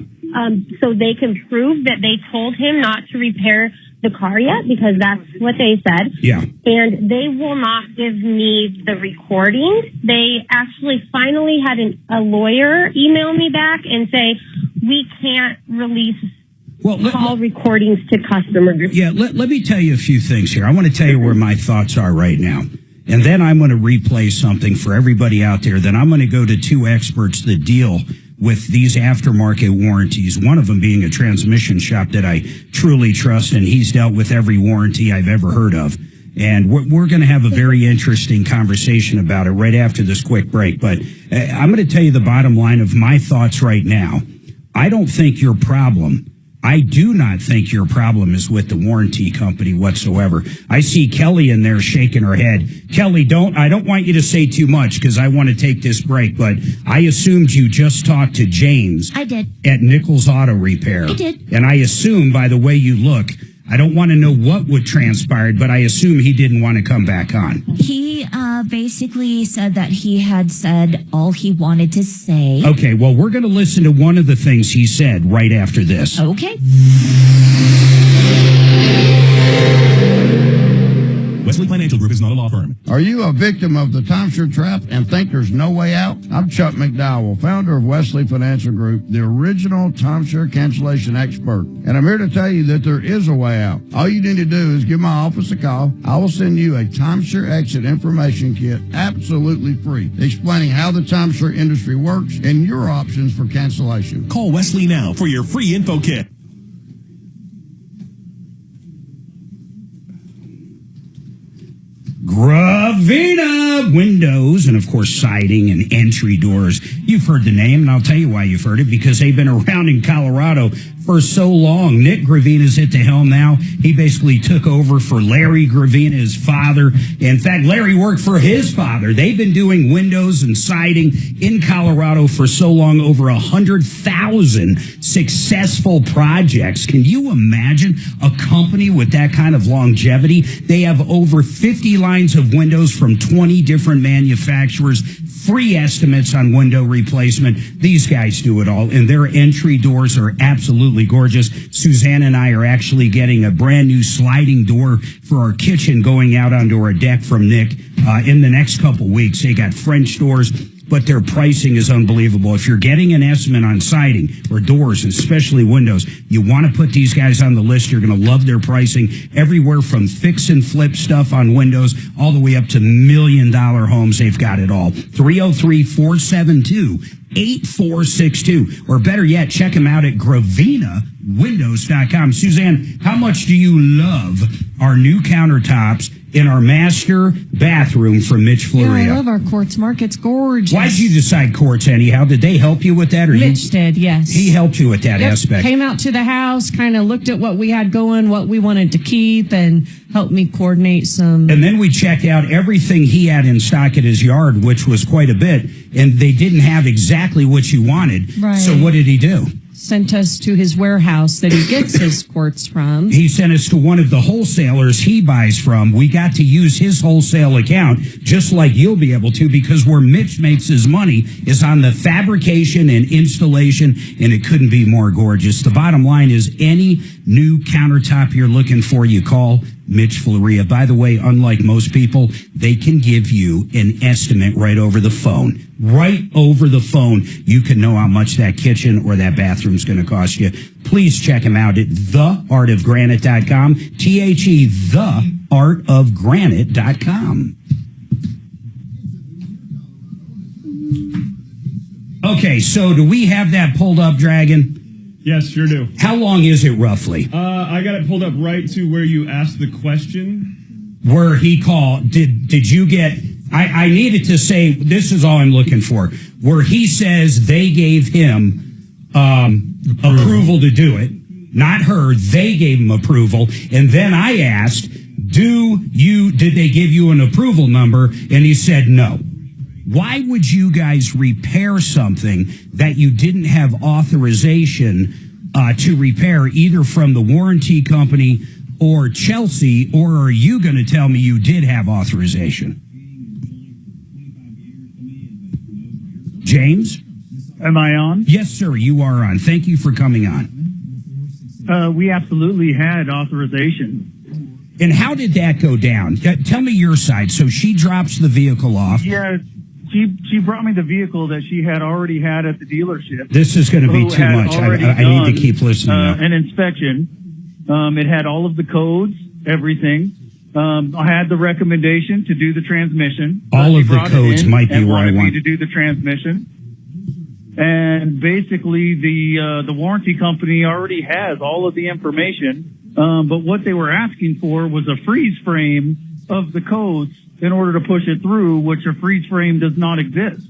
So they can prove that they told him not to repair the car yet, because that's what they said. Yeah. And they will not give me the recording. They actually finally had a lawyer email me back and say, we can't release call recordings to customers. Yeah, let me tell you a few things here. I want to tell you where my thoughts are right now. And then I'm going to replay something for everybody out there. Then I'm going to go to two experts that deal with these aftermarket warranties, one of them being a transmission shop that I truly trust, and he's dealt with every warranty I've ever heard of. And we're going to have a very interesting conversation about it right after this quick break. But I'm going to tell you the bottom line of my thoughts right now. I don't think your problem, I do not think your problem is with the warranty company whatsoever. I see Kelly in there shaking her head. Kelly, I don't want you to say too much because I want to take this break, but I assumed you just talked to James. I did. At Nichols Auto Repair. I did. And I assume by the way you look, I don't want to know what would transpire, but I assume he didn't want to come back on. He basically said that he had said all he wanted to say. Okay, well, we're going to listen to one of the things he said right after this. Okay. Wesley Financial Group is not a law firm. Are you a victim of the timeshare trap and think there's no way out? I'm Chuck McDowell, founder of Wesley Financial Group, the original timeshare cancellation expert. And I'm here to tell you that there is a way out. All you need to do is give my office a call. I will send you a timeshare exit information kit absolutely free, explaining how the timeshare industry works and your options for cancellation. Call Wesley now for your free info kit. Gravina windows and, of course, siding and entry doors. You've heard the name, and I'll tell you why you've heard it, because they've been around in Colorado for so long. Nick Gravina's at the helm now. He basically took over for Larry Gravina, his father. In fact, Larry worked for his father. They've been doing windows and siding in Colorado for so long, over 100,000 successful projects. Can you imagine a company with that kind of longevity? They have over 50 lines of windows from 20 different manufacturers, free estimates on window replacement. These guys do it all, and their entry doors are absolutely gorgeous. Suzanne and I are actually getting a brand new sliding door for our kitchen going out onto our deck from Nick in the next couple weeks. They got French doors, but their pricing is unbelievable. If you're getting an estimate on siding or doors, especially windows, you want to put these guys on the list. You're going to love their pricing, everywhere from fix and flip stuff on windows all the way up to $1 million homes. They've got it all. 303-472-8462. Or better yet, check them out at GravinaWindows.com. Suzanne, how much do you love our new countertops in our master bathroom from Mitch Floria? Yeah, I love our quartz mark. It's gorgeous. Why did you decide quartz anyhow? Did they help you with that? Or Mitch did, yes. He helped you with that aspect. Came out to the house, kind of looked at what we had going, what we wanted to keep, and helped me coordinate some. And then we checked out everything he had in stock at his yard, which was quite a bit, and they didn't have exactly what you wanted. Right. So what did he do? Sent us to his warehouse that he gets his quartz from. He sent us to one of the wholesalers he buys from. We got to use his wholesale account, just like you'll be able to, because where Mitch makes his money is on the fabrication and installation, and it couldn't be more gorgeous. The bottom line is any new countertop you're looking for, you call Mitch Floria. By the way, unlike most people, they can give you an estimate right over the phone. Right over the phone, you can know how much that kitchen or that bathroom's going to cost you. Please check them out at theartofgranite.com. THE, theartofgranite.com. Okay, so do we have that pulled up, Dragon? Yes, sure do. How long is it roughly? I got it pulled up right to where you asked the question. where he called, did you get, I needed to say, this is all I'm looking for, where he says they gave him approval to do it, not her, they gave him approval, and then I asked, did they give you an approval number? And he said no. Why would you guys repair something that you didn't have authorization to repair, either from the warranty company or Chelsea, or are you going to tell me you did have authorization? James? Am I on? Yes, sir, you are on. Thank you for coming on. We absolutely had authorization. And how did that go down? Tell me your side. So she drops the vehicle off. Yeah, she brought me the vehicle that she had already had at the dealership. This is going to be too much. I need to keep listening now. An inspection. It had all of the codes, everything. I had the recommendation to do the transmission. All of the codes might be where I want me to do the transmission. And basically, the warranty company already has all of the information. But what they were asking for was a freeze frame of the codes in order to push it through, which a freeze frame does not exist.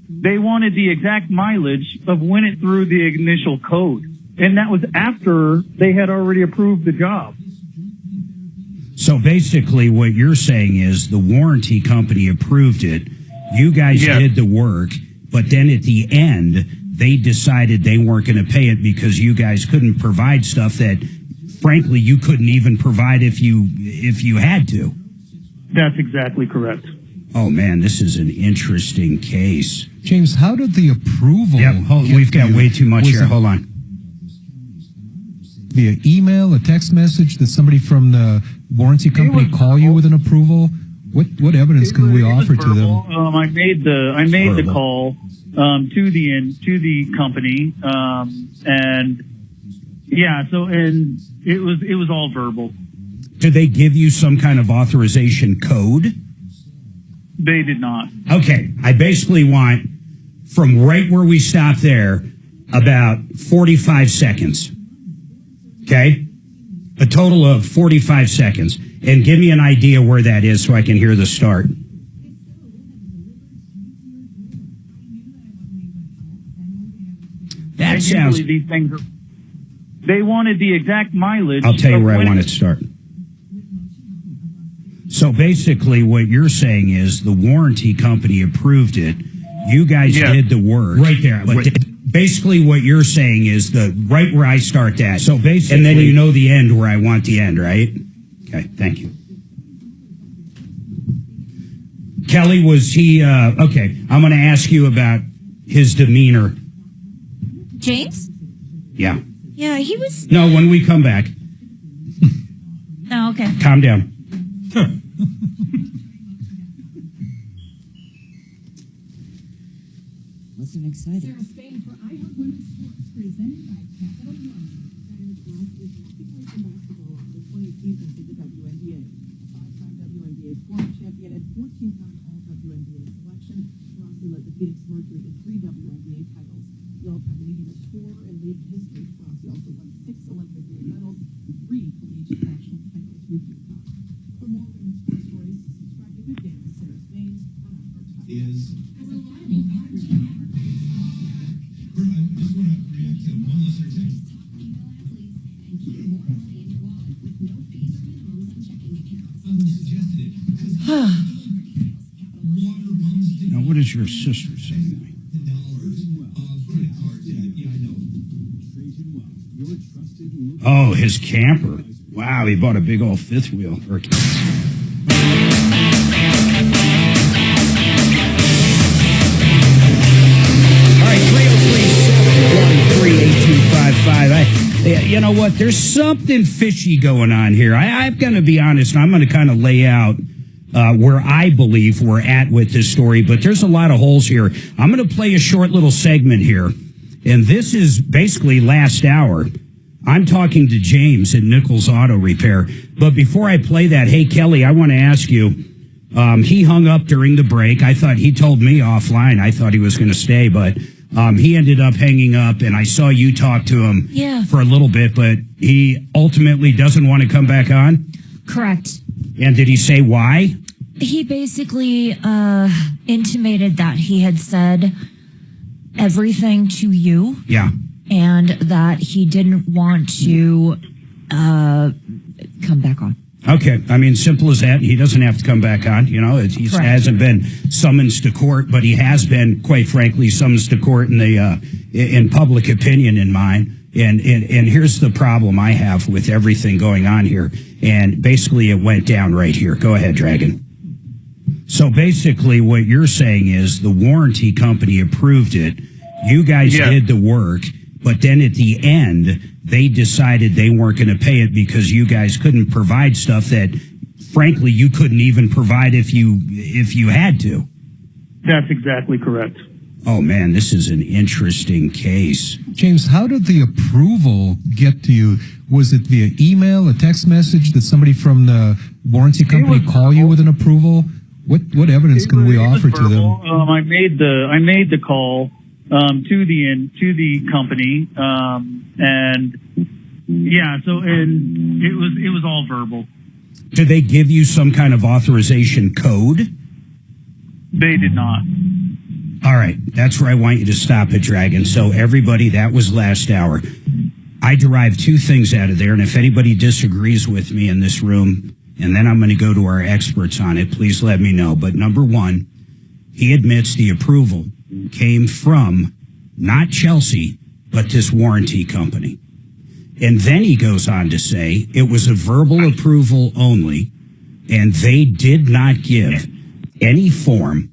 They wanted the exact mileage of when it threw the initial code. And that was after they had already approved the job. So basically what you're saying is the warranty company approved it. You guys did the work, but then at the end, they decided they weren't going to pay it because you guys couldn't provide stuff that, frankly, you couldn't even provide if you had to. That's exactly correct. Oh, man, this is an interesting case. James, how did the approval... We've got way too much here. Hold on. Via email, a text message? Did somebody from the warranty company call you with an approval? What evidence can we offer to them? I made the call to the company, and it was all verbal. Did they give you some kind of authorization code? They did not. Okay, I basically want, from right where we stopped there, about 45 seconds. Okay? A total of 45 seconds. And give me an idea where that is so I can hear the start. That sounds... These things they wanted the exact mileage. I'll tell you where I want it to start. So basically what you're saying is the warranty company approved it. You guys did the work. Right there. But basically what you're saying is right where I start that. So basically, and then you know the end where I want the end, right? Okay, thank you. Kelly, was he, okay, I'm going to ask you about his demeanor. James? Yeah. Yeah, he was... No, when we come back. Oh, okay. Calm down. Wasn't excited. Sarah Spain for iHeart Women's Sports, presented by Capital One. Diana's Ross is walking away from basketball after 20 seasons in the WNBA. A five-time WNBA scoring champion and 14-time All-WNBA selection, Rossi led the Phoenix Mercury to 3 WNBA titles. The all-time leading scorer in league history, Rossi also won 6 Olympic gold medals and 3 collegiate national titles with Utah. For more women's sports stories, subscribe to Good Day with Sarah Spain on iHeart. Is a reliable RG. I just want to react to one listener text. Email athletes and keep more money in your wallet with no fees or minimums on checking accounts. Suggested it because Now, what does your sister say? Oh, his camper. Wow, he bought a big old fifth wheel. For All right, 303-713-8255. You know what? There's something fishy going on here. I'm going to be honest, and I'm going to kind of lay out where I believe we're at with this story, but there's a lot of holes here. I'm going to play a short little segment here, and this is basically last hour. I'm talking to James at Nichols Auto Repair. But before I play that, hey, Kelly, I want to ask you, he hung up during the break. I thought he told me offline. I thought he was going to stay, but he ended up hanging up, and I saw you talk to him for a little bit, but he ultimately doesn't want to come back on? Correct. And did he say why? He basically intimated that he had said everything to you. Yeah. And that he didn't want to come back on. Okay. I mean, simple as that. He doesn't have to come back on. You know, he hasn't been summoned to court, but he has been, quite frankly, summoned to court in public opinion in mine. And here's the problem I have with everything going on here. And basically it went down right here. Go ahead, Dragon. So basically what you're saying is the warranty company approved it. You guys did the work, but then at the end, they decided they weren't going to pay it because you guys couldn't provide stuff that, frankly, you couldn't even provide if you had to. That's exactly correct. Oh, man, this is an interesting case. James, how did the approval get to you? Was it via email, a text message? Did somebody from the warranty company call you with an approval? What evidence can we offer to them? I made the call to the company, and yeah, so and it was all verbal. Did they give you some kind of authorization code? They did not. All right, that's where I want you to stop it, Dragon. So everybody, that was last hour. I derived two things out of there, and if anybody disagrees with me in this room, and then I'm going to go to our experts on it, please let me know. But number one, he admits the approval came from not Chelsea, but this warranty company. And then he goes on to say it was a verbal approval only, and they did not give any form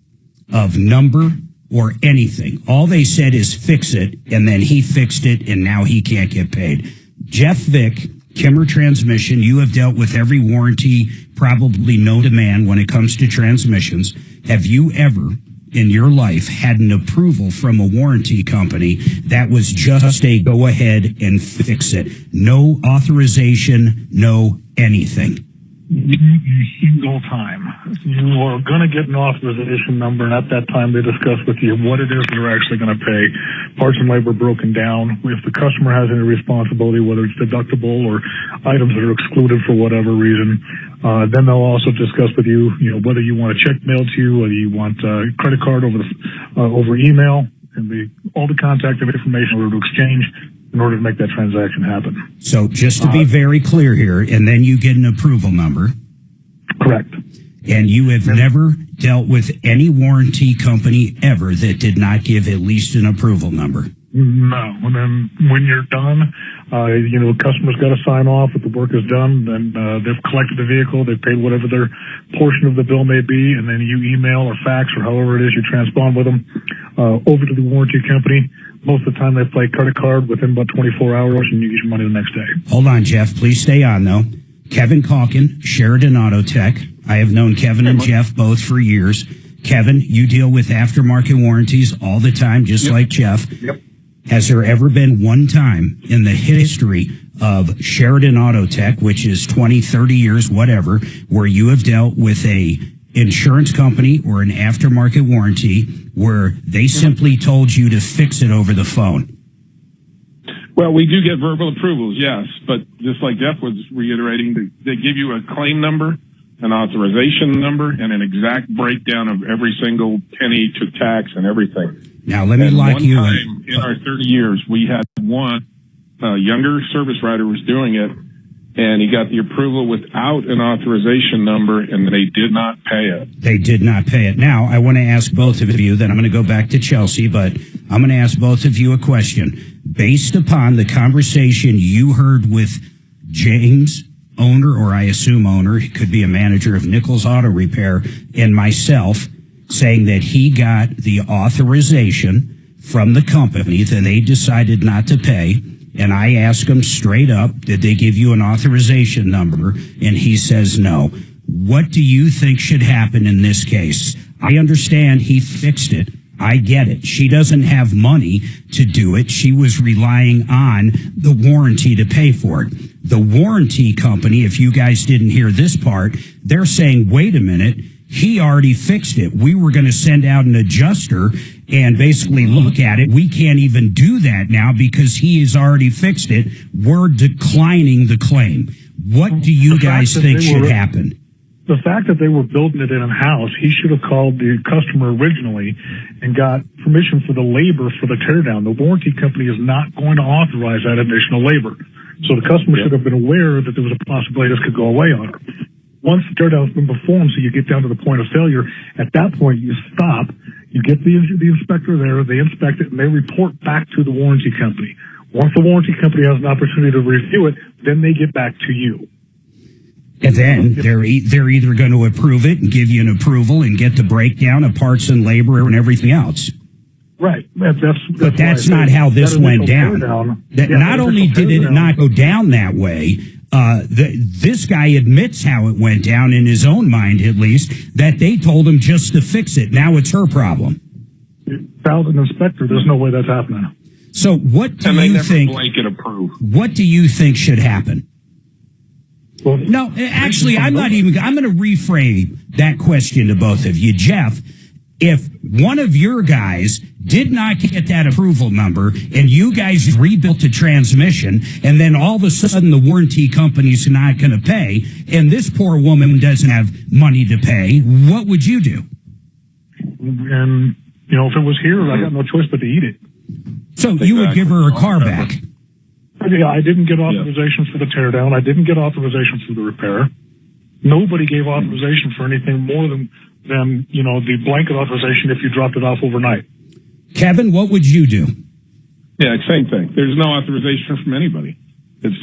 of number or anything. All they said is fix it, and then he fixed it, and now he can't get paid. Jeff Vick, Kimmer Transmission, you have dealt with every warranty probably known to man when it comes to transmissions. Have you ever in your life had an approval from a warranty company that was just a go ahead and fix it? No authorization, no anything. A single time. You are going to get an authorization number, and at that time they discuss with you what it is they're actually going to pay. Parts and labor broken down. If the customer has any responsibility, whether it's deductible or items that are excluded for whatever reason, then they'll also discuss with you, whether you want a check mailed to you, whether you want a credit card over email, and all the contact information in order to exchange in order to make that transaction happen. So just to be very clear here, and then you get an approval number. Correct. And you have never dealt with any warranty company ever that did not give at least an approval number? No. And then when you're done, the customer's got to sign off that the work is done. Then they've collected the vehicle, they've paid whatever their portion of the bill may be, and then you email or fax or however it is you transpond with them over to the warranty company. Most of the time they play credit card within about 24 hours, and you get your money the next day. Hold on, Jeff. Please stay on, though. Kevin Calkin, Sheridan Auto Tech. I have known Kevin and Jeff both for years. Kevin, you deal with aftermarket warranties all the time, just like Jeff. Yep. Has there ever been one time in the history of Sheridan Auto Tech, which is 20, 30 years, whatever, where you have dealt with a insurance company or an aftermarket warranty where they simply told you to fix it over the phone? Well, we do get verbal approvals, yes, but just like Jeff was reiterating, they give you a claim number, an authorization number, and an exact breakdown of every single penny to tax and everything. Now, let me lock you in. One time in our 30 years, we had one younger service writer was doing it, and he got the approval without an authorization number, and they did not pay it. They did not pay it. Now, I want to ask both of you, then I'm going to go back to Chelsea, but I'm going to ask both of you a question. Based upon the conversation you heard with James, owner, or I assume owner, he could be a manager of Nichols Auto Repair, and myself, saying that he got the authorization from the company that they decided not to pay, and I asked him straight up, did they give you an authorization number? And he says no. What do you think should happen in this case? I understand he fixed it. I get it. She doesn't have money to do it. She was relying on the warranty to pay for it. The warranty company, if you guys didn't hear this part, they're saying, wait a minute, he already fixed it. We were going to send out an adjuster and basically look at it. We can't even do that now because he has already fixed it. We're declining the claim. What do you guys think should happen? The fact that they were building it in-house, he should have called the customer originally and got permission for the labor for the teardown. The warranty company is not going to authorize that additional labor. So the customer should have been aware that there was a possibility this could go away on her. Once the teardown's been performed, so you get down to the point of failure, at that point you stop, you get the inspector there, they inspect it, and they report back to the warranty company. Once the warranty company has an opportunity to review it, then they get back to you. And then they're either going to approve it and give you an approval and get the breakdown of parts and labor and everything else. Right. But that's not how this went down. Not only did it not go down that way, this guy admits how it went down in his own mind, at least, that they told him just to fix it. Now it's her problem. Without an inspector, there's no way that's happening. So what do you think? Blanket approve. What do you think should happen? Well, no, actually, I'm going to reframe that question to both of you. Jeff, if one of your guys did not get that approval number and you guys rebuilt the transmission and then all of a sudden the warranty company's not going to pay and this poor woman doesn't have money to pay, what would you do? And, if it was here, I got no choice but to eat it. So you would give her a car back? Yeah, I didn't get authorization for the teardown. I didn't get authorization for the repair. Nobody gave authorization for anything more than the blanket authorization if you dropped it off overnight. Kevin, what would you do? Yeah, same thing. There's no authorization from anybody. It's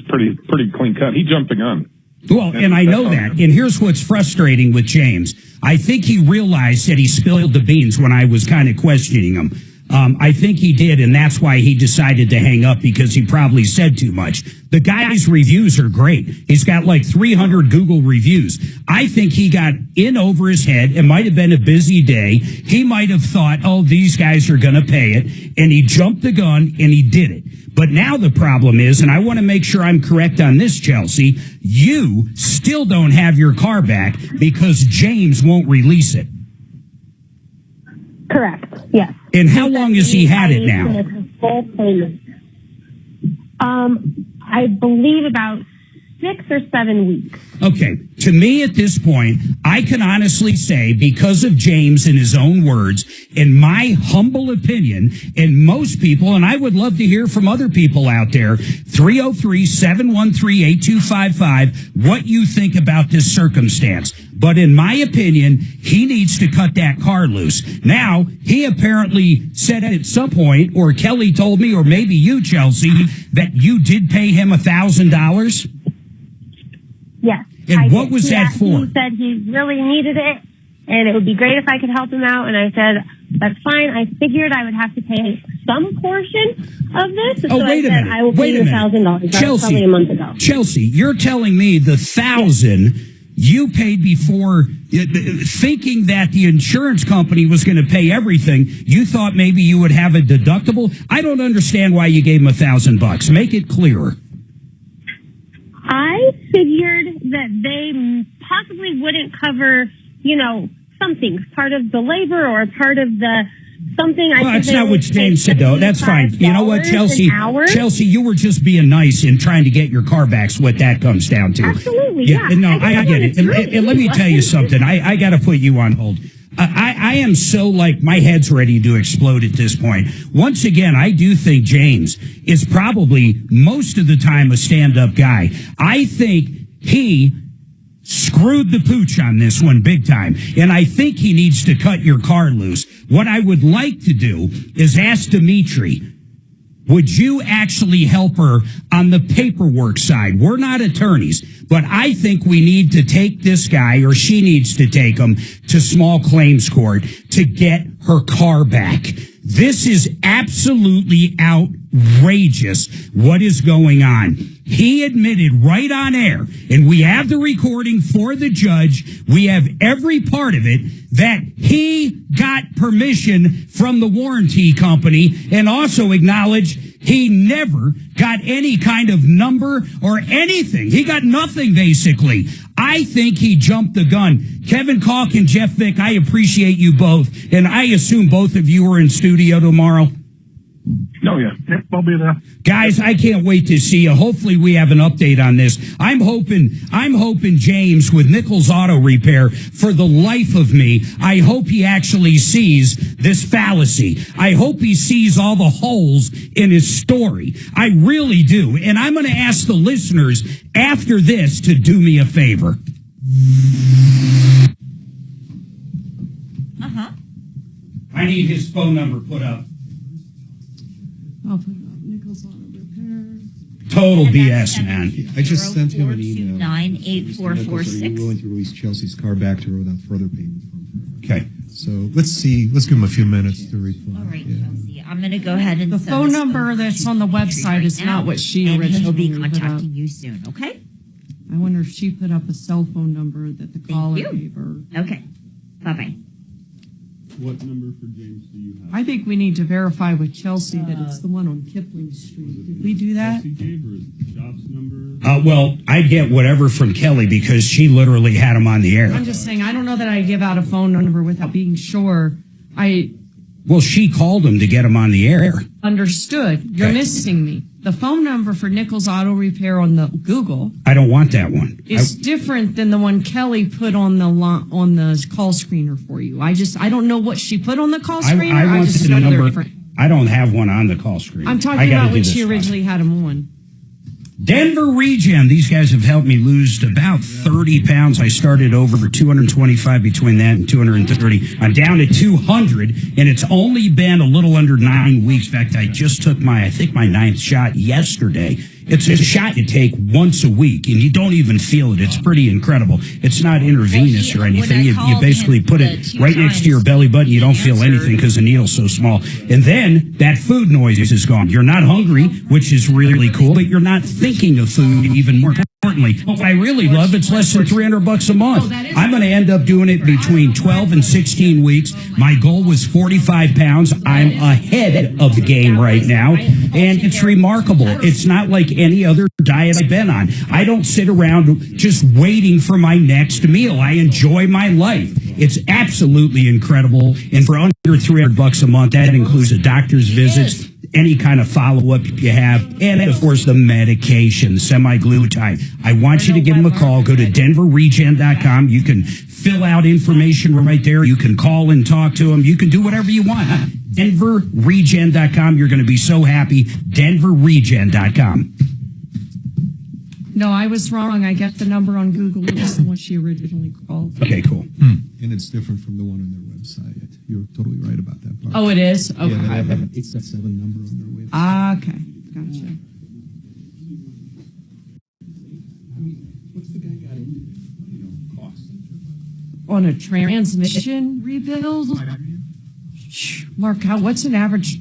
pretty clean cut. He jumped the gun. Well, and I know that. And here's what's frustrating with James. I think he realized that he spilled the beans when I was kind of questioning him. I think he did, and that's why he decided to hang up, because he probably said too much. The guy's reviews are great. He's got like 300 Google reviews. I think he got in over his head. It might have been a busy day. He might have thought, oh, these guys are going to pay it, and he jumped the gun, and he did it. But now the problem is, and I want to make sure I'm correct on this, Chelsea, you still don't have your car back because James won't release it. Correct. Yes. And how long has he had it now? Full payment. I believe about 6 or 7 weeks. Okay. To me at this point, I can honestly say, because of James in his own words, in my humble opinion, and most people, and I would love to hear from other people out there, 303-713-8255, what you think about this circumstance. But in my opinion, he needs to cut that car loose. Now, he apparently said at some point, or Kelly told me, or maybe you, Chelsea, that you did pay him $1,000? Yes. And what was that for? He said he really needed it, and it would be great if I could help him out. And I said, that's fine. I figured I would have to pay some portion of this. Oh, so wait I said, a minute. I will pay you $1,000. That was probably a month ago. Chelsea, you're telling me the $1,000 you paid before, thinking that the insurance company was going to pay everything. You thought maybe you would have a deductible. I don't understand why you gave him $1,000. Make it clearer. I figured that they possibly wouldn't cover, some things, part of the labor or part of the something. Well, that's not what James said, though. That's fine. You know what, Chelsea? Chelsea, you were just being nice in trying to get your car back, what that comes down to. Absolutely, yeah. No, I get it. And let me tell you something. I got to put you on hold. I am so my head's ready to explode at this point. Once again, I do think James is probably most of the time a stand-up guy. I think he screwed the pooch on this one big time, and I think he needs to cut your car loose. What I would like to do is ask Dimitri, would you actually help her on the paperwork side? We're not attorneys, but I think we need to take this guy, or she needs to take him, to small claims court to get her car back. This is absolutely outrageous what is going on. He admitted right on air, and we have the recording for the judge, we have every part of it, that he got permission from the warranty company, and also acknowledged he never got any kind of number or anything. He got nothing, basically. I think he jumped the gun. Kevin Kalk and Jeff Vick, I appreciate you both, and I assume both of you are in studio tomorrow. Oh, yeah. Yep, I'll be there. Guys, I can't wait to see you. Hopefully we have an update on this. I'm hoping James with Nichols Auto Repair, for the life of me, I hope he actually sees this fallacy. I hope he sees all the holes in his story. I really do. And I'm going to ask the listeners after this to do me a favor. I need his phone number put up. I'll put it up. Nichols Auto Repair. Total BS, man. I just sent him an email. 98446. Are you willing to release Chelsea's car back to her without further payment from her? Okay. So let's give him a few minutes to reply. All right, Chelsea. I'm going to go ahead and The send phone this number over that's to on the Dimitri website right is now, not what she and originally he'll be put up. contacting you soon, okay? I wonder if she put up a cell phone number that the caller you. gave her. Okay. Bye-bye. What number for James do you have? I think we need to verify with Chelsea that it's the one on Kipling Street. Did we do that? Chelsea gave her his jobs number? Well, I get whatever from Kelly because she literally had him on the air. I'm just saying, I don't know that I give out a phone number without being sure. Well, she called him to get him on the air. Understood. You're Okay. missing me. The phone number for Nichols Auto Repair on the Google I don't want that one. is different than the one Kelly put on the call screener for you. I don't know what she put on the call screener. I want just the know they're number. different. I don't have one on the call screen. I'm I talking gotta about do when this she one. originally had him on. Denver Regen. These guys have helped me lose about 30 pounds. I started over 225 between that and 230. I'm down to 200, and it's only been a little under 9 weeks. In fact, I just took my 9th shot yesterday. It's a shot you take once a week, and you don't even feel it. It's pretty incredible. It's not intravenous or anything. You basically put it right next to your belly button. You don't feel anything because the needle's so small. And then that food noise is gone. You're not hungry, which is really cool, but you're not thinking of food even more importantly. What I really love, it's less than $300 a month. I'm going to end up doing it between 12 and 16 weeks. My goal was 45 pounds. I'm ahead of the game right now, and it's remarkable. It's not like any other diet I've been on. I don't sit around just waiting for my next meal. I enjoy my life. It's absolutely incredible, and for under $300 a month, that includes a doctor's visits, any kind of follow-up you have, and of course the medication, semi-glutide. I want you to give them a call. Go to denverregen.com. You can fill out information right there. You can call and talk to them. You can do whatever you want. denverregen.com. You're going to be so happy. denverregen.com. No, I was wrong. I got the number on Google. It was the one she originally called. Okay, cool. And it's different from the one on their website. You're totally right about that part. Oh, it is? Okay. Yeah, they have an 877 number on their website. Okay. Gotcha. What's the guy got into? Cost. On a transmission rebuild? Mark, what's an average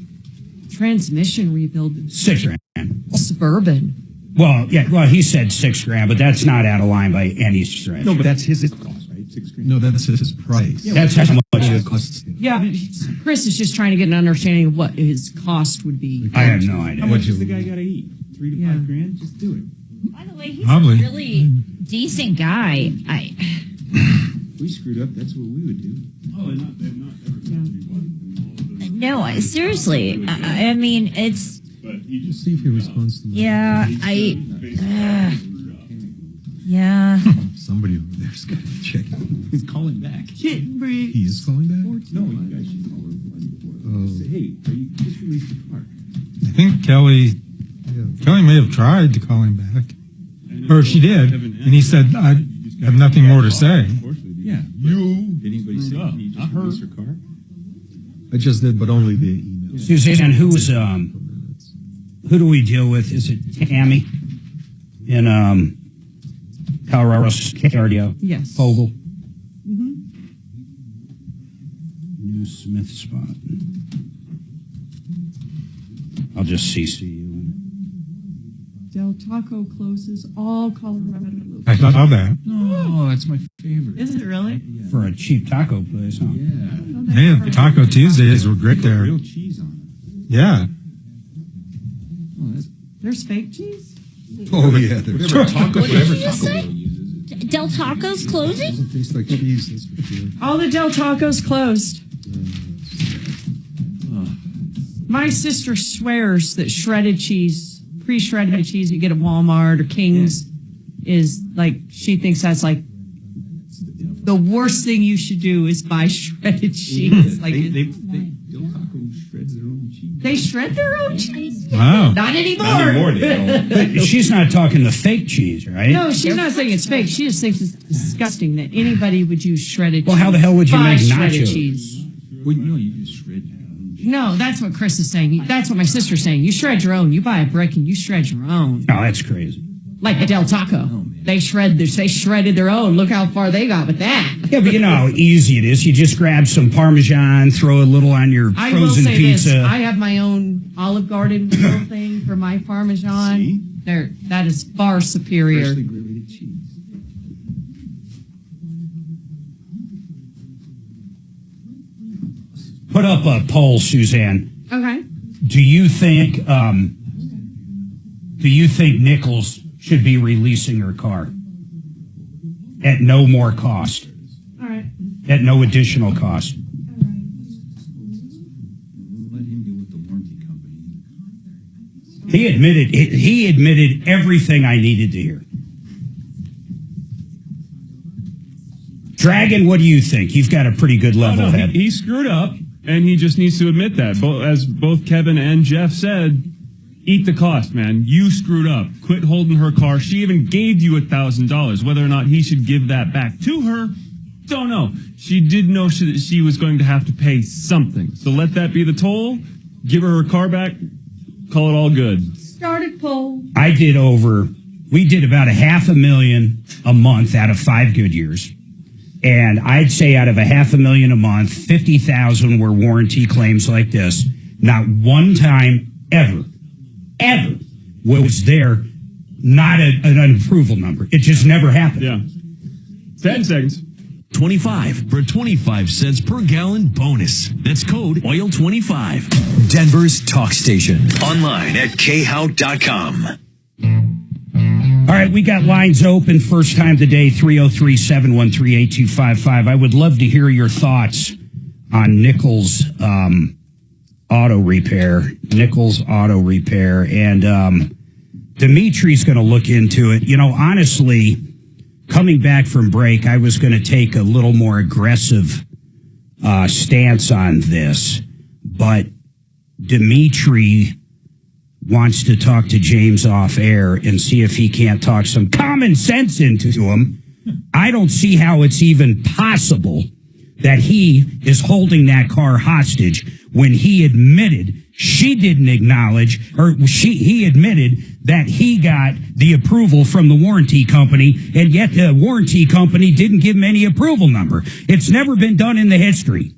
transmission rebuild? $6,000. Suburban. Well, yeah. Well, he said $6,000, but that's not out of line by any stretch. No, but that's his cost, right? $6,000. No, that's his price. Yeah, that's how much it costs. Yeah, Chris is just trying to get an understanding of what his cost would be. I have no idea. How much does the guy got to eat? $3 to $5 grand? Just do it. By the way, he's Probably. a really decent guy. If we screwed up, that's what we would do. Oh, they're not ever No, seriously. I mean, it's. But you just see if he responds to me. Yeah, yeah. Somebody over there's got to check it. He's calling back. He is calling back? No, you guys should call him. Say, hey, you just released the car. I think Kelly may have tried to call him back. Or she did. And he said, I have nothing more to say. Yeah. Did anybody say you just released her car? I just did, but only via email. Suzanne, who do we deal with? Is it Tammy in Colorado Cardio? Yes. Fogel. Mm-hmm. New Smith spot. I'll just CC you. Del Taco closes all Colorado locations. I saw that. Oh, that's my favorite. Is it really? For a cheap taco place, huh? Yeah, Taco Tuesdays were great there. Real cheese on it. Yeah. There's fake cheese? Oh, yeah. There's What did you just say? Del Taco's closing? Doesn't taste like cheese, that's for sure. All the Del Tacos closed. My sister swears that shredded cheese, pre-shredded cheese you get at Walmart or King's, is like, she thinks that's like the worst thing you should do is buy shredded cheese. Like Del Taco shreds their own cheese. they shred their own cheese. Wow. Not anymore. Not anymore, they don't. But she's not talking the fake cheese, right? No, she's not saying it's fake. She just thinks it's disgusting that anybody would use shredded cheese. Well, how the hell would you Buy make shredded nachos? cheese? Well, no, you just shred your own cheese. No, that's what Chris is saying. That's what my sister's saying. You shred your own. You buy a brick and you shred your own. Oh, that's crazy. Like a Del Taco. They shredded their own. Look how far they got with that. Yeah, but you know how easy it is. You just grab some Parmesan, throw a little on your I will frozen say pizza. this. I have my own Olive Garden little thing for my Parmesan. That is far superior. Freshly grated cheese. Put up a poll, Suzanne. Okay. Do you think Nichols should be releasing her car at no more cost? All right. At no additional cost. Let him deal with the warranty company. He admitted everything I needed to hear. Dragon, what do you think? You've got a pretty good level head. He screwed up, and he just needs to admit that. As both Kevin and Jeff said, eat the cost, man. You screwed up. Quit holding her car. She even gave you $1,000. Whether or not he should give that back to her, don't know. She did know that she was going to have to pay something. So let that be the toll. Give her car back. Call it all good. Started poll. We did about $500,000 a month out of 5 good years. And I'd say out of $500,000 a month, 50,000 were warranty claims like this. Not one time ever was there not an approval number. It just never happened. Yeah. 10 seconds. 25 for 25 cents per gallon bonus. That's code OIL25. Denver's talk station. Online at khout.com. All right, we got lines open. First time today, 303-713-8255. I would love to hear your thoughts on Nichols Auto Repair. And Dimitri's going to look into it. You know, honestly, coming back from break, I was going to take a little more aggressive stance on this. But Dimitri wants to talk to James off air and see if he can't talk some common sense into him. I don't see how it's even possible that he is holding that car hostage when he admitted she didn't acknowledge, or he admitted that he got the approval from the warranty company, and yet the warranty company didn't give him any approval number. It's never been done in the history.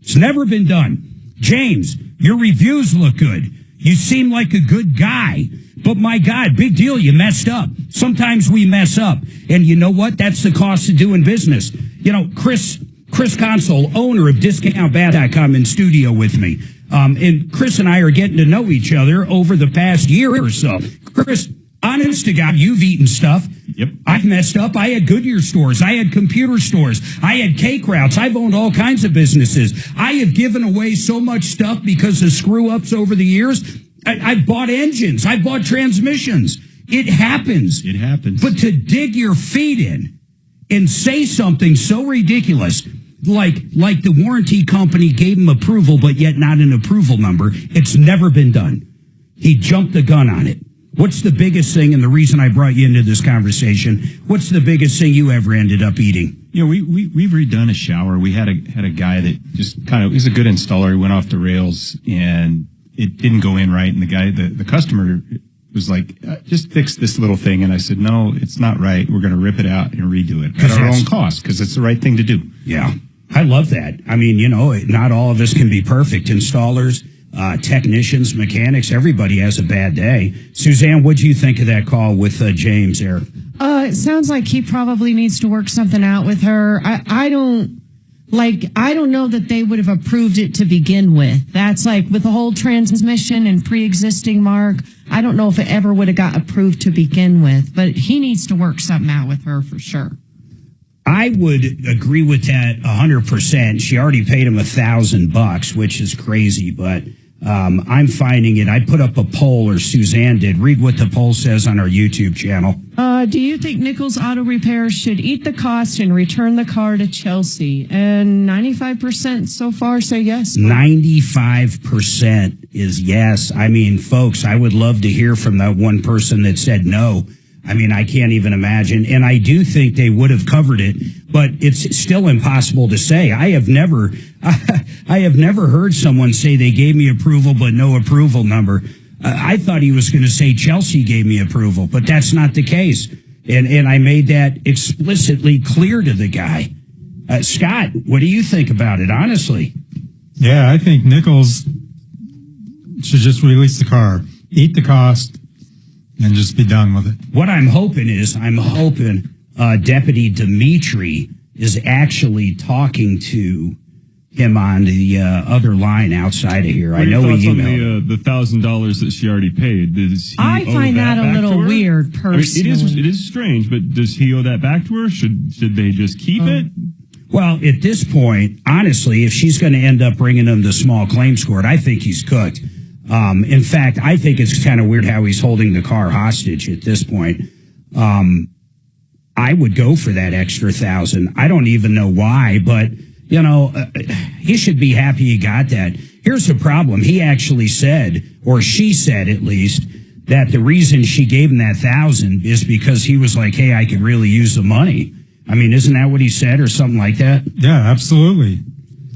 It's never been done. James, your reviews look good. You seem like a good guy, but my God, big deal. You messed up. Sometimes we mess up. And you know what? That's the cost of doing business. You know, Chris Console, owner of DiscountBat.com, in studio with me. And Chris and I are getting to know each other over the past year or so. Chris, honest to God, you've eaten stuff. Yep. I've messed up. I had Goodyear stores. I had computer stores. I had cake routes. I've owned all kinds of businesses. I have given away so much stuff because of screw-ups over the years. I've bought engines. I've bought transmissions. It happens. It happens. But to dig your feet in and say something so ridiculous, like the warranty company gave him approval, but yet not an approval number, it's never been done. He jumped the gun on it. What's the biggest thing, and the reason I brought you into this conversation, what's the biggest thing you ever ended up eating? You know, we've redone a shower. We had a guy that just he's a good installer. He went off the rails and it didn't go in right. And the customer was like, just fix this little thing. And I said, no, it's not right. We're going to rip it out and redo it at our own cost because it's the right thing to do. Yeah. I love that. I mean, you know, not all of us can be perfect. Installers, technicians, mechanics, everybody has a bad day. Suzanne, what do you think of that call with James there? It sounds like he probably needs to work something out with her. I don't know that they would have approved it to begin with. That's like with the whole transmission and pre-existing Mark. I don't know if it ever would have got approved to begin with, but he needs to work something out with her for sure. I would agree with that 100%. She already paid him $1,000, which is crazy, but I'm finding it. I put up a poll, or Suzanne did. Read what the poll says on our YouTube channel. Do you think Nichols Auto Repair should eat the cost and return the car to Chelsea? And 95% so far say yes. 95% is yes. I mean, folks, I would love to hear from that one person that said no. I mean, I can't even imagine. And I do think they would have covered it, but it's still impossible to say. I have never heard someone say they gave me approval, but no approval number. I thought he was going to say Chelsea gave me approval, but that's not the case. And I made that explicitly clear to the guy. Scott, what do you think about it, honestly? Yeah, I think Nichols should just release the car, eat the cost, and just be done with it. What I'm hoping Deputy Dimitri is actually talking to him on the other line outside of here. I know he emailed on the $1,000 that she already paid. Does he I find that a little weird, personally. I mean, it is strange, but does he owe that back to her? Should they just keep it? Well, at this point, honestly, if she's going to end up bringing him to small claims court, I think he's cooked. In fact, I think it's kind of weird how he's holding the car hostage at this point. I would go for that extra $1,000. I don't even know why, but you know, he should be happy he got that. Here's the problem. He actually said, or she said at least, that the reason she gave him that $1,000 is because he was like, hey, I could really use the money. I mean, isn't that what he said or something like that? Yeah, absolutely.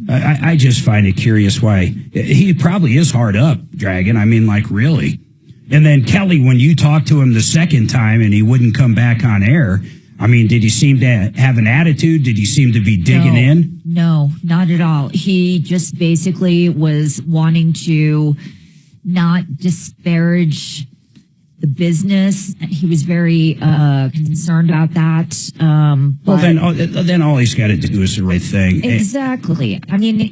I just find it curious why. He probably is hard up, Dragon. I mean, like, really. And then, Kelly, when you talked to him the second time and he wouldn't come back on air, I mean, did he seem to have an attitude? Did he seem to be digging in? No, not at all. He just basically was wanting to not disparage the business. He was very concerned about that. Well, then all he's got to do is the right thing. Exactly. I mean,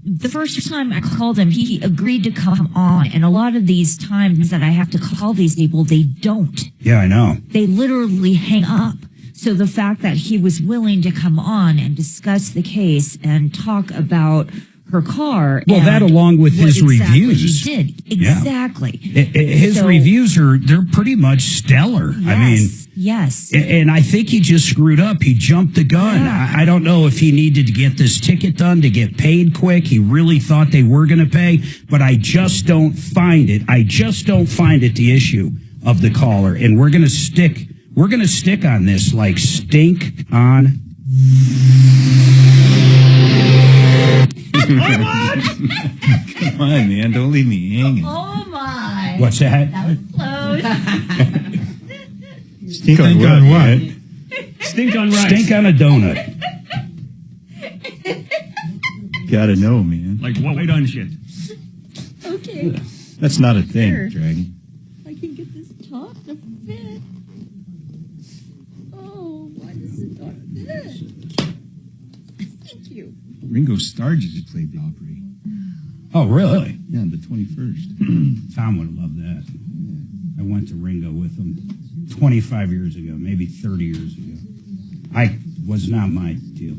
the first time I called him, he agreed to come on. And a lot of these times that I have to call these people, they don't. Yeah, I know. They literally hang up. So the fact that he was willing to come on and discuss the case and talk about her car. Well, that along with his reviews. He did. Exactly. Yeah. His reviews they're pretty much stellar. Yes, I mean, yes. And I think he just screwed up. He jumped the gun. Yeah. I don't know if he needed to get this ticket done to get paid quick. He really thought they were going to pay, but I just don't find it. The issue of the caller. And we're going to stick on this like stink on. Come on, man. Don't leave me hanging. Oh, my. What's that? That was close. Stink on what? Stink on rice. Stink on a donut. Gotta know, man. Like white on shit. Okay. That's not a thing, Here. Dragon. I can get this top to fit. Oh, why does it not fit? Thank you. Ringo Starr just played the Opry. Oh, really? Yeah, on the 21st. Tom would have loved that. I went to Ringo with him 25 years ago, maybe 30 years ago. I was not my deal.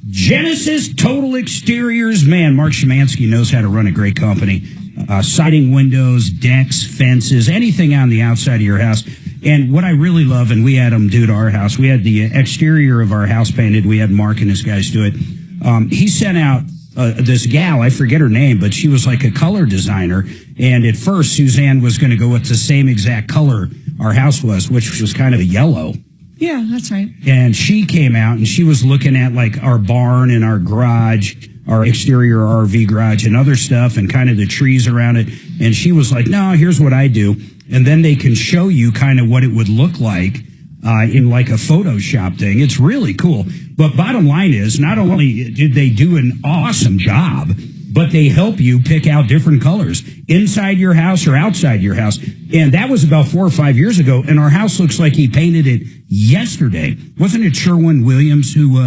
Genesis Total Exteriors. Man, Mark Szymanski knows how to run a great company. Siding, windows, decks, fences, anything on the outside of your house. And what I really love, and we had them do to our house, we had the exterior of our house painted. We had Mark and his guys do it. He sent out this gal, I forget her name, but she was like a color designer. And at first, Suzanne was going to go with the same exact color our house was, which was kind of a yellow. Yeah, that's right. And she came out and she was looking at like our barn and our garage, our exterior RV garage and other stuff and kind of the trees around it. And she was like, no, here's what I do. And then they can show you kind of what it would look like in like a Photoshop thing. It's really cool. But bottom line is, not only did they do an awesome job, but they help you pick out different colors inside your house or outside your house. And that was about 4 or 5 years ago. And our house looks like he painted it yesterday. Wasn't it Sherwin-Williams who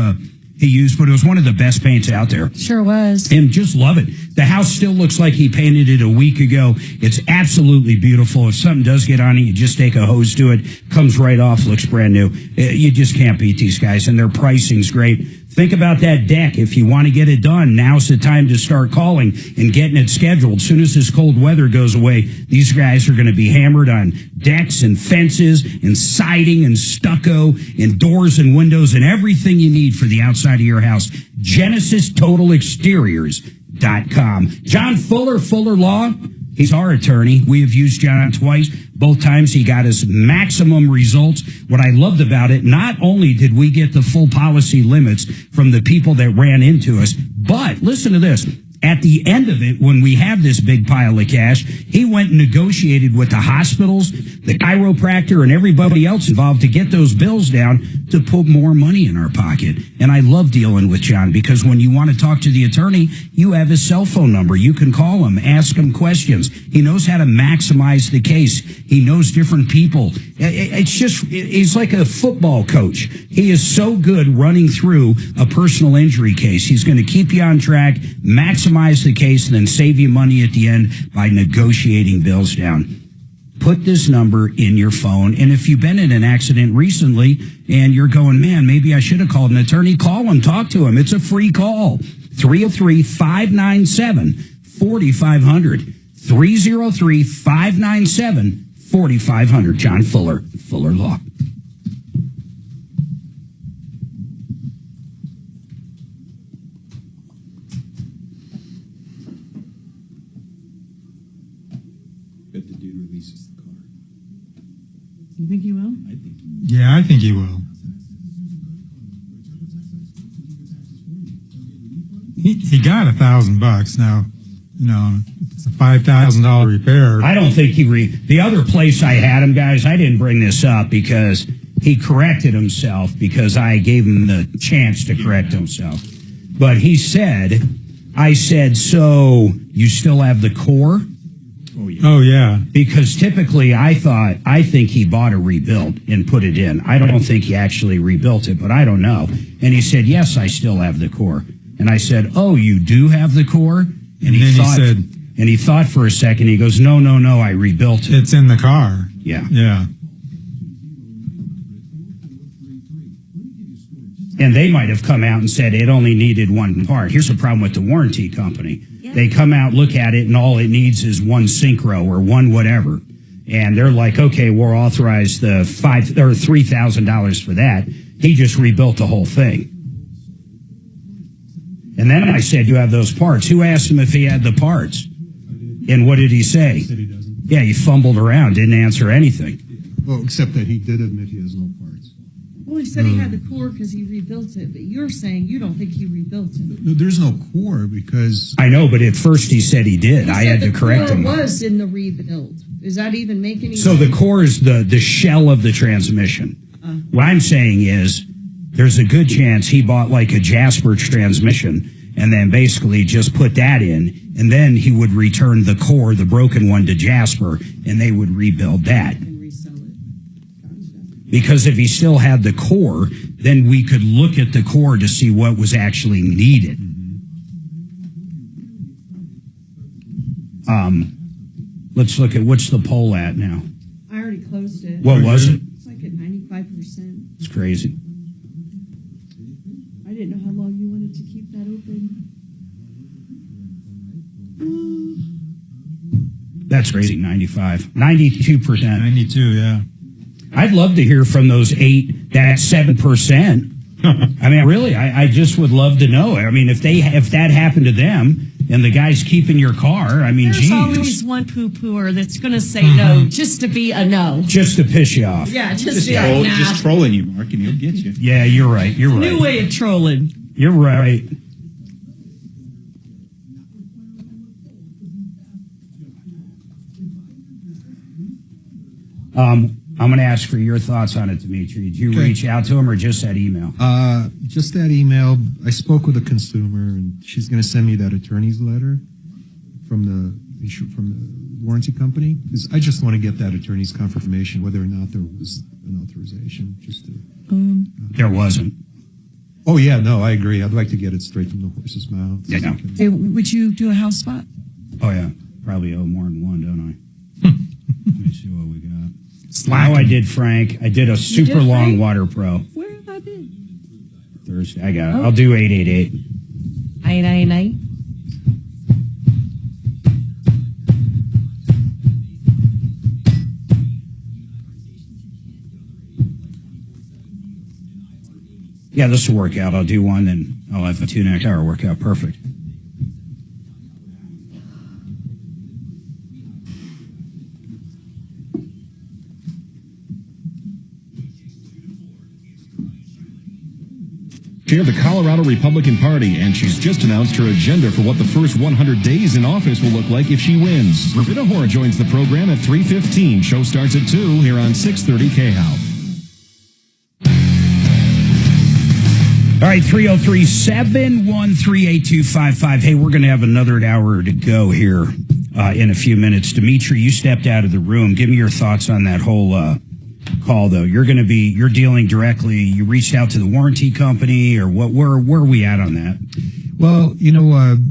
he used? But it was one of the best paints out there. Sure was. And just love it. The house still looks like he painted it a week ago. It's absolutely beautiful. If something does get on it, you just take a hose to it. Comes right off, looks brand new. You just can't beat these guys. And their pricing's great. Think about that deck. If you want to get it done, now's the time to start calling and getting it scheduled. As soon as this cold weather goes away, these guys are going to be hammered on decks and fences and siding and stucco and doors and windows and everything you need for the outside of your house. GenesisTotalExteriors.com. John Fuller, Fuller Law. He's our attorney. We have used John twice. Both times he got us maximum results. What I loved about it, not only did we get the full policy limits from the people that ran into us, but listen to this. At the end of it, when we have this big pile of cash, he went and negotiated with the hospitals, the chiropractor, and everybody else involved to get those bills down to put more money in our pocket. And I love dealing with John because when you want to talk to the attorney, you have his cell phone number. You can call him, ask him questions. He knows how to maximize the case. He knows different people. He's like a football coach. He is so good running through a personal injury case. He's going to keep you on track, maximize the case, and then save you money at the end by negotiating bills down. Put this number in your phone, and if you've been in an accident recently and you're going, man, maybe I should have called an attorney, call him, talk to him. It's a free call. 303-597-4500. 303-597-4500. John Fuller, Fuller Law. Bet the dude releases the car. You think he will? I think Yeah, I think he will. He got $1,000 now. You know, it's a $5,000 repair. I don't think the other place I had him, guys, I didn't bring this up because he corrected himself because I gave him the chance to correct himself. But he said, I said, so you still have the core? Oh, yeah. Because typically I think he bought a rebuild and put it in. I don't think he actually rebuilt it, but I don't know. And he said, yes, I still have the core. And I said, oh, you do have the core? And he thought for a second. He goes, no, I rebuilt it. It's in the car. Yeah. Yeah. And they might have come out and said it only needed one part. Here's the problem with the warranty company. Yeah. They come out, look at it, and all it needs is one synchro or one whatever. And they're like, okay, we'll authorize the $3,000 for that. He just rebuilt the whole thing. And then I said, you have those parts. Who asked him if he had the parts? And what did he say? He said he doesn't. Yeah, he fumbled around, didn't answer anything. Well, except that he did admit he has no parts. Well, he said he had the core because he rebuilt it, but you're saying you don't think he rebuilt it. No, there's no core because... I know, but at first he said he did. I had to correct him. The core was in the rebuild. Does that even make any sense? So the core is the shell of the transmission. What I'm saying is there's a good chance he bought like a Jasper transmission and then basically just put that in, and then he would return the core, the broken one, to Jasper, and they would rebuild that. And resell it. Because if he still had the core, then we could look at the core to see what was actually needed. Let's look at what's the poll at now. I already closed it. What was it? It's like at 95%. It's crazy. I didn't know how long you wanted to keep that open. That's crazy, 95. 92%. 92, yeah. I'd love to hear from those 7%. I mean, really, I just would love to know. I mean, if that happened to them and the guy's keeping your car, I mean, There's always one poo-pooer that's going to say no just to be a no. Just to piss you off. Yeah, just be like, nah. Just trolling you, Mark, and he'll get you. Yeah, you're right. You're right. New way of trolling. You're right. I'm going to ask for your thoughts on it, Dimitri. Did you reach out to him or just that email? Just that email. I spoke with a consumer, and she's going to send me that attorney's letter from the warranty company. Because I just want to get that attorney's confirmation whether or not there was an authorization. There wasn't. Oh, yeah, no, I agree. I'd like to get it straight from the horse's mouth. Yeah, no. Would you do a house spot? Oh, yeah. Probably owe more than one, don't I? Let me see what we got. Now I did Frank. I did a super long Water Pro. Where have I been? Thursday. I got it. I'll do 888. 888. Yeah, this will work out. I'll do one, and I'll have a 2 next hour work out perfect. Chair of the Colorado Republican Party, and she's just announced her agenda for what the first 100 days in office will look like if she wins. Rita Hora joins the program at 3:15. Show starts at 2 here on 630 KHOW. All right, 303-713-8255. Hey, we're going to have another hour to go here in a few minutes. Dimitri, you stepped out of the room. Give me your thoughts on that whole call, though. You're dealing directly. You reached out to the warranty company, or what? Where are we at on that? Well,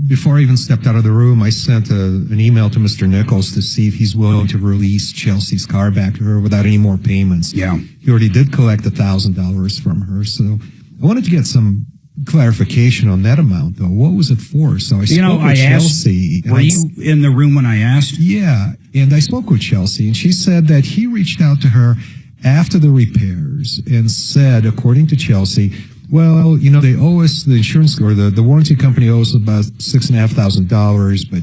before I even stepped out of the room, I sent an email to Mr. Nichols to see if he's willing to release Chelsea's car back to her without any more payments. Yeah. He already did collect $1,000 from her, so I wanted to get some clarification on that amount, though. What was it for? So I spoke with Chelsea. Were you in the room when I asked? Yeah, and I spoke with Chelsea, and she said that he reached out to her after the repairs and said, according to Chelsea, well, they owe us, the insurance or the warranty company owes about $6,500, but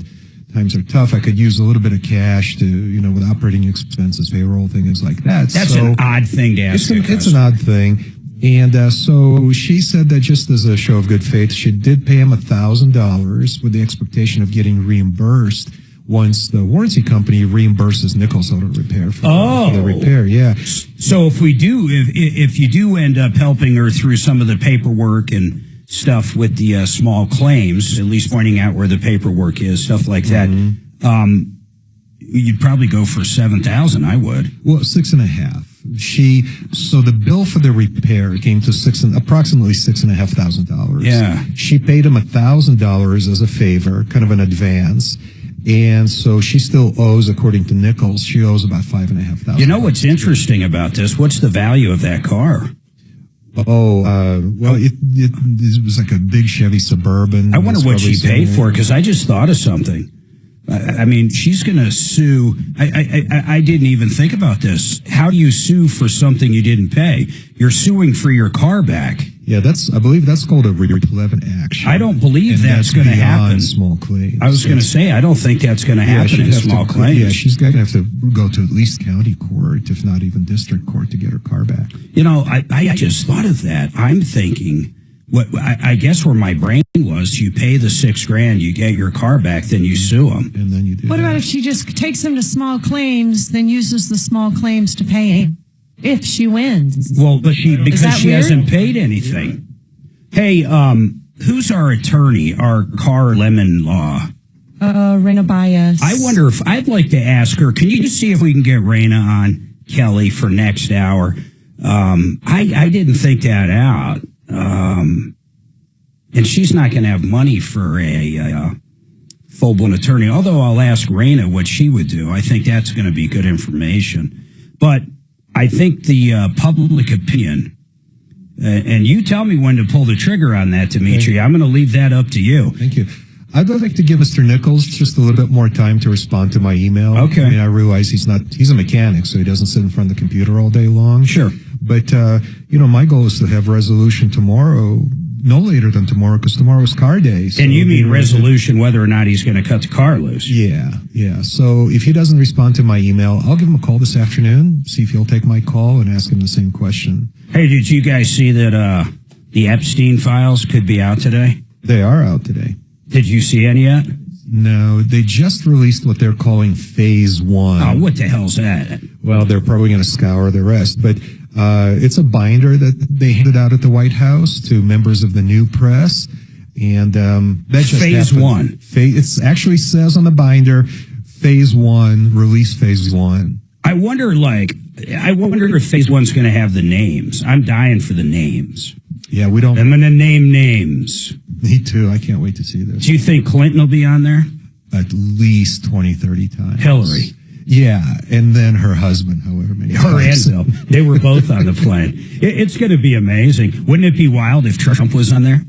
times are tough. I could use a little bit of cash to, with operating expenses, payroll, things like that. That's an odd thing to ask. It's an odd thing. And so she said that just as a show of good faith, she did pay him $1,000 with the expectation of getting reimbursed once the warranty company reimburses Nichols Auto Repair for the repair. Yeah. So if you do end up helping her through some of the paperwork and stuff with the small claims, at least pointing out where the paperwork is, stuff like that, you'd probably go for $7,000. I would. Well, $6,500. So the bill for the repair came to approximately $6,500. Yeah. She paid him $1,000 as a favor, kind of an advance. And so she still owes, according to Nichols, she owes about $5,500. You know what's interesting about this? What's the value of that car? It was like a big Chevy Suburban. I wonder what she paid for it, because I just thought of something. I mean, she's going to sue. I didn't even think about this. How do you sue for something you didn't pay? You're suing for your car back. Yeah, I believe that's called a relevant action. I don't believe that's going to happen. Small claims. I was going to say, I don't think that's going to happen in small claims. Yeah, she's going to have to go to at least county court, if not even district court, to get her car back. I just thought of that. I'm thinking, I guess where my brain was, you pay the $6,000, you get your car back, then you sue them. And then you do What about if she just takes them to small claims, then uses the small claims to pay if she wins? Well, because she hasn't paid anything. Hey, who's our attorney, our car lemon law? Raina Bias. I wonder if I'd like to ask her, can you just see if we can get Raina on, Kelly, for next hour? I didn't think that out. And she's not going to have money for a full-blown attorney, although I'll ask Raina what she would do. I think that's going to be good information. But I think the public opinion, and you tell me when to pull the trigger on that, Dimitri. I'm going to leave that up to you. Thank you. I'd like to give Mr. Nichols just a little bit more time to respond to my email. Okay. I mean, I realize he's a mechanic, so he doesn't sit in front of the computer all day long. Sure. But, my goal is to have resolution tomorrow, no later than tomorrow, because tomorrow's car day. So and you mean resolution whether or not he's going to cut the car loose? Yeah. So if he doesn't respond to my email, I'll give him a call this afternoon, see if he'll take my call and ask him the same question. Hey, did you guys see that the Epstein files could be out today? They are out today. Did you see any yet? No, they just released what they're calling phase 1. Oh, what the hell's that? Well, they're probably going to scour the rest, but it's a binder that they handed out at the White House to members of the new press, and that just phase happened. 1. It actually says on the binder, phase 1, release phase 1. I wonder if phase 1's going to have the names. I'm dying for the names. Yeah, we don't. I'm going to name names. Me too. I can't wait to see this. Do you think Clinton will be on there? At least 20, 30 times. Hillary. Yeah, and then her husband, however many Her and times. Bill. They were both on the plane. It's going to be amazing. Wouldn't it be wild if Trump was on there?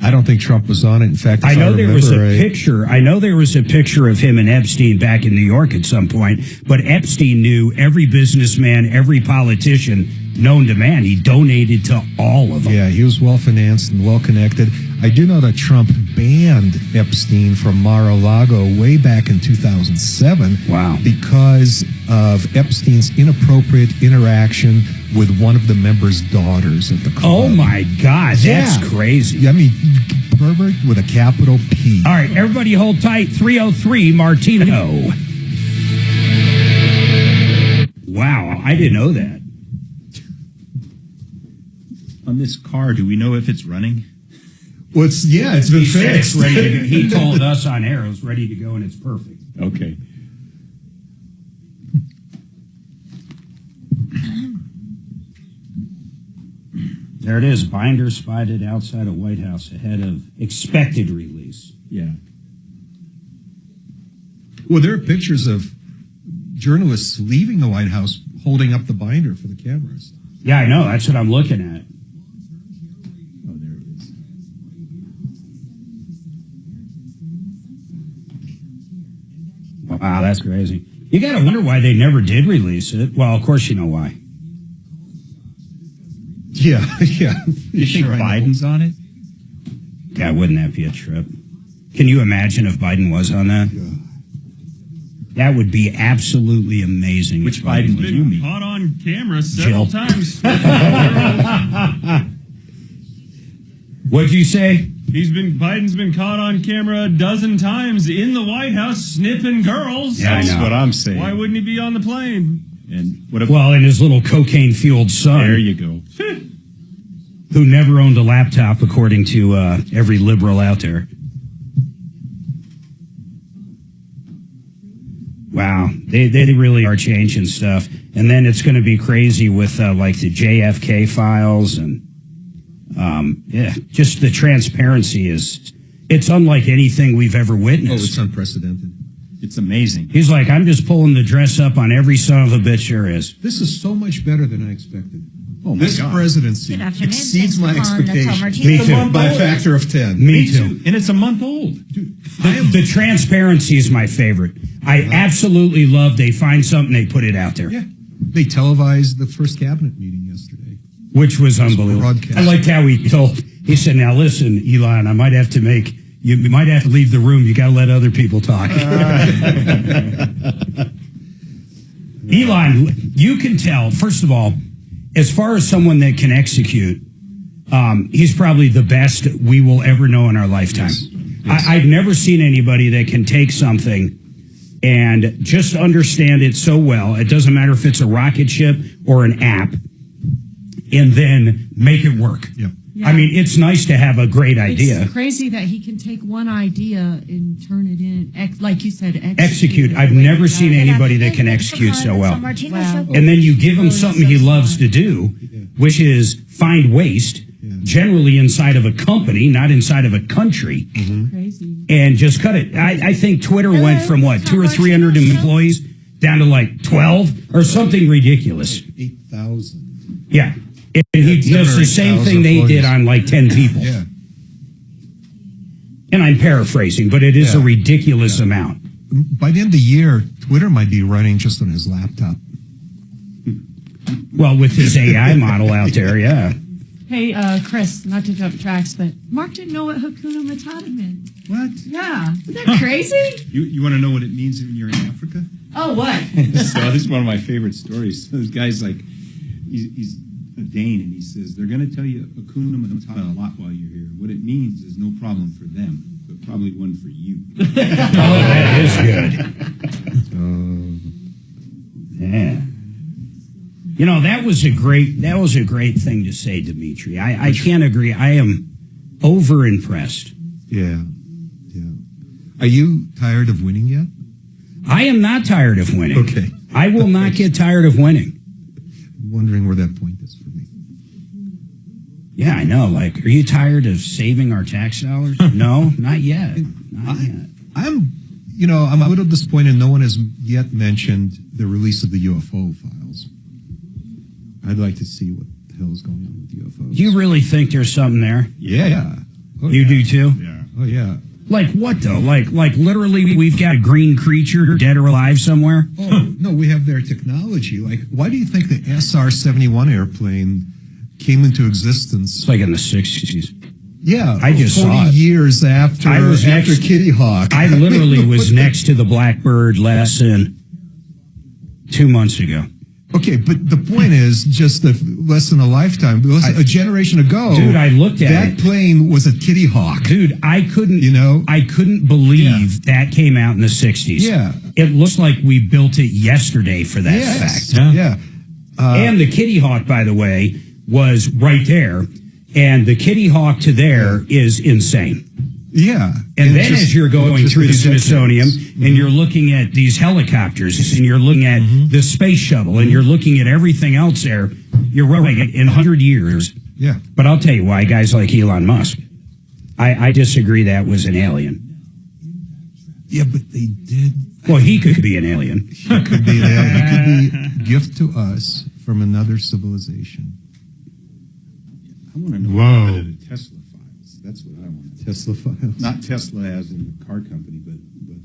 I don't think Trump was on it. In fact, if I know there was a remember picture. I know there was a picture of him and Epstein back in New York at some point. But Epstein knew every businessman, every politician known to man. He donated to all of them. Yeah, he was well financed and well connected. I do know that Trump banned Epstein from Mar-a-Lago way back in 2007. Wow. Because of Epstein's inappropriate interaction with one of the members' daughters at the club. Oh my God, that's crazy. I mean, pervert with a capital P. All right, everybody hold tight. 303 Martino. Wow, I didn't know that. On this car, do we know if it's running? Well, it's been He said it's fixed. ready to go. He told us on air it was ready to go, and it's perfect. Okay. There it is. Binder spotted outside of White House ahead of expected release. Yeah. Well, there are pictures of journalists leaving the White House holding up the binder for the cameras. Yeah, I know. That's what I'm looking at. Oh, there it is. Wow, that's crazy. You got to wonder why they never did release it. Well, of course you know why. Yeah, yeah. You think Biden's on it? Yeah, wouldn't that be a trip? Can you imagine if Biden was on that? That would be absolutely amazing. Which if Biden was did you on. meet? Caught on camera several Jill. times. What'd you say? Biden's been caught on camera a dozen times in the White House sniffing girls. Yeah, I That's know. what I'm saying. Why wouldn't he be on the plane? And what if, Well, and his little cocaine-fueled son, there you go. who never owned a laptop, according to every liberal out there. Wow, they really are changing stuff. And then it's going to be crazy with like the JFK files and just the transparency it's unlike anything we've ever Oh, witnessed. it's unprecedented. It's amazing. He's like, I'm just pulling the dress up on every son of a bitch there is. This is so much better than I expected. Oh, my This God. presidency Good afternoon. exceeds Thanks my for calling the Tom expectations. Martino. Me too. By a factor of 10. Me too. And it's a month old. The transparency is my favorite. I absolutely love they find something, they put it out there. Yeah. They televised the first cabinet meeting yesterday. Which was unbelievable. broadcast. I liked how he said, now listen, Elon, you might have to leave the room. You got to let other people talk. Elon, you can tell, first of all, as far as someone that can execute, he's probably the best we will ever know in our lifetime. Yes. I've never seen anybody that can take something and just understand it so well. It doesn't matter if it's a rocket ship or an app, and then make it work. Yep. Yeah. I mean, it's nice to have a great idea. It's crazy that he can take one idea and turn it in, like you said, Execute. I've never seen anybody that can execute so well. Wow. And then you give him something he loves to do, which is find waste, generally inside of a company, not inside of a country, Crazy. and just cut it. I think Twitter went from, 200 or 300 employees down to like 12 or something ridiculous. 8,000. Yeah. And he does the same thing they did on like 10 people. Yeah. And I'm paraphrasing, but it is a ridiculous amount. By the end of the year, Twitter might be running just on his laptop. Well, with his AI model out there, yeah. Hey, Chris, not to jump tracks, but Mark didn't know what Hakuna Matata meant. What? Yeah. Isn't that crazy? You want to know what it means when you're in Africa? Oh, what? So this is one of my favorite stories. So this guy's like, he's a Dane, and he says, they're going to tell you Hakuna Matata a lot while you're here. What it means is no problem for them, but probably one for you. Oh, that is good. Yeah. You know, that was a great thing to say, Dimitri. I can't agree. I am over impressed. Yeah. Yeah. Are you tired of winning yet? I am not tired of winning. Okay. I will not get tired of winning. I'm wondering where that point is for me. Yeah, I know. Like, are you tired of saving our tax dollars? No, not yet. Not yet. I'm I'm a little disappointed no one has yet mentioned the release of the UFO files. I'd like to see what the hell is going on with UFOs. Do you really think there's something there? Yeah. Oh, you do too? Yeah. Oh, yeah. Like what though? Like literally we've got a green creature dead or alive somewhere? Oh, no, we have their technology. Like, why do you think the SR-71 airplane came into existence? It's like in the 60s. Yeah, I just 40 saw it. years after Kitty Hawk. I literally was next to the Blackbird less than 2 months ago. Okay, but the point is just less than a lifetime, a generation ago. Dude, I looked at that plane was a Kitty Hawk. Dude, I couldn't believe that came out in the 60s. Yeah. It looks like we built it yesterday for that fact. Yeah. And the Kitty Hawk, by the way, was right there. And the Kitty Hawk to there is insane. Yeah. And then as you're going through the Smithsonian and you're looking at these helicopters and you're looking at the space shuttle and you're looking at everything else there, you're right, in 100 years. Yeah. But I'll tell you why, guys like Elon Musk, I disagree that was an alien. Yeah, but they did. Well, he could be an alien. He could be an alien. He could be a gift to us from another civilization. I want to know Whoa. what the Tesla files. That's what I want. Tesla files. Not Tesla as in the car company, but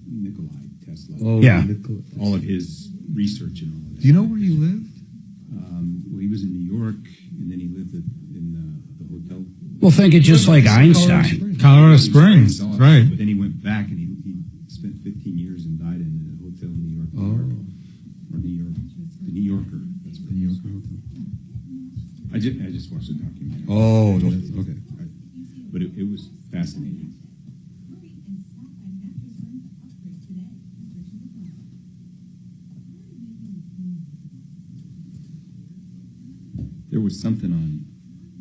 Nikolai Tesla. Oh, yeah. All of his research and all of that. Do you know where you lived? Well, he was in New York, and then he lived in the hotel. Well, think it just like Einstein. Colorado Springs, right. But then he went back, and he spent 15 years and died in a hotel in New York. Or New York. The New Yorker. That's the New Yorker hotel. I just watched the documentary. Oh, okay. But it was fascinating. There was something on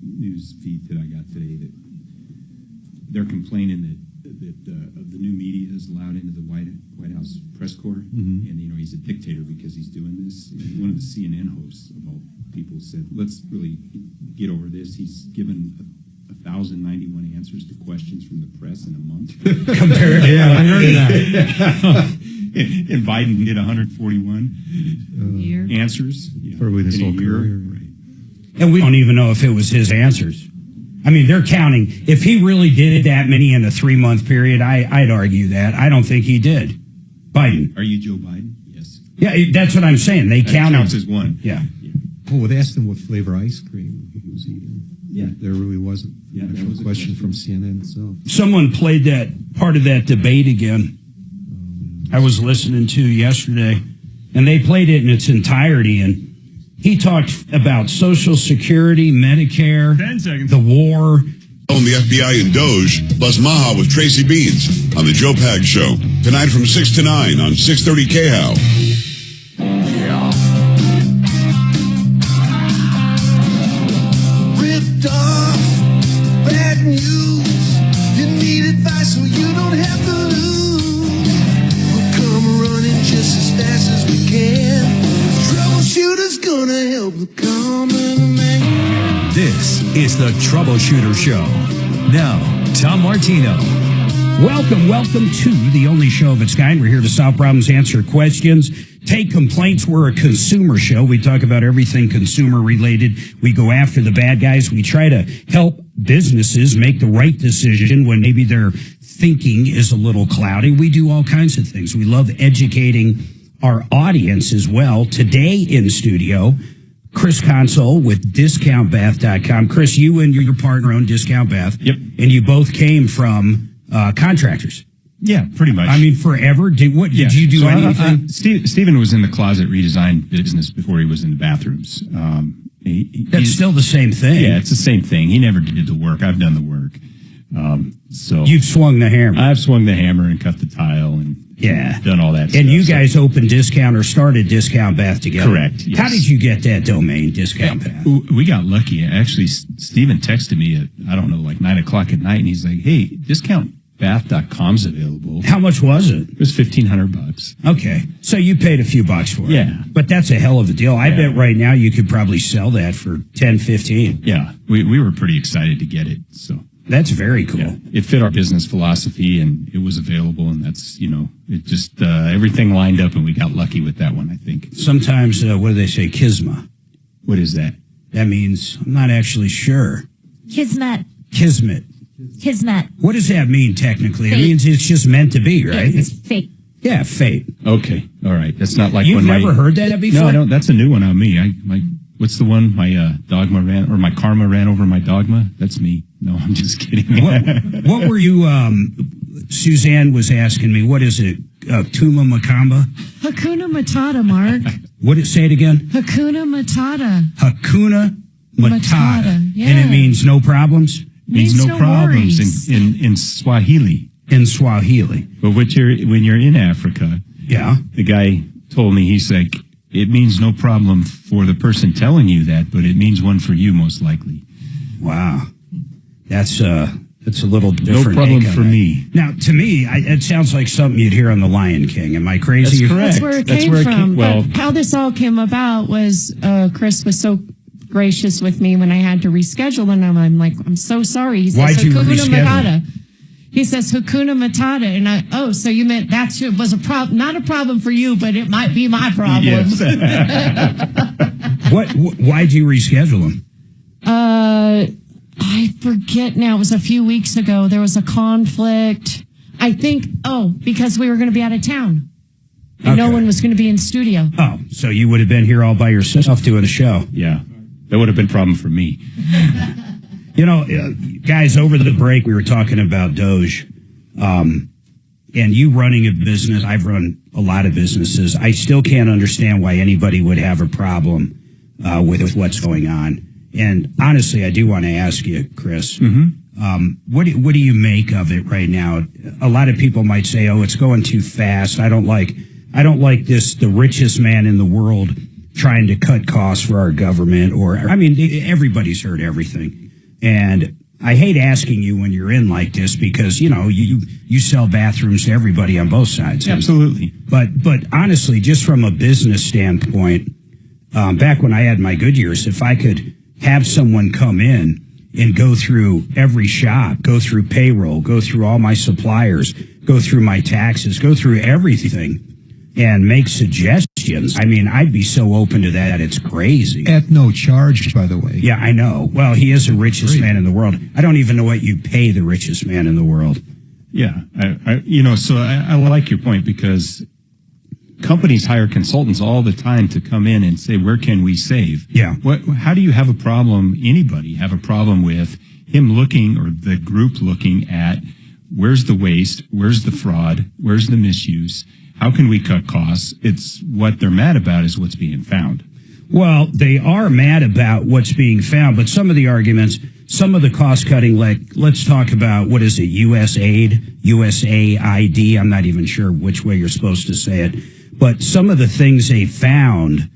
news feed that I got today that they're complaining that the new media is allowed into the White House press corps, and he's a dictator because he's doing this. One of the CNN hosts of all people said, "Let's really get over this." He's given 1,091 answers to questions from the press in a month. Compared, yeah, I heard that. And Biden did 141 answers Probably his in a whole year. career. And we don't even know if it was his answers. I mean, they're counting. If he really did that many in a 3-month period, I'd argue that. I don't think he did. Biden. Are you Joe Biden? Yes. Yeah, that's what I'm saying. They counted. Counts as one. Yeah. Oh, they asked him what flavor ice cream he was eating. Yeah. There really wasn't an that actual was a question from CNN itself. Someone played that part of that debate again. I was listening to yesterday, and they played it in its entirety, and he talked about Social Security, Medicare, 10 seconds. the war. On the FBI and Doge, plus Maha with Tracy Beans on the Joe Pag Show. Tonight from 6 to 9 on 630 KHOW. Ripped off, bad news. You need advice so you don't have to lose. We'll come running just as fast as we can. Troubleshooter's gonna help the common man. This is the Troubleshooter Show. Now, Tom Martino. Welcome to the only show of its kind. We're here to solve problems, answer questions, take complaints. We're a consumer show. We talk about everything consumer related. We go after the bad guys. We try to help businesses make the right decision when maybe their thinking is a little cloudy. We do all kinds of things. We love educating our audience as well. Today in studio, Chris Console with DiscountBath.com. Chris, you and your partner own Discount Bath. Yep. And you both came from contractors. Yeah, pretty much. I mean, forever. Did you do anything? Stephen was in the closet redesign business before he was in the bathrooms. That's still the same thing. Yeah, it's the same thing. He never did the work. I've done the work. So you've swung the hammer. I've swung the hammer and cut the tile and done all that stuff. And you guys opened Discount or started Discount Bath together. Correct. Yes. How did you get that domain, Discount Bath? We got lucky. Actually, Stephen texted me at, I don't know, like 9:00 at night, and he's like, "Hey, DiscountBath.com's available." How much was it? It was $1,500. Okay. So you paid a few bucks for it. Yeah. But that's a hell of a deal. I bet right now you could probably sell that for $10, $15. Yeah. We were pretty excited to get it. So That's very cool. Yeah, it fit our business philosophy, and it was available, and that's, it just, everything lined up, and we got lucky with that one, I think. Sometimes, what do they say, kisma? What is that? That means, I'm not actually sure. Kismet. Kismet. Kismet. What does that mean technically? Fate. It means it's just meant to be, right? It's fate. Yeah, fate. Okay, all right. That's not like You've when never heard that before? No, I don't. That's a new one on me. What's the one? My dogma ran, or my karma ran over my dogma? That's me. No, I'm just kidding. What were you, Suzanne was asking me, what is it? Tuma Makamba? Hakuna Matata, Mark. Say it again? Hakuna Matata. Hakuna Matata. Yeah. And it means no problems? Means no problems in Swahili. In Swahili. But when you're in Africa, yeah, the guy told me, he's like, it means no problem for the person telling you that, but it means one for you most likely. Wow. That's a little different. No problem for me. Now, to me, it sounds like something you'd hear on The Lion King. Am I crazy? That's correct. That's where it came from. But how this all came about was Chris was so gracious with me when I had to reschedule, and I'm like, I'm so sorry. He says, Why'd you Hakuna reschedule? Matata. He says Hakuna Matata, and so you meant was a problem, not a problem for you, but it might be my problem. Yes. Why'd you reschedule him? I forget now. It was a few weeks ago. There was a conflict. I think, because we were going to be out of town. And no one was going to be in studio. Oh, so you would have been here all by yourself doing a show. Yeah. That would have been a problem for me. Guys, over the break, we were talking about Doge. And you running a business, I've run a lot of businesses. I still can't understand why anybody would have a problem with what's going on. And honestly, I do want to ask you, Chris, what do you make of it right now? A lot of people might say, "Oh, it's going too fast. I don't like this. The richest man in the world trying to cut costs for our government." Everybody's heard everything, and I hate asking you when you're in like this because you sell bathrooms to everybody on both sides. Absolutely. But honestly, just from a business standpoint, back when I had my good years, if I could have someone come in and go through every shop, go through payroll, go through all my suppliers, go through my taxes, go through everything and make suggestions. I'd be so open to that. It's crazy. At no charge, by the way. Yeah, I know. Well, he is the richest man in the world. I don't even know what you pay the richest man in the world. Yeah. I like your point because companies hire consultants all the time to come in and say, where can we save? Yeah. How do you have a problem, anybody have a problem with him looking or the group looking at where's the waste, where's the fraud, where's the misuse, how can we cut costs? It's what they're mad about is what's being found. Well, they are mad about what's being found, but some of the arguments, some of the cost cutting, like let's talk about, what is it, USAID? I'm not even sure which way you're supposed to say it. But some of the things they found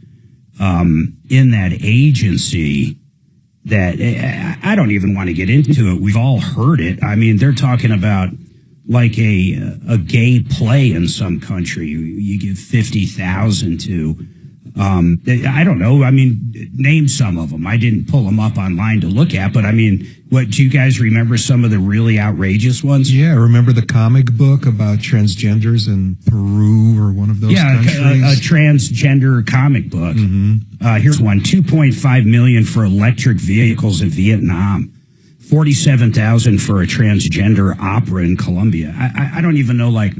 in that agency that I don't even want to get into it. We've all heard it. They're talking about like a gay play in some country. You give $50,000 to. I don't know. Name some of them. I didn't pull them up online to look at, but what do you guys remember? Some of the really outrageous ones? Yeah, remember the comic book about transgenders in Peru or one of those countries? A transgender comic book. Here's one: $2.5 million for electric vehicles in Vietnam. $47,000 for a transgender opera in Colombia. I don't even know. I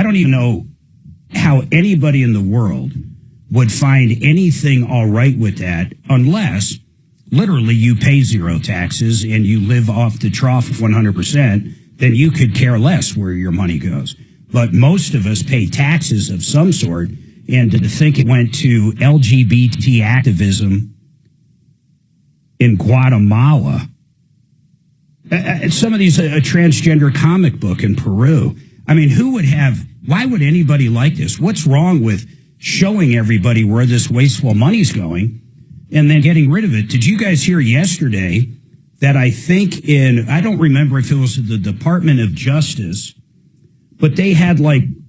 don't even know how anybody in the world would find anything all right with that unless literally you pay zero taxes and you live off the trough 100%, then you could care less where your money goes. But most of us pay taxes of some sort, and to think it went to LGBT activism in Guatemala. Some of these, a transgender comic book in Peru. Why would anybody like this? What's wrong with showing everybody where this wasteful money's going and then getting rid of it? Did you guys hear yesterday that I don't remember if it was the Department of Justice, but they had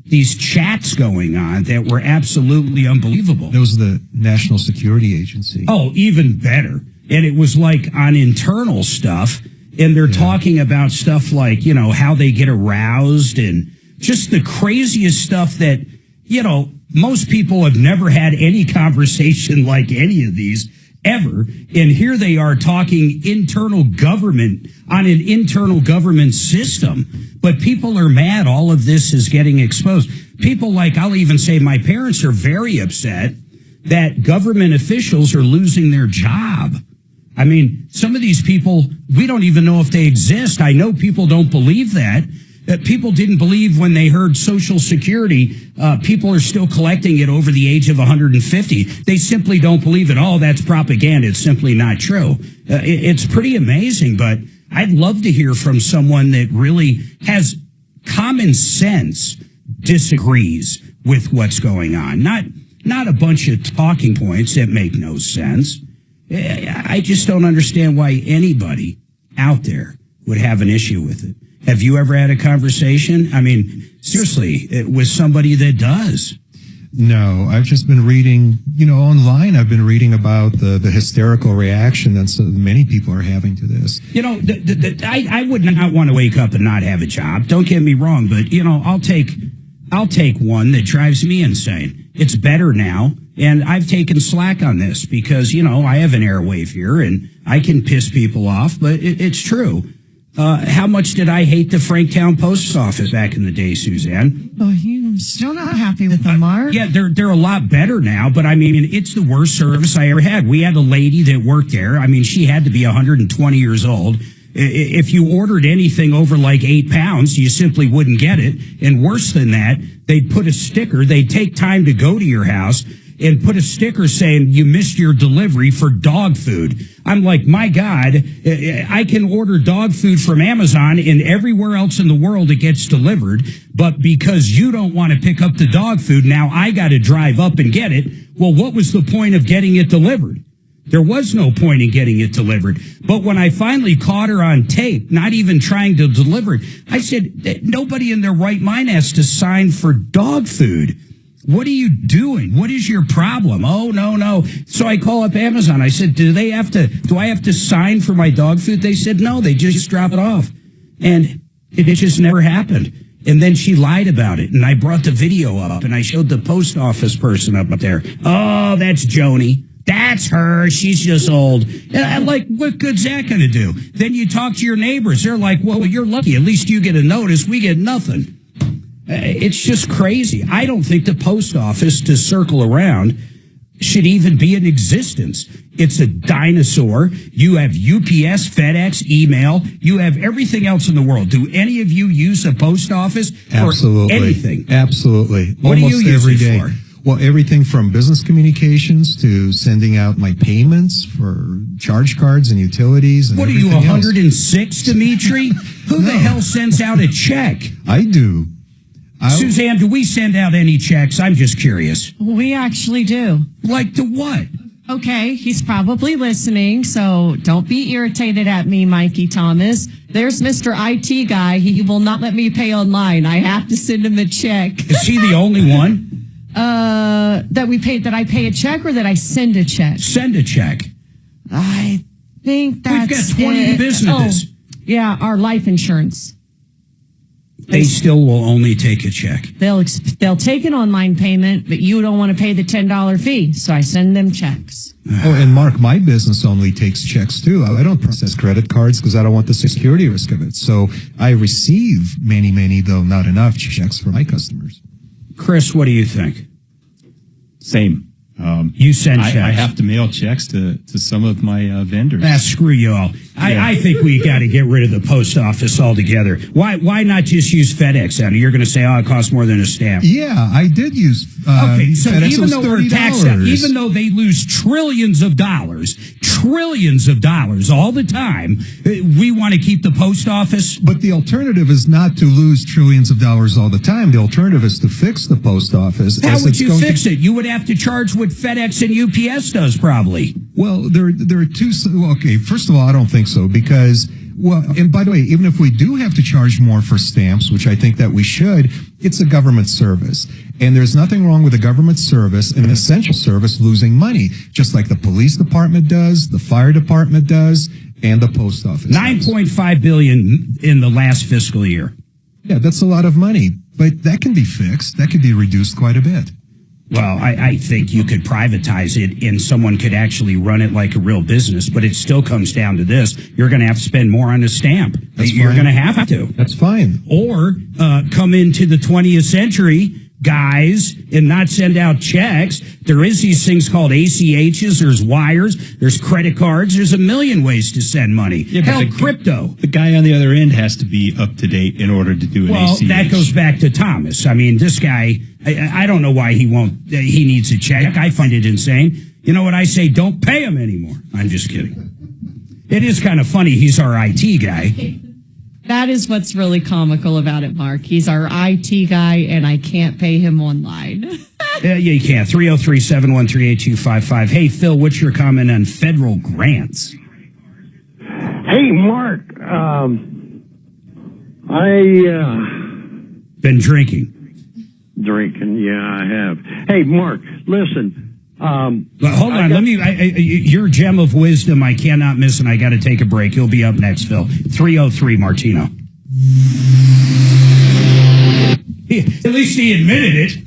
these chats going on that were absolutely unbelievable. That was the National Security Agency. Oh, even better. And it was on internal stuff. And they're talking about stuff like, how they get aroused and just the craziest stuff that, most people have never had any conversation like any of these ever. And here they are talking internal government on an internal government system. But people are mad. All of this is getting exposed. People like, I'll even say my parents are very upset that government officials are losing their job. I mean, some of these people, we don't even know if they exist. I know people don't believe that. People didn't believe when they heard Social Security, people are still collecting it over the age of 150. They simply don't believe it. Oh, that's propaganda. It's simply not true. It's pretty amazing, but I'd love to hear from someone that really has common sense, disagrees with what's going on. Not a bunch of talking points that make no sense. I just don't understand why anybody out there would have an issue with it. Have you ever had a conversation? I mean, seriously, with somebody that does? No, I've just been reading, online. I've been reading about the hysterical reaction that so many people are having to this. I would not want to wake up and not have a job. Don't get me wrong, but I'll take one that drives me insane. It's better now, and I've taken slack on this because I have an airwave here and I can piss people off, but it's true. How much did I hate the Franktown Post Office back in the day, Suzanne? Oh, you're still not happy with them, Mark? Yeah, they're a lot better now, but I mean, it's the worst service I ever had. We had a lady that worked there. I mean, she had to be 120 years old. If you ordered anything over like 8 pounds, you simply wouldn't get it. And worse than that, they'd put a sticker. They'd take time to go to your house and put a sticker saying you missed your delivery for dog food. I'm like, my God, I can order dog food from Amazon and everywhere else in the world it gets delivered. But because you don't want to pick up the dog food, now I got to drive up and get it. Well, what was the point of getting it delivered? There was no point in getting it delivered. But when I finally caught her on tape, not even trying to deliver it, I said, nobody in their right mind has to sign for dog food. What are you doing? What is your problem? Oh, no. So I call up Amazon. I said, do I have to sign for my dog food? They said, no, they just drop it off. And it just never happened. And then she lied about it. And I brought the video up and I showed the post office person up there. Oh, that's Joni. That's her. She's just old. And I'm like, what good's that going to do? Then you talk to your neighbors. They're like, well, you're lucky. At least you get a notice. We get nothing. It's just crazy. I don't think the post office, to circle around, should even be in existence. It's a dinosaur. You have UPS, FedEx, email. You have everything else in the world. Do any of you use a post office for anything? Absolutely. What Almost do you use every it day. for? Well, everything from business communications to sending out my payments for charge cards and utilities. And what are you, everything else. 106, Dimitri? Who the hell sends out a check? I do. Suzanne, do we send out any checks? I'm just curious. We actually do. Like to what? Okay, he's probably listening, so don't be irritated at me, Mikey Thomas. There's Mr. IT guy. He will not let me pay online. I have to send him a check. Is he the only one? That I pay a check or that I send a check? Send a check. I think that's We've got 20 businesses. Oh, yeah, our life insurance. They still will only take a check. They'll take an online payment, but you don't want to pay the $10 fee, so I send them checks. Oh, and Mark, my business only takes checks too. I don't process credit cards because I don't want the security risk of it. So I receive many, though not enough, checks from my customers. Chris, what do you think? Same. You send checks. I have to mail checks to some of my vendors. Screw you all. I think we got to get rid of the post office altogether. Why not just use FedEx? You're going to say, oh, it costs more than a stamp. Yeah, I did use okay, so FedEx. even though we're taxed out, even though they lose trillions of dollars all the time, we want to keep the post office. But the alternative is not to lose trillions of dollars all the time. The alternative is to fix the post office. How would you fix it? You would have to charge what FedEx and UPS does, probably. Well, there are two. Okay, first of all, I don't think so because, well, and by the way, even if we do have to charge more for stamps, which I think that we should, it's a government service. And there's nothing wrong with a government service, an essential service, losing money, just like the police department does, the fire department does, and the post office. $9.5 billion in the last fiscal year. Yeah, that's a lot of money, but that can be fixed. That could be reduced quite a bit. Well, I think you could privatize it and someone could actually run it like a real business, but it still comes down to this. You're going to have to spend more on a stamp. You're going to have to. That's fine. Or come into the 20th century, guys, and not send out checks. There is these things called ACHs. There's wires. There's credit cards. There's a million ways to send money. Hell, crypto. The guy on the other end has to be up to date in order to do an ACH. Well, that goes back to Thomas. I mean, this guy, I don't know why he needs a check. I find it insane. You know what I say? Don't pay him anymore. I'm just kidding. It is kind of funny. He's our IT guy. That is what's really comical about it, Mark. He's our IT guy, and I can't pay him online. Yeah, you can. 303-713-8255. Hey, Phil, what's your comment on federal grants? Hey, Mark. Been drinking. Yeah, I have. Hey, Mark, listen. Hold on. Let me. Your gem of wisdom, I cannot miss, and I got to take a break. You'll be up next, Phil. 303 Martino. At least he admitted it.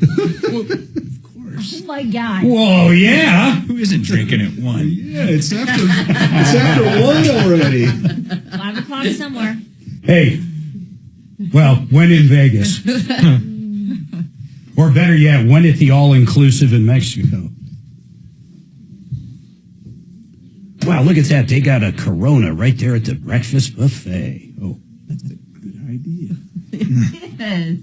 Oh my God. Whoa, yeah. Who isn't drinking at 1? Yeah, it's after 1 already. 5 o'clock somewhere. Hey, well, when in Vegas. Or better yet, when at the all-inclusive in Mexico. Wow, look at that. They got a Corona right there at the breakfast buffet. Oh, that's a good idea. Yes.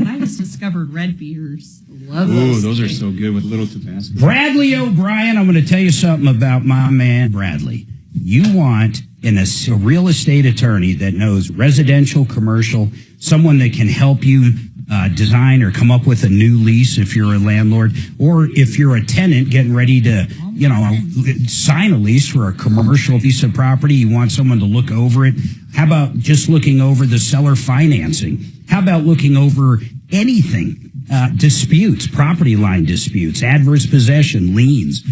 I just discovered red beers. Love Ooh, those are so good with little Tabasco. Bradley O'Brien, I'm going to tell you something about my man, Bradley. You want a real estate attorney that knows residential, commercial, someone that can help you design or come up with a new lease if you're a landlord, or if you're a tenant getting ready to, sign a lease for a commercial piece of property. You want someone to look over it. How about just looking over the seller financing? How about looking over anything? Disputes, property line disputes, adverse possession, liens,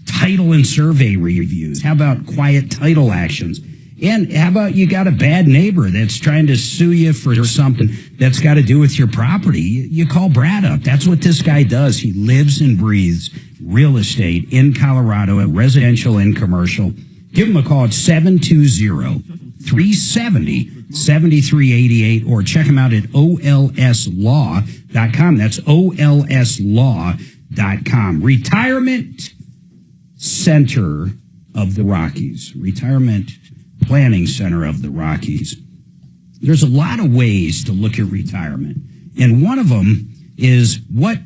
title and survey reviews. How about quiet title actions? And how about you got a bad neighbor that's trying to sue you for something that's got to do with your property? You call Brad up. That's what this guy does. He lives and breathes real estate in Colorado, at residential and commercial. Give him a call at 720-370-7388 or check him out at olslaw.com. That's olslaw.com. Retirement Center of the Rockies. Retirement Planning Center of the Rockies. There's a lot of ways to look at retirement. And one of them is, what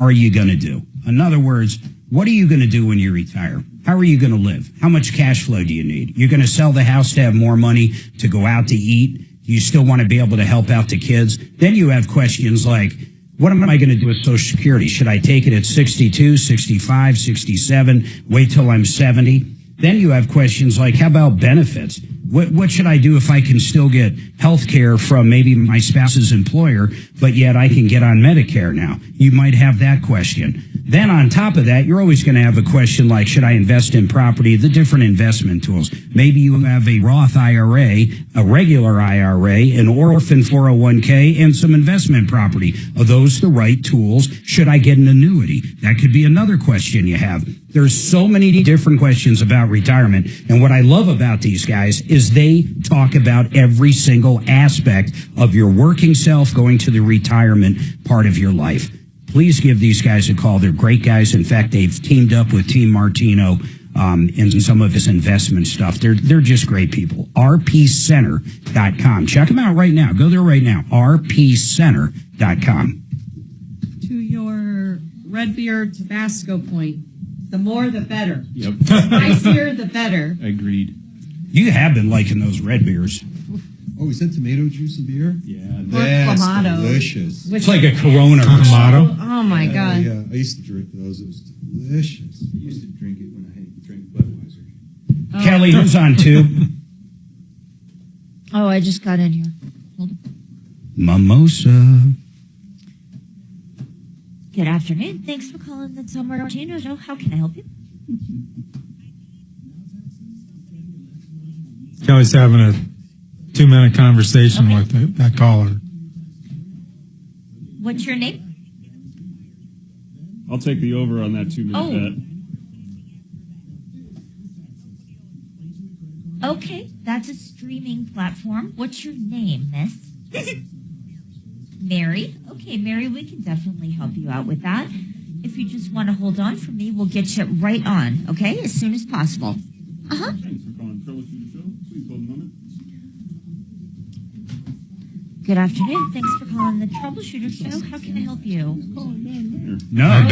are you going to do? In other words, what are you going to do when you retire? How are you going to live? How much cash flow do you need? You're going to sell the house to have more money to go out to eat? Do you still want to be able to help out the kids? Then you have questions like, what am I going to do with Social Security? Should I take it at 62, 65, 67, wait till I'm 70? Then you have questions like, how about benefits? What should I do if I can still get health care from maybe my spouse's employer, but yet I can get on Medicare now? You might have that question. Then on top of that, you're always going to have a question like, should I invest in property? The different investment tools. Maybe you have a Roth IRA, a regular IRA, an orphan 401k, and some investment property. Are those the right tools? Should I get an annuity? That could be another question you have. There's so many different questions about retirement. And what I love about these guys is they talk about every single aspect of your working self going to the retirement part of your life. Please give these guys a call. They're great guys. In fact, they've teamed up with Team Martino in some of his investment stuff. They're just great people. rpcenter.com. Check them out right now. Go there right now. rpcenter.com. To your red beer Tabasco point, the more the better. Yep. Spicier the better. Agreed. You have been liking those red beers. Oh, is that tomato juice and beer? Yeah, that's Clamato. delicious. It's like a Corona. Clamato? Oh my God. Yeah, I used to drink those. It was delicious. I used to drink it when I drank Budweiser. Kelly, who's on two? Oh, I just got in here. Hold on. Mimosa. Good afternoon. Thanks for calling the Tom Martino Show. How can I help you? Kelly's having a 2-minute conversation with that caller. What's your name? I'll take the over on that 2-minute bet. Okay, that's a streaming platform. What's your name, miss? Mary? Okay, Mary, we can definitely help you out with that. If you just want to hold on for me, we'll get you right on, okay? As soon as possible. Uh-huh. Thanks for calling Troubleshooter Show. Please hold a moment. Good afternoon. Thanks for calling the Troubleshooter Show. How can I help you? No,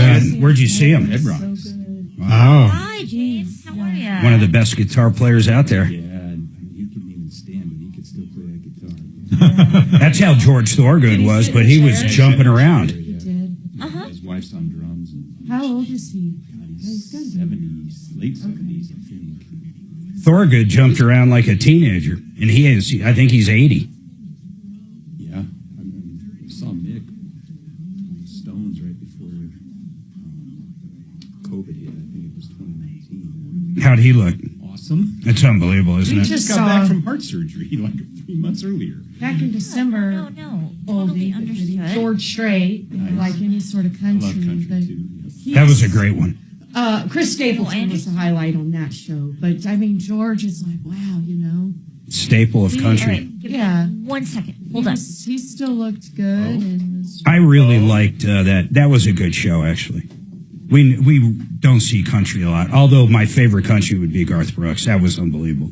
where'd you see him? Ed Rocks. Wow. Hi, James. How are you? One of the best guitar players out there. Yeah, and he couldn't even stand, but he could still play that guitar. That's how George Thorogood was, but he was jumping around. He did. Uh-huh. His wife's on drums. And How old is he? he's 70s, late 70s, I think. Thorogood jumped around like a teenager, and I think he's 80. Yeah, I saw Mick Stones right before COVID hit. I think it was 2019. How'd he look? Awesome. It's unbelievable, isn't He it? just got back from heart surgery like 3 months earlier. Back in December. No. Oldie, understood. George Strait, like any sort of country. I love country, but too. That was a great one. Chris Stapleton was the highlight on that show. But, I mean, George is like, wow, you know. Staple of country. Yeah. 1 second. Hold on. He still looked good. And was, I really liked that. That was a good show, actually. We don't see country a lot, although my favorite country would be Garth Brooks. That was unbelievable.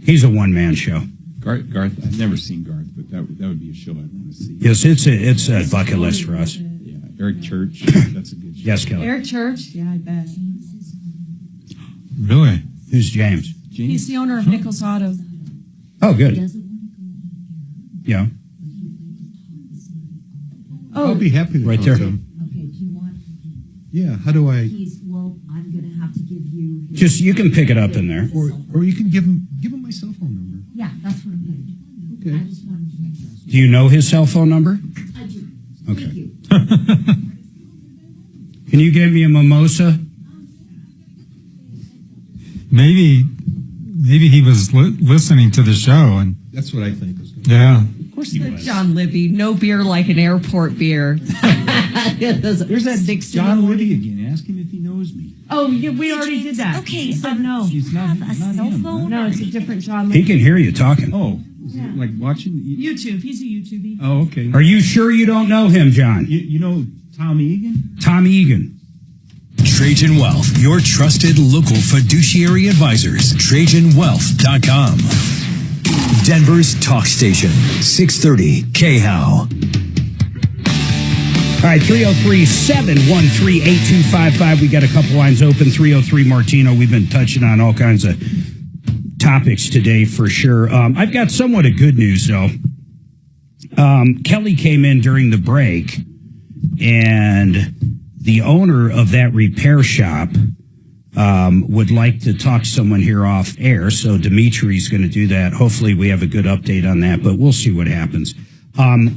He's a one-man show. Garth, I've never seen Garth, but that would be a show I'd want to see. Yes, it's a bucket list for us. Yeah, Eric Church, that's a good show. Yes, Kelly. Eric Church? Yeah, I bet. Really? Who's James? He's the owner of Nichols Auto. Oh, good. Yeah. I'll be happy to Right talk there. to him. Okay, do you want? Yeah, how do I? Well, I'm going to have to give you. Just you can pick it up in there. Or you can give him my cell phone number. Yeah, that's what I'm going to do. Okay. I just wanted to make sure. Do you know his cell phone number? I do. Okay. Thank you. Can you give me a mimosa? Maybe he was listening to the show, and That's what I think. yeah. Of course, John Libby, no beer like an airport beer. There's that John Woody again. Ask him if he knows me. Oh, yeah, we already did that. Okay, He said no. He's not a cell him, phone? huh? No, it's a different John. He can hear you talking. Oh, is it like watching? YouTube. He's a YouTuber. Oh, okay. Are you sure you don't know him, John? You know Tom Egan? Tom Egan. Trajan Wealth, your trusted local fiduciary advisors. TrajanWealth.com. Denver's talk station, 630 KHOW. All right, 303-713-8255. We got a couple lines open. 303 Martino. We've been touching on all kinds of topics today for sure. I've got somewhat of good news, though. Kelly came in during the break, and the owner of that repair shop would like to talk to someone here off air. So Dimitri's going to do that. Hopefully we have a good update on that, but we'll see what happens.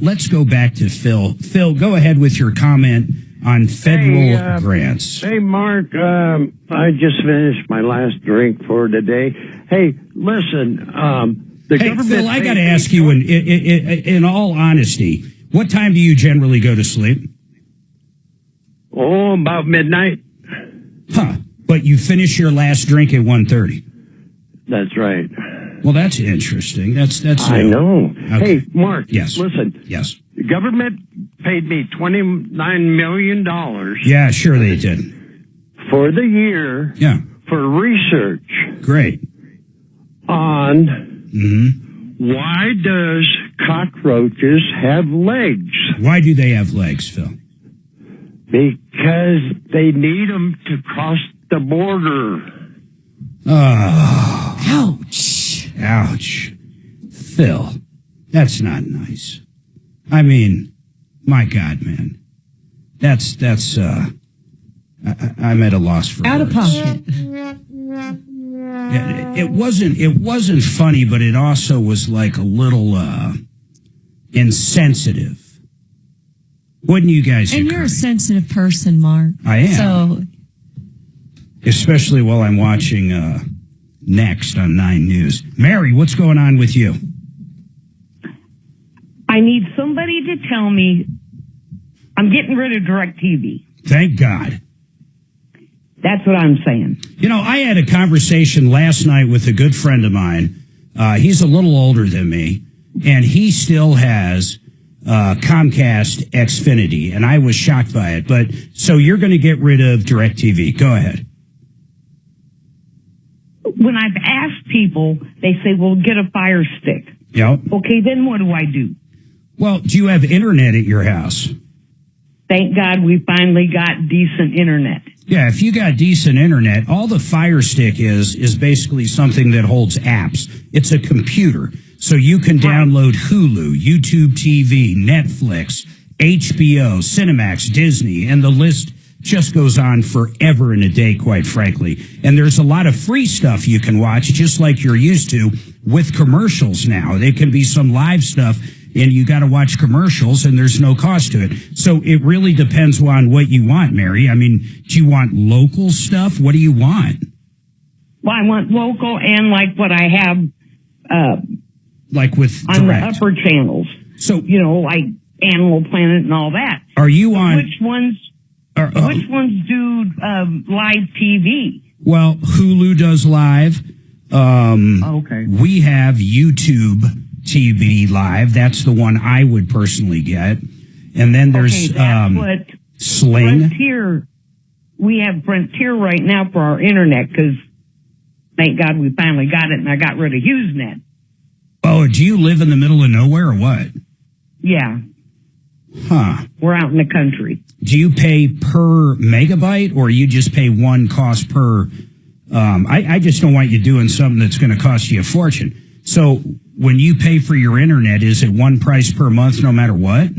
Let's go back to Phil. Phil, go ahead with your comment on federal grants. Hey, Mark, I just finished my last drink for today. Hey, listen, the Hey, government... Phil, I got to ask you, in all honesty, what time do you generally go to sleep? Oh, about midnight. Huh. But you finish your last drink at 1:30. That's right. Well, that's interesting. That's. I know. Okay. Hey, Mark. Yes. Listen. Yes. The government paid me $29 million. Yeah, sure they did. For the year. Yeah. For research. Great. On why does cockroaches have legs? Why do they have legs, Phil? Because they need them to cross the border. Oh. Ouch. Ouch. Phil, that's not nice. I mean, my God, man. That's I'm at a loss for Out of words. pocket. It wasn't funny, but it also was like a little insensitive. Wouldn't you guys And agree? you're a sensitive person, Mark. I am. So, Especially while I'm watching next on 9 News. Mary, what's going on with you? I need somebody to tell me I'm getting rid of DirecTV. Thank God. That's what I'm saying. You know, I had a conversation last night with a good friend of mine. He's a little older than me, and he still has Comcast Xfinity, and I was shocked by it. But so you're going to get rid of DirecTV. Go ahead. When I've asked people, they say, well, get a Fire Stick. Yep. Okay, then what do I do? Well, do you have internet at your house? Thank God we finally got decent internet. Yeah, if you got decent internet, all the Fire Stick is basically something that holds apps. It's a computer. So you can download Hulu, YouTube TV, Netflix, HBO, Cinemax, Disney, and the list just goes on forever and a day, quite frankly. And there's a lot of free stuff you can watch, just like you're used to with commercials now. There can be some live stuff, and you got to watch commercials, and there's no cost to it. So it really depends on what you want, Mary. I mean, do you want local stuff? What do you want? Well, I want local and like what I have like with on direct. the upper channels. So, you know, like Animal Planet and all that. Are you on? Which ones do live TV? Well, Hulu does live. Okay. We have YouTube TV live. That's the one I would personally get. And then there's what Sling. Frontier. We have Frontier right now for our internet because thank God we finally got it and I got rid of HughesNet. Oh, do you live in the middle of nowhere or what? Yeah. Huh. We're out in the country. Do you pay per megabyte or you just pay one cost per? I just don't want you doing something that's going to cost you a fortune. So when you pay for your internet, is it one price per month no matter what?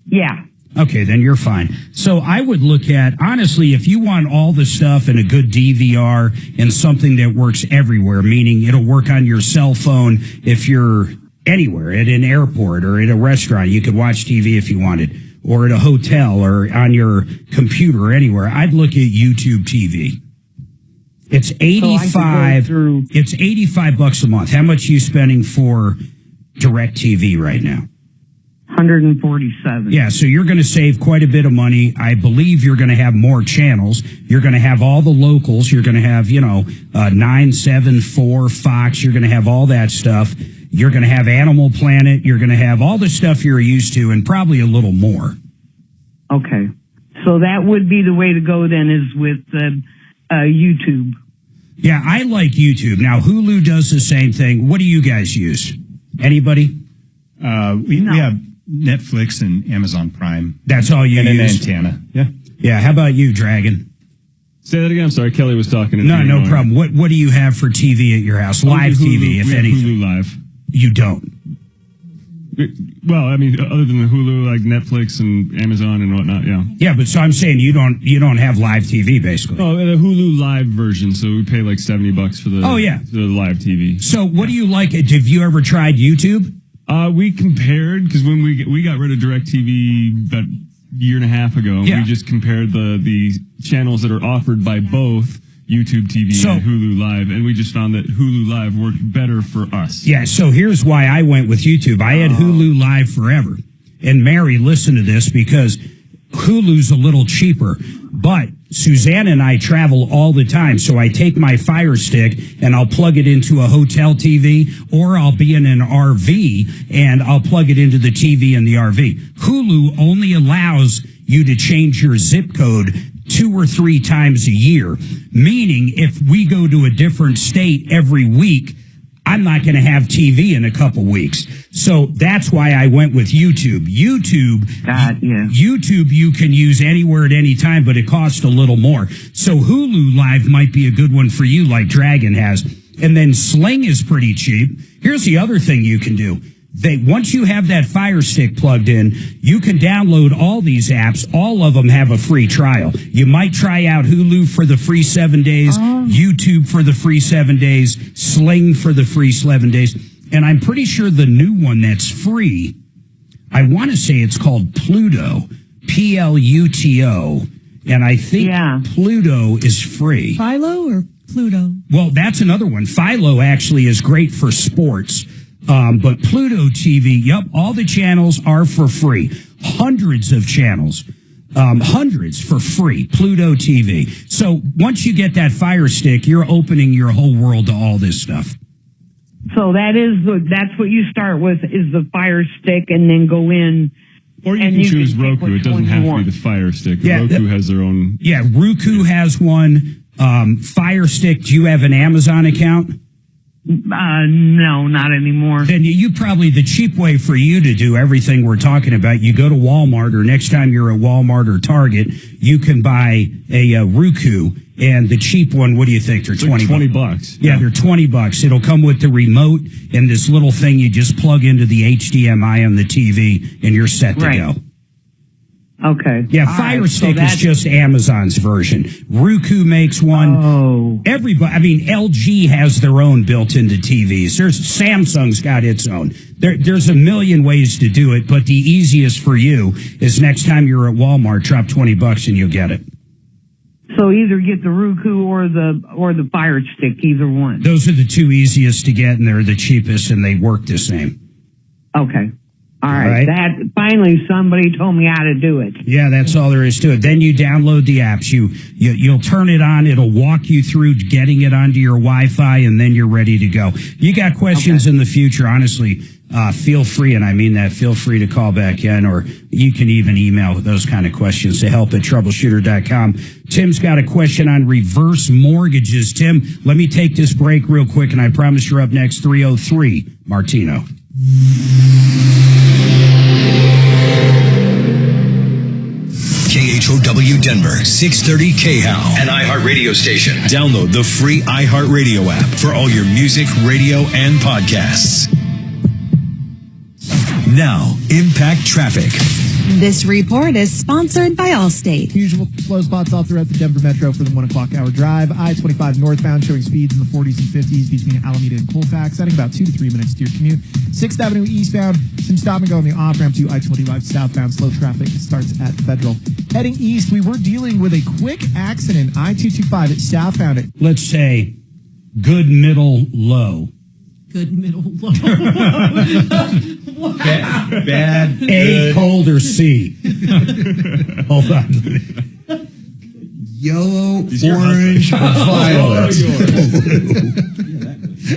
Yeah. Okay, then you're fine. So I would look at, honestly, if you want all the stuff in a good DVR and something that works everywhere, meaning it'll work on your cell phone if you're anywhere, at an airport or at a restaurant, you could watch TV if you wanted, or at a hotel or on your computer or anywhere, I'd look at YouTube TV. It's It's $85 a month. How much are you spending for DirecTV right now? $147. Yeah, so you're going to save quite a bit of money. I believe you're going to have more channels. You're going to have all the locals. You're going to have, 974 Fox. You're going to have all that stuff. You're going to have Animal Planet. You're going to have all the stuff you're used to and probably a little more. Okay. So that would be the way to go then is with YouTube. Yeah, I like YouTube. Now, Hulu does the same thing. What do you guys use? Anybody? We have Netflix and Amazon Prime. That's all you use? And an antenna. Yeah. Yeah, how about you, Dragon? Say that again. I'm sorry, Kelly was talking. No problem. What do you have for TV at your house? Live TV, if anything. Hulu Live. You don't? Well, I mean, other than the Hulu, like Netflix and Amazon and whatnot, yeah. Yeah, but so I'm saying you don't have live TV, basically. Oh, the Hulu Live version, so we pay like $70 for the the live TV. So what do you like? Have you ever tried YouTube? We compared, because when we got rid of DirecTV about a year and a half ago, we just compared the channels that are offered by both YouTube TV and Hulu Live, and we just found that Hulu Live worked better for us. Yeah, so here's why I went with YouTube. I had Hulu Live forever. And Mary, listen to this, because Hulu's a little cheaper, but Suzanne and I travel all the time, so I take my Fire Stick and I'll plug it into a hotel TV, or I'll be in an RV and I'll plug it into the TV in the RV. Hulu only allows you to change your zip code 2 or 3 times a year, meaning if we go to a different state every week, I'm not going to have TV in a couple weeks. So that's why I went with YouTube. YouTube you can use anywhere at any time, but it costs a little more. So Hulu Live might be a good one for you, like Dragon has. And then Sling is pretty cheap. Here's the other thing you can do. Once you have that Fire Stick plugged in, you can download all these apps. All of them have a free trial. You might try out Hulu for the free 7 days, YouTube for the free 7 days, Sling for the free 7 days. And I'm pretty sure the new one that's free, I want to say it's called Pluto, Pluto. And I think Pluto is free. Philo or? Pluto. Well, that's another one. Philo actually is great for sports. But Pluto TV, yep, all the channels are for free. Hundreds of channels. Hundreds for free. Pluto TV. So once you get that Fire Stick, you're opening your whole world to all this stuff. So that's what you start with is the Fire Stick, and then go in. Or you can choose Roku. It doesn't have to be the Fire Stick. Yeah, Roku has their own. Yeah, Roku has one. Fire Stick, do you have an Amazon account? No, not anymore. Then you probably, the cheap way for you to do everything we're talking about, you go to Walmart, or next time you're at Walmart or Target, you can buy a Roku, and the cheap one, what do you think? They're $20 bucks. Yeah, they're $20. It'll come with the remote and this little thing you just plug into the HDMI on the TV, and you're set to go. Okay. Yeah, Fire Stick is just Amazon's version. Roku makes one. Oh. Everybody, I mean, LG has their own built into TVs. Samsung's got its own. There's a million ways to do it, but the easiest for you is next time you're at Walmart, drop $20 and you'll get it. So either get the Roku or the Fire Stick, either one. Those are the two easiest to get, and they're the cheapest, and they work the same. Okay. All right. That finally somebody told me how to do it. Yeah, that's all there is to it. Then you download the apps. You'll turn it on. It'll walk you through getting it onto your Wi-Fi, and then you're ready to go. You got questions in the future, honestly, feel free, and I mean that, feel free to call back in, or you can even email those kind of questions to help@troubleshooter.com. Tim's got a question on reverse mortgages. Tim, let me take this break real quick, and I promise you're up next. 303 Martino. KHOW Denver, 630 KHOW, an iHeart radio station. Download the free iHeart Radio app for all your music, radio, and podcasts. Now, Impact Traffic. This report is sponsored by Allstate. Usual slow spots all throughout the Denver Metro for the 1 o'clock hour drive. I-25 northbound showing speeds in the 40s and 50s between Alameda and Colfax, adding about 2 to 3 minutes to your commute. 6th Avenue eastbound, some stop and go on the off-ramp to I-25 southbound. Slow traffic starts at Federal. Heading east, we were dealing with a quick accident. I-225 at southbound. Let's say good, middle, low. Good, middle, low. Bad, A, cold, or C. Hold on. Yellow, orange, or violet.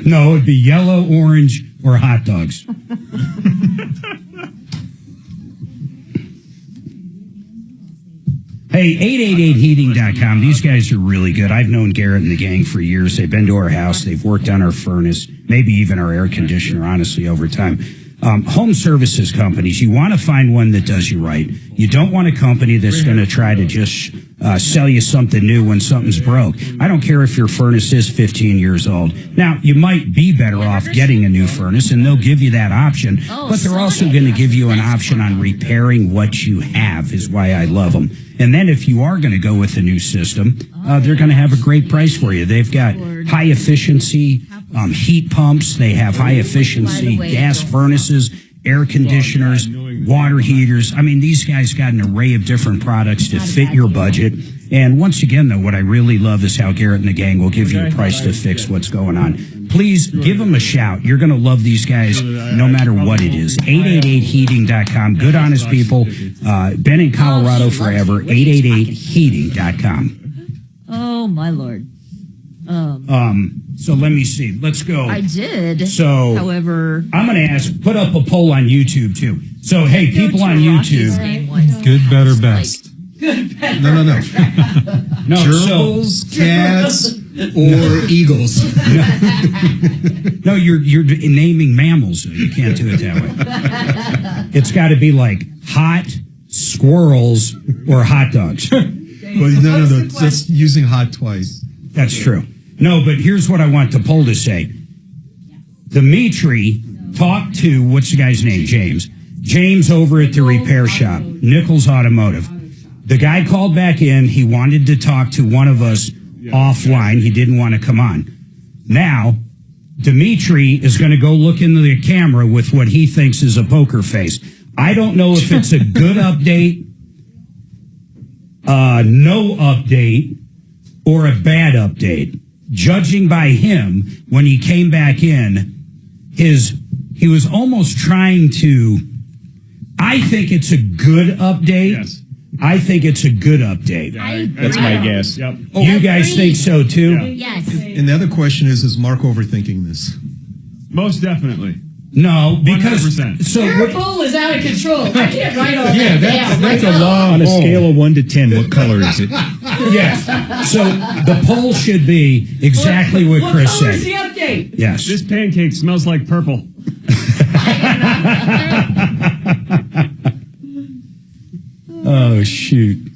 No, it'd be yellow, orange, or hot dogs. Hey, 888heating.com. These guys are really good. I've known Garrett and the gang for years. They've been to our house. They've worked on our furnace, maybe even our air conditioner, honestly, over time. Home services companies, you want to find one that does you right. You don't want a company that's going to try to just sell you something new when something's broke. I don't care if your furnace is 15 years old. Now, you might be better off getting a new furnace, and they'll give you that option, but they're also going to give you an option on repairing what you have, is why I love them. And then if you are going to go with a new system, they're going to have a great price for you. They've got high efficiency heat pumps. They have high efficiency gas furnaces, air conditioners, water heaters. I mean, these guys got an array of different products to fit your budget. And once again, though, what I really love is how Garrett and the gang will give you a price to fix what's going on. Please give them a shout. You're going to love these guys no matter what it is. 888heating.com. Good, honest people. Been in Colorado forever. 888heating.com. Oh, my Lord. So let me see. Let's go. I did. So, however, I'm going to put up a poll on YouTube too. So, hey, people on YouTube. Good, better, best. Good, better. No. No, Gerbils, cats, or eagles. No, you're naming mammals. So you can't do it that way. It's got to be like hot squirrels or hot dogs. Well, no. Just using hot twice. That's true. No, but here's what I want the poll to say. Dimitri talked to, what's the guy's name? James over at the repair shop, Nichols Automotive. The guy called back in. He wanted to talk to one of us offline. He didn't want to come on. Now, Dimitri is going to go look into the camera with what he thinks is a poker face. I don't know if it's a good update, no update, or a bad update. judging by him, when he came back in, he was almost trying to. I think it's a good update. Yes. I think it's a good update. That's my guess. Yep. Oh, you guys think so too? Yeah. Yes. And the other question is Mark overthinking this? Most definitely. No, because 100%. so Your poll is out of control. I can't write all that Yeah, down. that's right a now. law on a scale of 1 to 10. What color is it? yeah. So the poll should be exactly what Chris What color's said. the update? Yes. This pancake smells like purple. Oh shoot.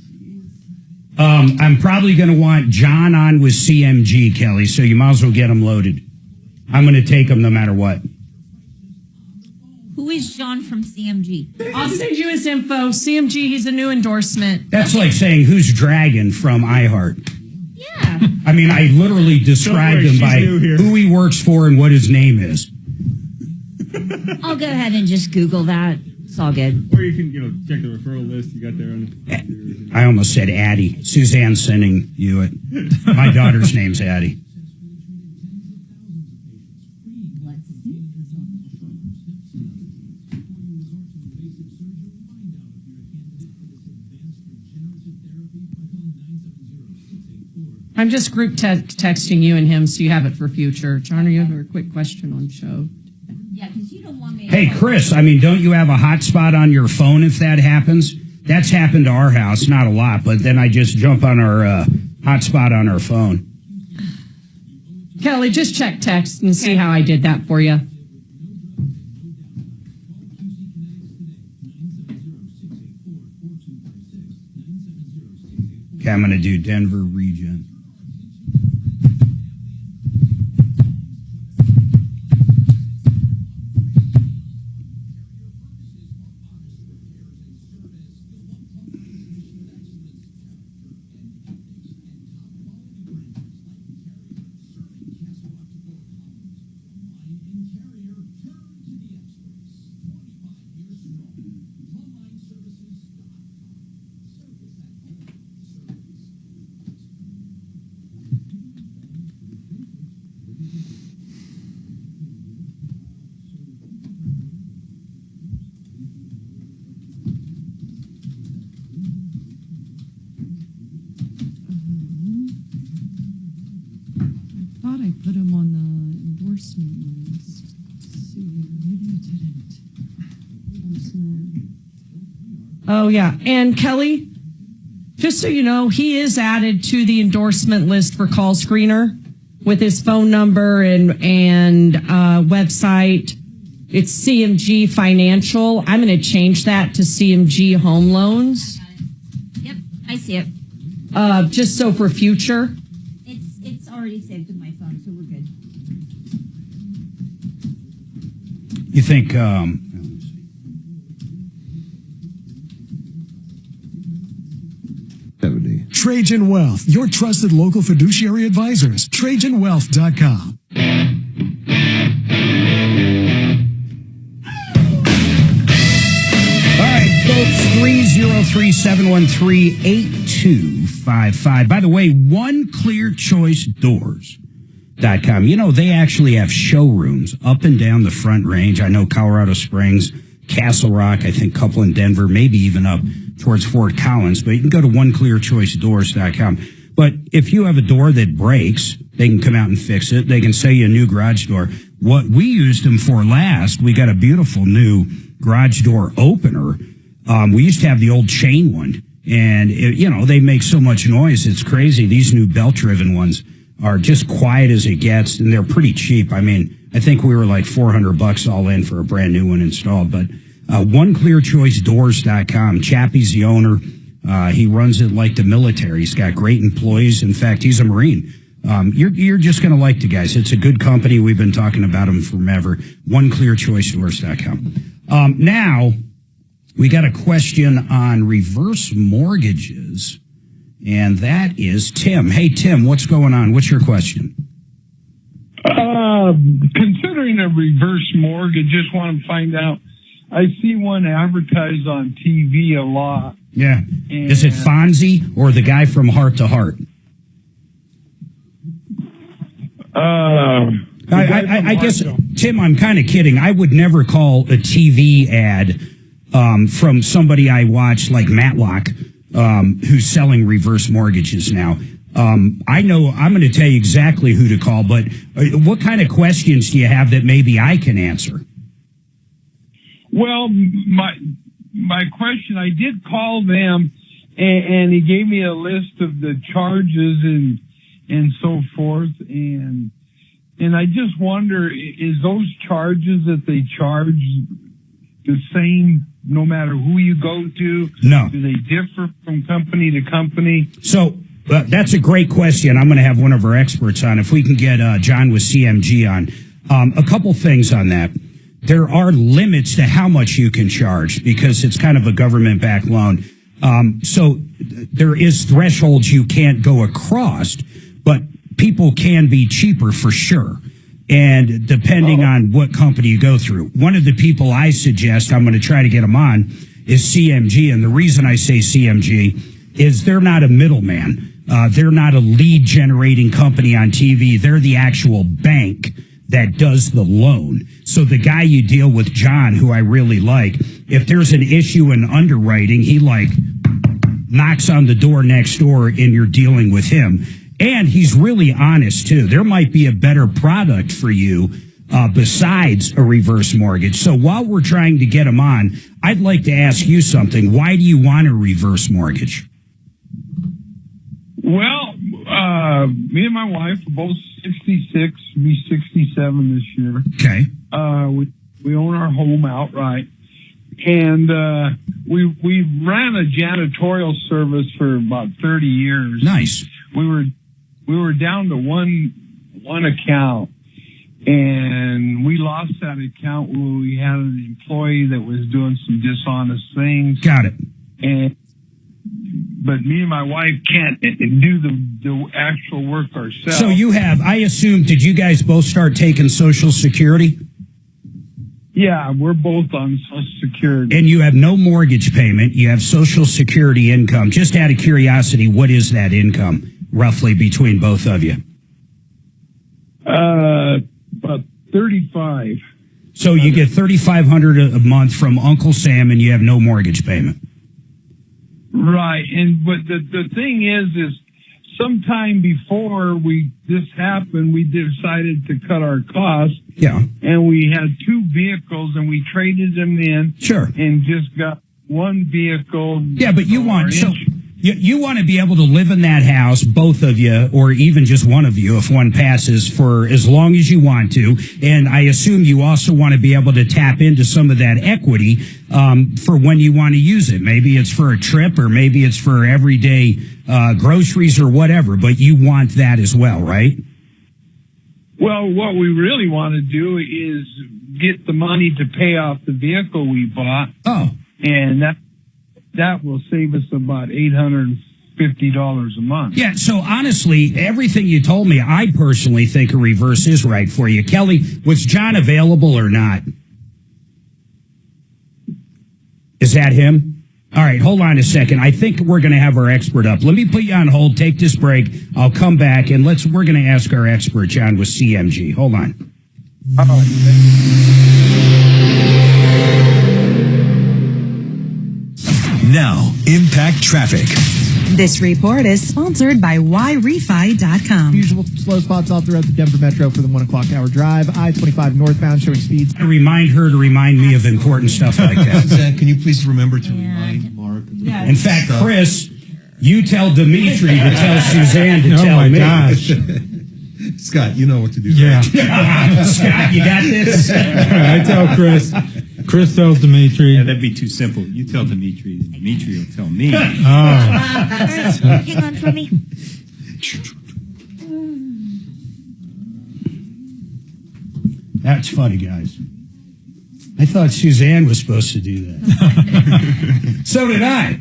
I'm probably going to want John on with CMG, Kelly. So you might as well get him loaded. I'm going to take him no matter what. Who is John from CMG? I'll send you his info. CMG, he's a new endorsement. That's like saying who's Dragon from iHeart. Yeah. I mean, I literally described him by who he works for and what his name is. I'll go ahead and just Google that. It's all good. Or you can, check the referral list you got there on. I almost said Addie. Suzanne's sending you it. My daughter's name's Addie. I'm just group texting you and him so you have it for future. John, you have a quick question on show. Yeah, because you don't want me. Hey, Chris, I mean, don't you have a hotspot on your phone if that happens? That's happened to our house, not a lot, but then I just jump on our hotspot on our phone. Kelly, just check text and see how I did that for you. Okay, I'm going to do Denver region. I put him on the endorsement list. Let's see, maybe I didn't. Oh, yeah. And Kelly, just so you know, he is added to the endorsement list for Call Screener with his phone number and website. It's CMG Financial. I'm going to change that to CMG Home Loans. Yep, I see it. Just so for future. It's already saved in my phone, so we're good. You think, Trajan Wealth, your trusted local fiduciary advisors. TrajanWealth.com. All right, folks, 303-713-8255. By the way, OneClearChoiceDoors.com. You know, they actually have showrooms up and down the Front Range. I know Colorado Springs, Castle Rock, I think a couple in Denver, maybe even up towards Fort Collins. But you can go to OneClearChoiceDoors.com. But if you have a door that breaks, they can come out and fix it. They can sell you a new garage door. What we used them for last, we got a beautiful new garage door opener. We used to have the old chain one, and they make so much noise. It's crazy. These new belt-driven ones are just quiet as it gets, and they're pretty cheap. I mean, I think we were like $400 all in for a brand new one installed. But OneClearChoiceDoors.com. Chappie's the owner. He runs it like the military. He's got great employees. In fact, he's a Marine. You're just going to like the guys. It's a good company. We've been talking about them forever. OneClearChoiceDoors.com. Now, we got a question on reverse mortgages, and that is Tim. Hey, Tim, what's going on? What's your question? Considering a reverse mortgage, just want to find out. I see one advertised on TV a lot. Yeah. Is it Fonzie or the guy from Heart to Heart? I guess, Tim, I'm kind of kidding. I would never call a TV ad from somebody I watch like Matlock, who's selling reverse mortgages now. I know I'm going to tell you exactly who to call, but what kind of questions do you have that maybe I can answer? Well, my question, I did call them, and he gave me a list of the charges and so forth, and I just wonder, is those charges that they charge the same no matter who you go to? No. Do they differ from company to company? So that's a great question. I'm going to have one of our experts on. If we can get John with CMG on. A couple things on that. There are limits to how much you can charge because it's kind of a government-backed loan. So there is thresholds you can't go across, but people can be cheaper for sure. And depending on what company you go through. One of the people I suggest, I'm going to try to get them on, is CMG. And the reason I say CMG is they're not a middleman. They're not a lead generating company on TV. They're the actual bank that does the loan. So the guy you deal with, John, who I really like, if there's an issue in underwriting, he knocks on the door next door and you're dealing with him. And he's really honest too. There might be a better product for you besides a reverse mortgage. So while we're trying to get him on, I'd like to ask you something. Why do you want a reverse mortgage? Well, me and my wife are both 66, be 67 this year. Okay. We own our home outright, and we ran a janitorial service for about 30 years. Nice. We were down to one account, and we lost that account when we had an employee that was doing some dishonest things. Got it. But me and my wife can't do the actual work ourselves. So you have, I assume, did you guys both start taking Social Security? Yeah, we're both on Social Security. And you have no mortgage payment. You have Social Security income. Just out of curiosity, what is that income, roughly, between both of you? About 35. So you get $3,500 a month from Uncle Sam, and you have no mortgage payment. Right, but the thing is sometime before this happened, we decided to cut our costs. Yeah. And we had two vehicles, and we traded them in. Sure. And just got one vehicle. Yeah, but you want you want to be able to live in that house, both of you, or even just one of you, if one passes, for as long as you want to. And I assume you also want to be able to tap into some of that equity for when you want to use it. Maybe it's for a trip, or maybe it's for everyday groceries or whatever. But you want that as well, right? Well, what we really want to do is get the money to pay off the vehicle we bought. Oh. And that will save us about $850 a month. Yeah, so honestly, everything you told me, I personally think a reverse is right for you. Kelly, was John available or not? Is that him? All right, hold on a second. I think we're going to have our expert up. Let me put you on hold, take this break. I'll come back, and we're going to ask our expert, John, with CMG. Hold on. Now, Impact Traffic. This report is sponsored by YRefi.com. Usual slow spots all throughout the Denver Metro for the 1 o'clock hour drive. I-25 northbound showing speeds. I remind her to remind me of important stuff like that. Suzanne, can you please remember to remind Mark? In fact, Chris, you tell Dimitri to tell Suzanne to tell me. Oh, my gosh. Scott, you know what to do. Yeah. Scott, you got this? I tell Chris. Chris tells Dimitri. Yeah, that'd be too simple. You tell Dimitri. Dimitri will tell me. Oh. Hang on for me. That's funny, guys. I thought Suzanne was supposed to do that. So did I.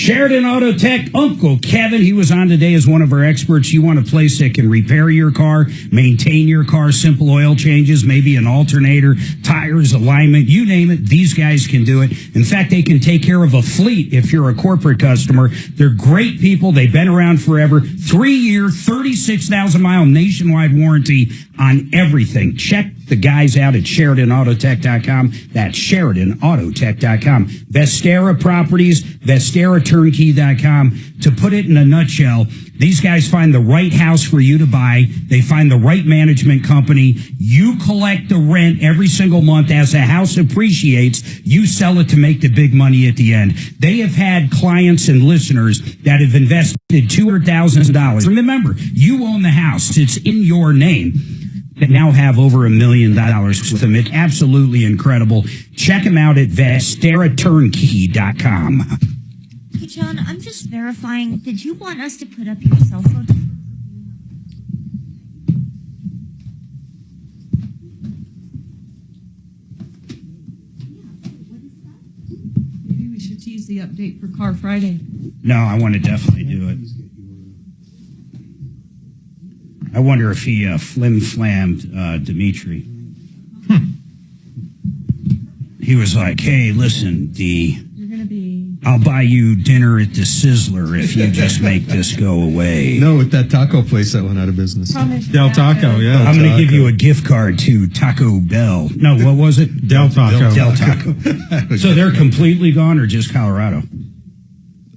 Sheridan Auto Tech, Uncle Kevin, he was on today as one of our experts. You want a place that can repair your car, maintain your car, simple oil changes, maybe an alternator, tires, alignment, you name it, these guys can do it. In fact, they can take care of a fleet if you're a corporate customer. They're great people. They've been around forever. 3-year, 36,000-mile nationwide warranty on everything. Check the guys out at SheridanAutotech.com. That's SheridanAutotech.com. Vestera Properties, VesteraTurnkey.com. To put it in a nutshell, these guys find the right house for you to buy. They find the right management company. You collect the rent every single month. As the house appreciates, you sell it to make the big money at the end. They have had clients and listeners that have invested $200,000. Remember, you own the house. It's in your name. That now have over $1 million with them. It's absolutely incredible. Check them out at VesteraTurnkey.com. Hey, John, I'm just verifying. Did you want us to put up your cell phone? Maybe we should tease the update for Car Friday. No, I want to definitely do it. I wonder if he flim-flammed Dimitri. He was like, hey, listen, D, You're going to be... I'll buy you dinner at the Sizzler if you just make this go away. No, with that taco place that went out of business. Del Taco, yeah. I'm going to give you a gift card to Taco Bell. No, what was it? Del Taco. Del Taco. So they're completely gone or just Colorado?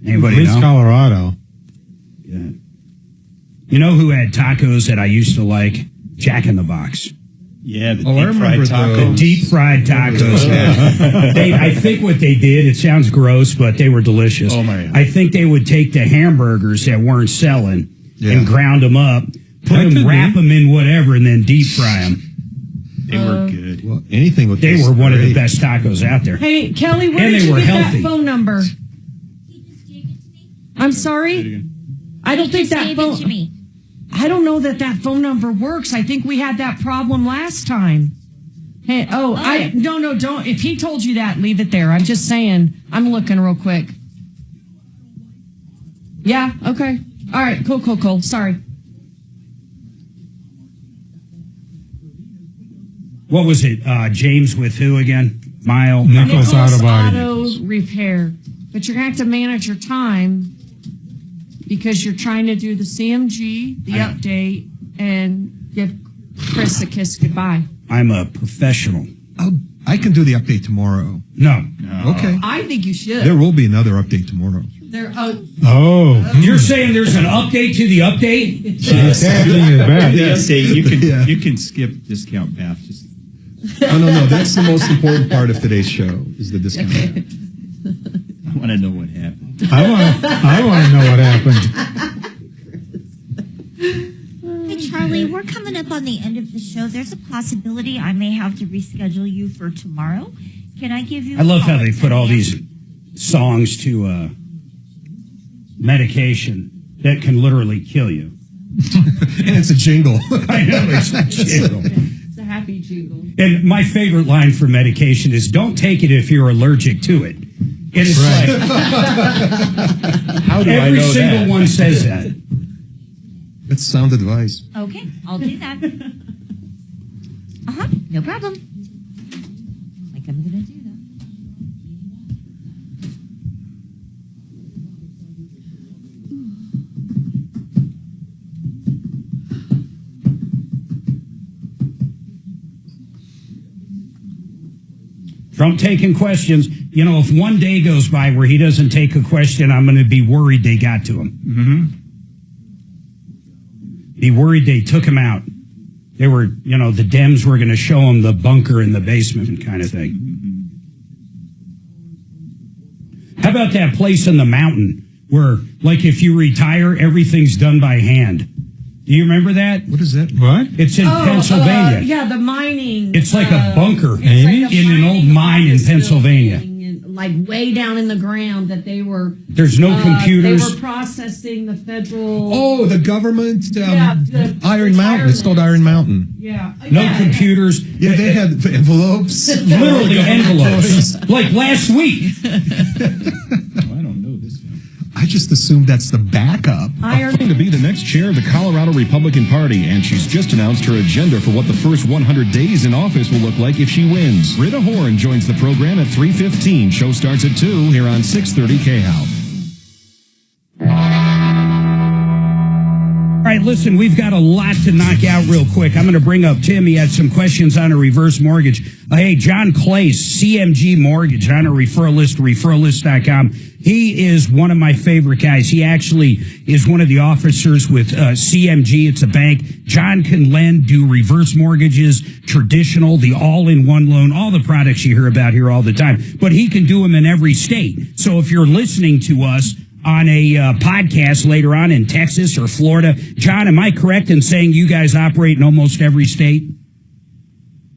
Anybody At least know? Colorado. Yeah. You know who had tacos that I used to like? Jack in the Box. Yeah, the I deep fried tacos. The deep fried tacos. I think what they did, it sounds gross, but they were delicious. Oh, my God. I think they would take the hamburgers that weren't selling and ground them up, wrap them in whatever, and then deep fry them. They were good. Well, anything with They this were one of the great. best tacos out there. Hey, Kelly, where And did they you were get healthy. that phone number? I'm sorry? I don't think that phone... I don't know that phone number works. I think we had that problem last time. Hey, no, don't. If he told you that, leave it there. I'm just saying. I'm looking real quick. Yeah, okay. All right, cool. Sorry. What was it? James with who again? Nichols Auto Body. Auto Repair. But you're going to have to manage your time because you're trying to do the CMG, the update, and give Chris a kiss goodbye. I'm a professional. I can do the update tomorrow. No. Okay. I think you should. There will be another update tomorrow. You're saying there's an update to the update? The update, you can skip discount path. Just No. That's the most important part of today's show is the discount. I want to know what happened. I want to know what happened. Hey, Charlie, we're coming up on the end of the show. There's a possibility I may have to reschedule you for tomorrow. Can I give you I love how they put all these songs to medication that can literally kill you. And it's a jingle. I know, it's a jingle. It's a happy jingle. And my favorite line for medication is, don't take it if you're allergic to it. And it's like, How do I every know single that? one says that. That's sound advice. Okay, I'll do that. No problem. Like I'm going to do that. Trump taking questions. You know, if one day goes by where he doesn't take a question, I'm going to be worried they got to him. Mm-hmm. Be worried they took him out. They were, the Dems were going to show him the bunker in the basement kind of thing. How about that place in the mountain where, like, if you retire, everything's done by hand? Do you remember that? What is that? What? It's in Pennsylvania. Yeah, the mining. It's like a bunker it's like in an old mine in Pennsylvania. Like way down in the ground that they were. There's no computers. They were processing the federal. Oh, the government the Iron Mountain. It's called Iron Mountain. Yeah. No computers. Yeah, they had envelopes. Literally envelopes. Like last week. I don't know this guy. just assume that's the backup. Fighting to be the next chair of the Colorado Republican Party, and she's just announced her agenda for what the first 100 days in office will look like if she wins. Rita Horn joins the program at 3:15. Show starts at 2 here on 630 KHOW. All right, listen, we've got a lot to knock out real quick. I'm going to bring up Tim. He had some questions on a reverse mortgage. Hey, John Clace, CMG Mortgage, on a referral list, referrallist.com. He is one of my favorite guys. He actually is one of the officers with CMG. It's a bank. John can lend, do reverse mortgages, traditional, the all-in-one loan, all the products you hear about here all the time. But he can do them in every state. So if you're listening to us on a podcast later on in Texas or Florida, John, am I correct in saying you guys operate in almost every state?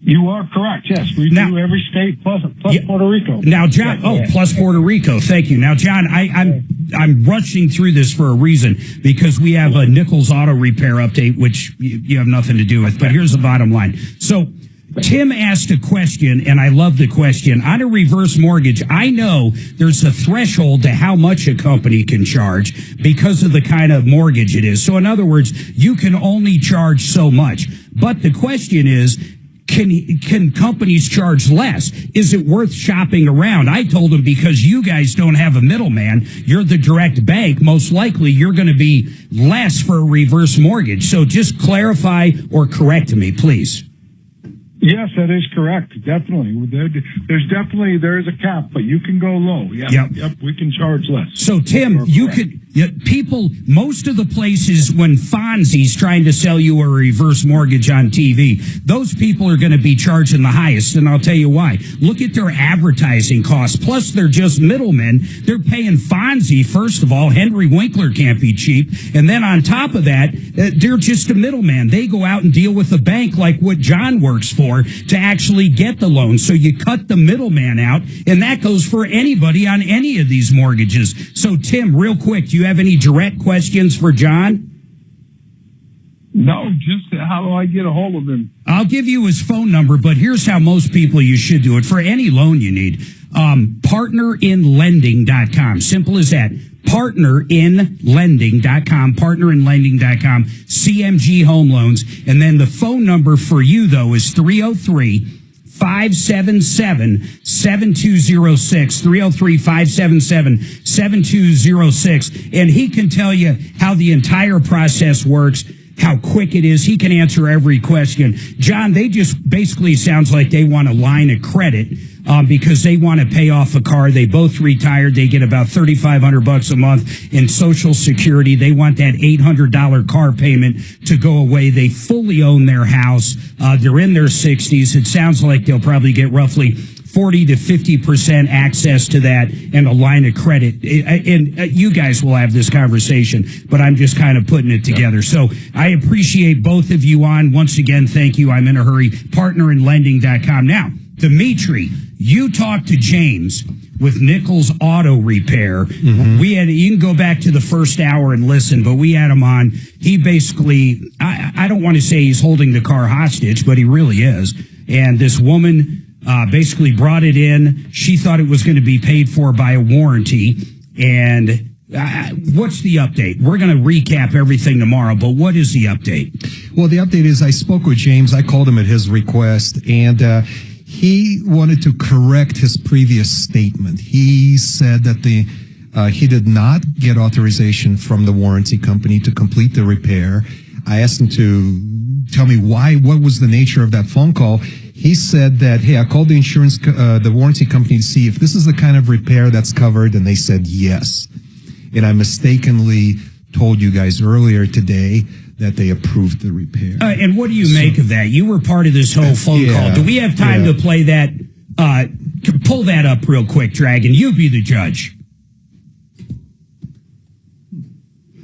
You are correct. Yes, we do every state plus Puerto Rico. Now, John, plus Puerto Rico. Thank you. Now, John, I'm rushing through this for a reason because we have a Nichols Auto Repair update, which you have nothing to do with. But here's the bottom line. So Tim asked a question, and I love the question. On a reverse mortgage, I know there's a threshold to how much a company can charge because of the kind of mortgage it is. So, in other words, you can only charge so much. But the question is, can companies charge less? Is it worth shopping around? I told him because you guys don't have a middleman, you're the direct bank, most likely you're going to be less for a reverse mortgage. So just clarify or correct me, please. Yes, that is correct. Definitely. There is a cap, but you can go low. Yep, we can charge less. So, Tim, most of the places when Fonzie's trying to sell you a reverse mortgage on TV, those people are going to be charging the highest, and I'll tell you why. Look at their advertising costs. Plus, they're just middlemen. They're paying Fonzie, first of all. Henry Winkler can't be cheap. And then on top of that, they're just a middleman. They go out and deal with a bank like what John works for to actually get the loan. So you cut the middleman out, and that goes for anybody on any of these mortgages. So, Tim, real quick, do you have any direct questions for John? No, just how do I get a hold of him? I'll give you his phone number, but here's how most people you should do it for any loan you need. Partnerinlending.com. Simple as that. Partnerinlending.com, partnerinlending.com, CMG Home Loans. And then the phone number for you, though, is 303-577-7206, 303-577-7206. And he can tell you how the entire process works, how quick it is. He can answer every question. John, they just basically sounds like they want a line of credit because they want to pay off a car. They both retired. They get about $3,500 a month in Social Security. They want that $800 car payment to go away. They fully own their house. They're in their 60s. It sounds like they'll probably get roughly 40 to 50% access to that and a line of credit. And you guys will have this conversation, but I'm just kind of putting it together. So I appreciate both of you on. Once again, thank you. I'm in a hurry. Partnerinlending.com. Now, Dimitri, you talked to James with Nichols Auto Repair. We had, you can go back to the first hour and listen, but we had him on. He basically, I don't want to say he's holding the car hostage, but he really is. And this woman basically brought it in. She thought it was going to be paid for by a warranty. And what's the update? We're going to recap everything tomorrow, but what is the update? Well, the update is I spoke with James. I called him at his request, and he wanted to correct his previous statement. He said that he did not get authorization from the warranty company to complete the repair. I asked him to tell me why, what was the nature of that phone call. He said that, hey, I called the warranty company to see if this is the kind of repair that's covered, and they said yes. And I mistakenly told you guys earlier today that they approved the repair. And what do you make of that? You were part of this whole phone call. Do we have time to play that? Pull that up real quick, Dragon. You be the judge.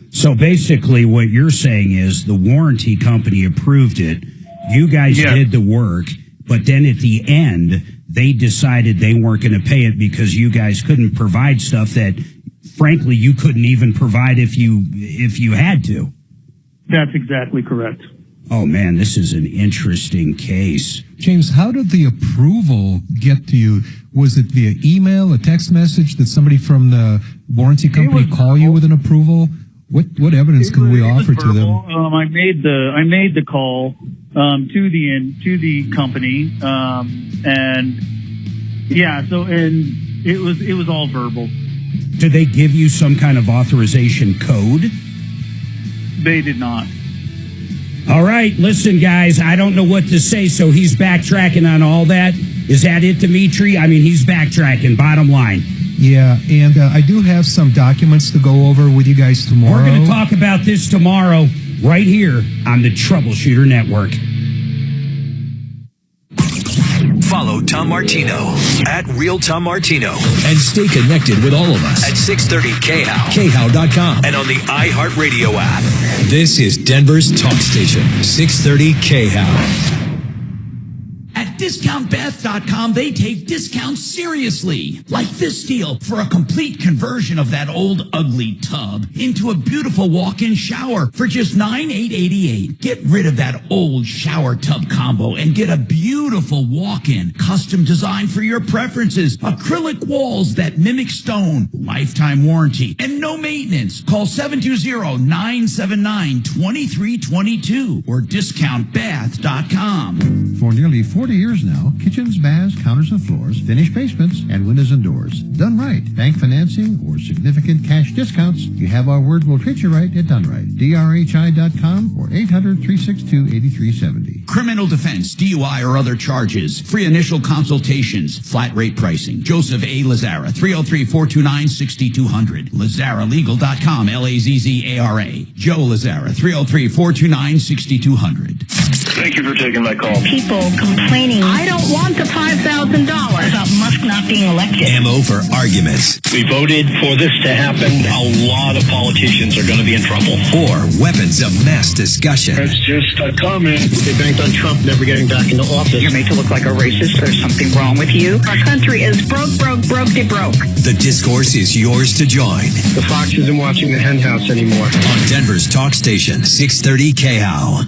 So basically what you're saying is the warranty company approved it. You guys did the work. But then at the end, they decided they weren't going to pay it because you guys couldn't provide stuff that, frankly, you couldn't even provide if you had to. That's exactly correct. Oh, man, this is an interesting case. James, how did the approval get to you? Was it via email, a text message? Did somebody from the warranty company call you with an approval? What evidence can we offer to them? I made the call to the company, and it was all verbal. Did they give you some kind of authorization code? They did not. All right, listen, guys, I don't know what to say, so he's backtracking on all that. Is that it, Dimitri? I mean, he's backtracking, bottom line. Yeah, and I do have some documents to go over with you guys tomorrow. We're going to talk about this tomorrow right here on the Troubleshooter Network. Follow Tom Martino at Real Tom Martino and stay connected with all of us at 630 KHOW, KHOW.com, and on the iHeartRadio app. This is Denver's talk station, 630 KHOW. At DiscountBath.com, they take discounts seriously. Like this deal for a complete conversion of that old ugly tub into a beautiful walk-in shower for just $9,888. Get rid of that old shower tub combo and get a beautiful walk-in, custom designed for your preferences. Acrylic walls that mimic stone, lifetime warranty, and no maintenance. Call 720-979-2322 or DiscountBath.com. For nearly 40 years now, kitchens, baths, counters and floors, finished basements, and windows and doors. Done right. Bank financing or significant cash discounts. You have our word, we'll treat you right at Done Right. DRHI.com or 800-362-8370. Criminal defense, DUI, or other charges. Free initial consultations. Flat rate pricing. Joseph A. Lazzara, 303-429-6200. LazzaraLegal.com, L-A-Z-Z-A-R-A. Joe Lazzara, 303-429-6200. Thank you for taking my call. People complaining. I don't want the $5,000 about Musk not being elected. Ammo for arguments. We voted for this to happen. A lot of politicians are going to be in trouble. Or weapons of mass discussion. It's just a comment. They banked on Trump never getting back into office. You're made to look like a racist. There's something wrong with you. Our country is broke, de broke. The discourse is yours to join. The Fox isn't watching the hen house anymore. On Denver's talk station, 630 KHOW.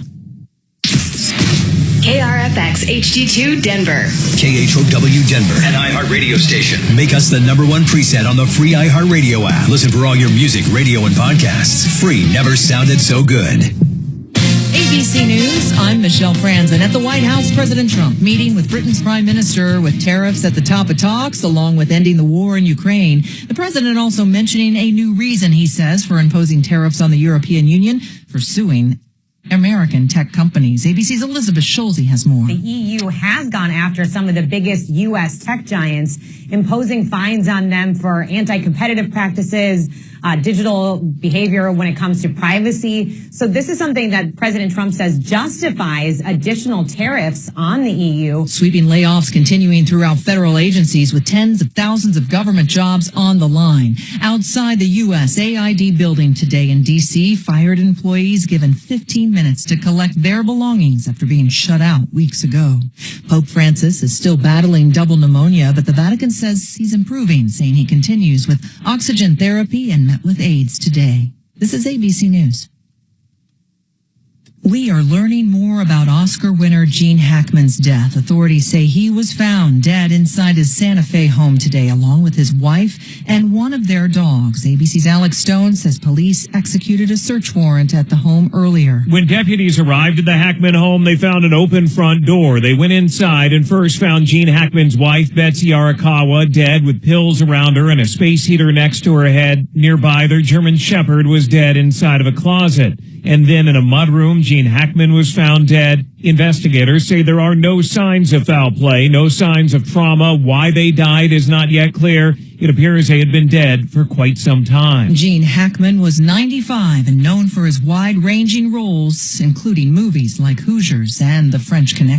KRFX HD2 Denver. KHOW Denver, an iHeart radio station. Make us the #1 preset on the free iHeart Radio app. Listen for all your music, radio, and podcasts. Free never sounded so good. ABC News, I'm Michelle Franzen. At the White House, President Trump meeting with Britain's Prime Minister with tariffs at the top of talks, along with ending the war in Ukraine. The president also mentioning a new reason, he says, for imposing tariffs on the European Union for suing American tech companies. ABC's Elizabeth Schulze has more. The EU has gone after some of the biggest U.S. tech giants, imposing fines on them for anti-competitive practices, digital behavior when it comes to privacy. So this is something that President Trump says justifies additional tariffs on the EU. Sweeping layoffs continuing throughout federal agencies with tens of thousands of government jobs on the line. Outside the USAID building today in D.C., fired employees given 15 minutes to collect their belongings after being shut out weeks ago. Pope Francis is still battling double pneumonia, but the Vatican says he's improving, saying he continues with oxygen therapy and met with aides today. This is ABC News. We are learning more about Oscar winner Gene Hackman's death. Authorities say he was found dead inside his Santa Fe home today, along with his wife and one of their dogs. ABC's Alex Stone says police executed a search warrant at the home earlier. When deputies arrived at the Hackman home, they found an open front door. They went inside and first found Gene Hackman's wife, Betsy Arakawa, dead with pills around her and a space heater next to her head. Nearby, their German Shepherd was dead inside of a closet. And then in a mudroom, Gene Hackman was found dead. Investigators say there are no signs of foul play, no signs of trauma. Why they died is not yet clear. It appears they had been dead for quite some time. Gene Hackman was 95 and known for his wide-ranging roles, including movies like Hoosiers and The French Connection.